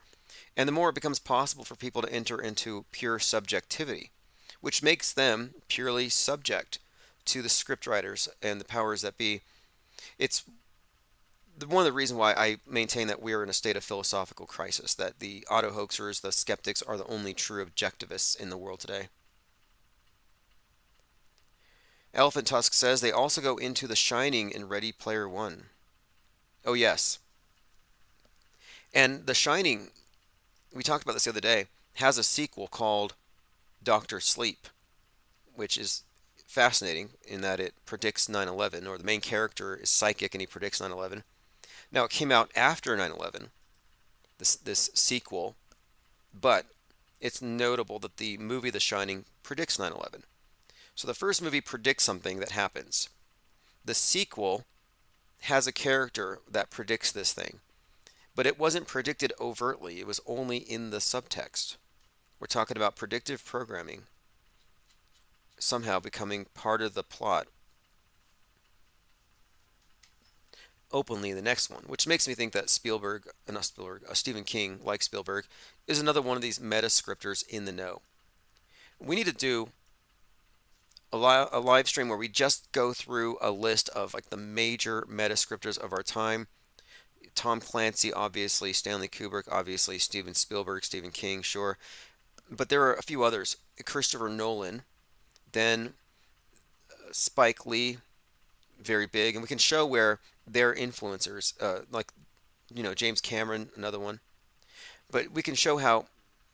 and the more it becomes possible for people to enter into pure subjectivity, which makes them purely subject to the scriptwriters and the powers that be. It's one of the reasons why I maintain that we are in a state of philosophical crisis, that the auto-hoaxers, the skeptics, are the only true objectivists in the world today. Elephant Tusk says they also go into The Shining in Ready Player One. Oh, yes. And The Shining, we talked about this the other day, has a sequel called Doctor Sleep, which is fascinating in that it predicts 9/11, or the main character is psychic and he predicts 9/11. Now, it came out after 9/11, this sequel, but it's notable that the movie The Shining predicts 9/11. So the first movie predicts something that happens. The sequel has a character that predicts this thing, but it wasn't predicted overtly. It was only in the subtext. We're talking about predictive programming somehow becoming part of the plot openly in the next one, which makes me think that Stephen King, like Spielberg, is another one of these meta scripters in the know. We need to do a live stream where we just go through a list of like the major meta scripters of our time. Tom Clancy, obviously, Stanley Kubrick, obviously, Steven Spielberg, Stephen King, sure. But there are a few others. Christopher Nolan, then Spike Lee, very big. And we can show where they're influencers, like, James Cameron, another one. But we can show how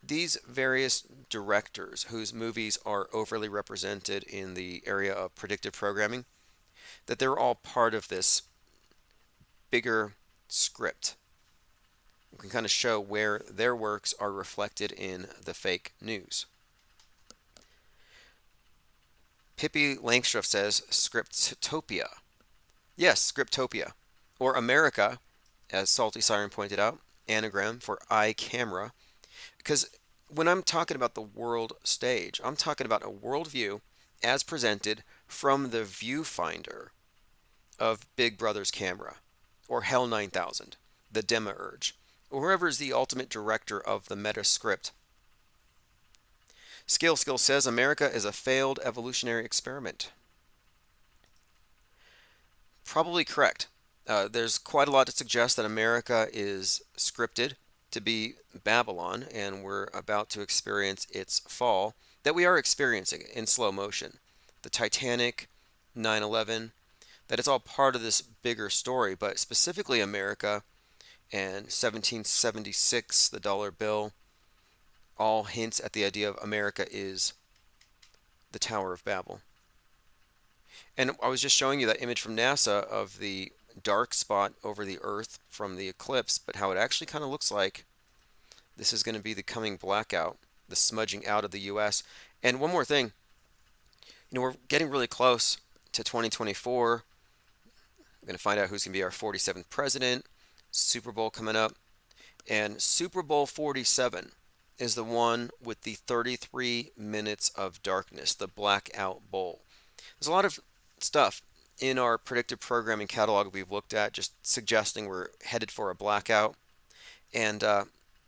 these various directors whose movies are overly represented in the area of predictive programming, that they're all part of this bigger script. We can kind of show where their works are reflected in the fake news. Pippi Langstruff says Scriptopia. Yes, Scriptopia. Or America, as Salty Siren pointed out, anagram for iCamera. Because when I'm talking about the world stage, I'm talking about a worldview as presented from the viewfinder of Big Brother's camera, or Hell 9000, the Demiurge, or whoever is the ultimate director of the meta script. Skill says America is a failed evolutionary experiment. Probably correct. There's quite a lot to suggest that America is scripted to be Babylon, and we're about to experience its fall that we are experiencing in slow motion. The Titanic, 9/11, that it's all part of this bigger story, but specifically America and 1776, the dollar bill, all hints at the idea of America is the Tower of Babel. And I was just showing you that image from NASA of the dark spot over the Earth from the eclipse, but how it actually kind of looks like this is going to be the coming blackout, the smudging out of the U.S. And one more thing, we're getting really close to 2024. We're going to find out who's going to be our 47th president, Super Bowl coming up, and Super Bowl 47 is the one with the 33 minutes of darkness, the blackout bowl. There's a lot of stuff in our predictive programming catalog we've looked at just suggesting we're headed for a blackout, and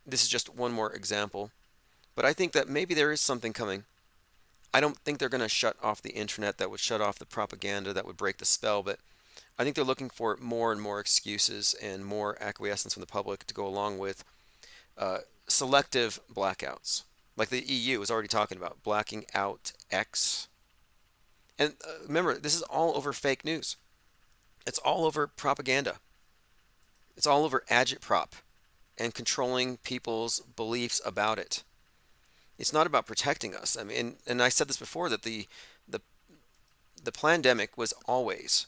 this is just one more example, but I think that maybe there is something coming. I don't think they're going to shut off the internet. That would shut off the propaganda, that would break the spell, but I think they're looking for more and more excuses and more acquiescence from the public to go along with selective blackouts. Like the EU is already talking about blacking out X. And remember, this is all over fake news. It's all over propaganda. It's all over agitprop and controlling people's beliefs about it. It's not about protecting us. I mean, and I said this before, that the pandemic was always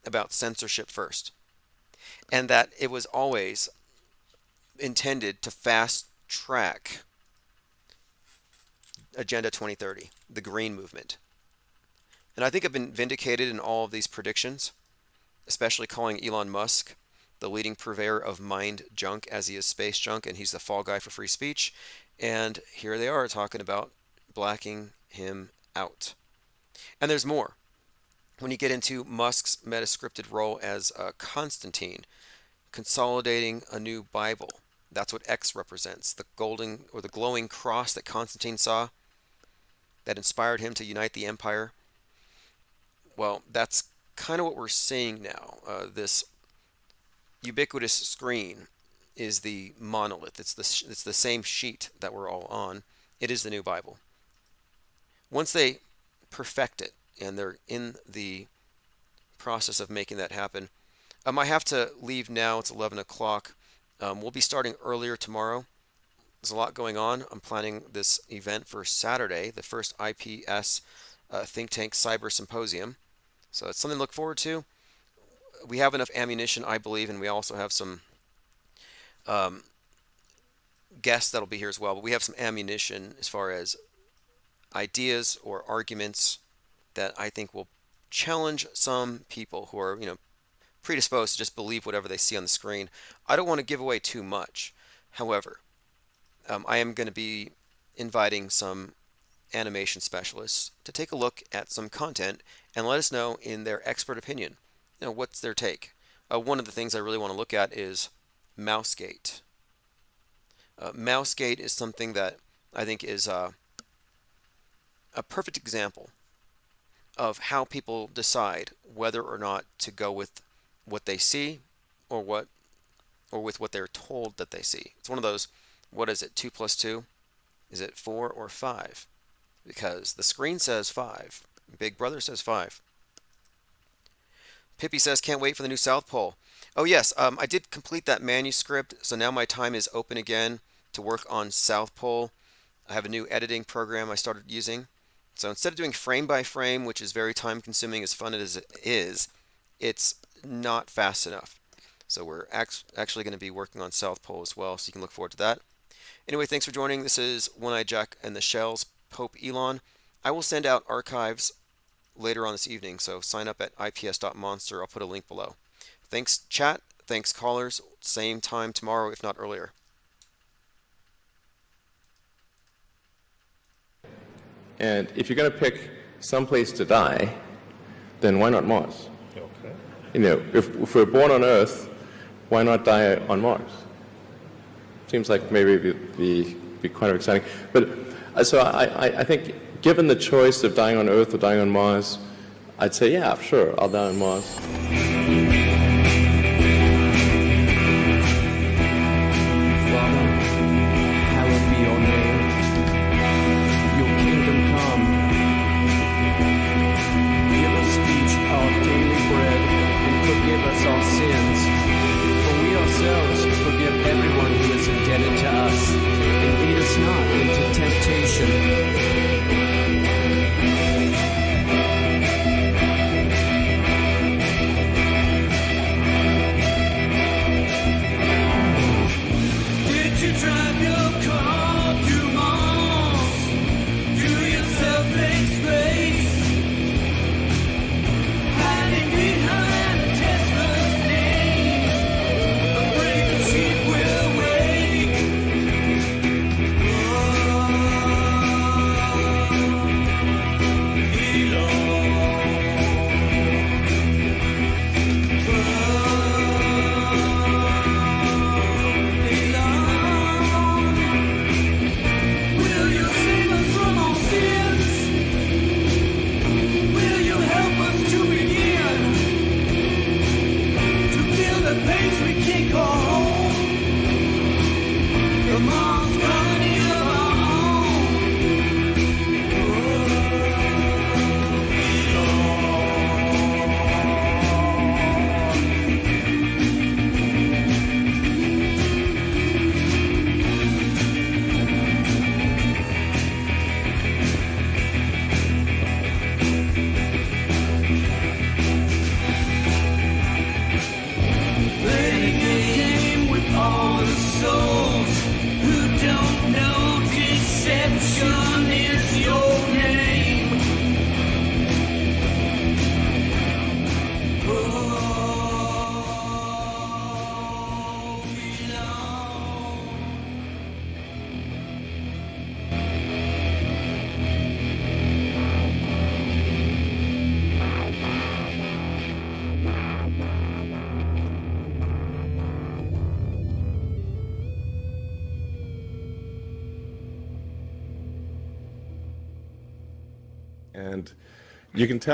about censorship first, and that it was always intended to fast track Agenda 2030, the green movement. And I think I've been vindicated in all of these predictions, especially calling Elon Musk the leading purveyor of mind junk, as he is space junk, and he's the fall guy for free speech. And here they are talking about blacking him out. And there's more. When you get into Musk's metascripted role as Constantine, consolidating a new Bible, that's what X represents, the golden or the glowing cross that Constantine saw that inspired him to unite the empire. Well, that's kind of what we're seeing now. This ubiquitous screen is the monolith. It's the same sheet that we're all on. It is the new Bible. Once they perfect it, and they're in the process of making that happen, I have to leave now. It's 11 o'clock. We'll be starting earlier tomorrow. There's a lot going on. I'm planning this event for Saturday, the first IPS Think Tank Cyber Symposium. So it's something to look forward to. We have enough ammunition, I believe, and we also have some guests that'll be here as well. But we have some ammunition as far as ideas or arguments that I think will challenge some people who are, predisposed to just believe whatever they see on the screen. I don't want to give away too much. However, I am going to be inviting some animation specialists to take a look at some content and let us know in their expert opinion, what's their take. One of the things I really want to look at is Mousegate. Mousegate is something that I think is a perfect example of how people decide whether or not to go with what they see or with what they're told that they see. It's one of those, what is it, 2 + 2? Is it 4 or 5? Because the screen says 5. Big Brother says 5. Pippi says, can't wait for the new South Pole. Oh yes, I did complete that manuscript, so now my time is open again to work on South Pole. I have a new editing program I started using. So instead of doing frame by frame, which is very time consuming, as fun as it is, it's not fast enough. So we're actually going to be working on South Pole as well, so you can look forward to that. Anyway, thanks for joining. This is One-Eyed Jack and the Shells, Pope Elon. I will send out archives later on this evening, so sign up at ips.monster. I'll put a link below. Thanks, chat. Thanks, callers. Same time tomorrow, if not earlier. And if you're going to pick some place to die, then why not Mars? Okay. If we're born on Earth, why not die on Mars? Seems like maybe it'd be kind of exciting. But so I think, given the choice of dying on Earth or dying on Mars, I'd say, yeah, sure, I'll die on Mars. reputation. And you can tell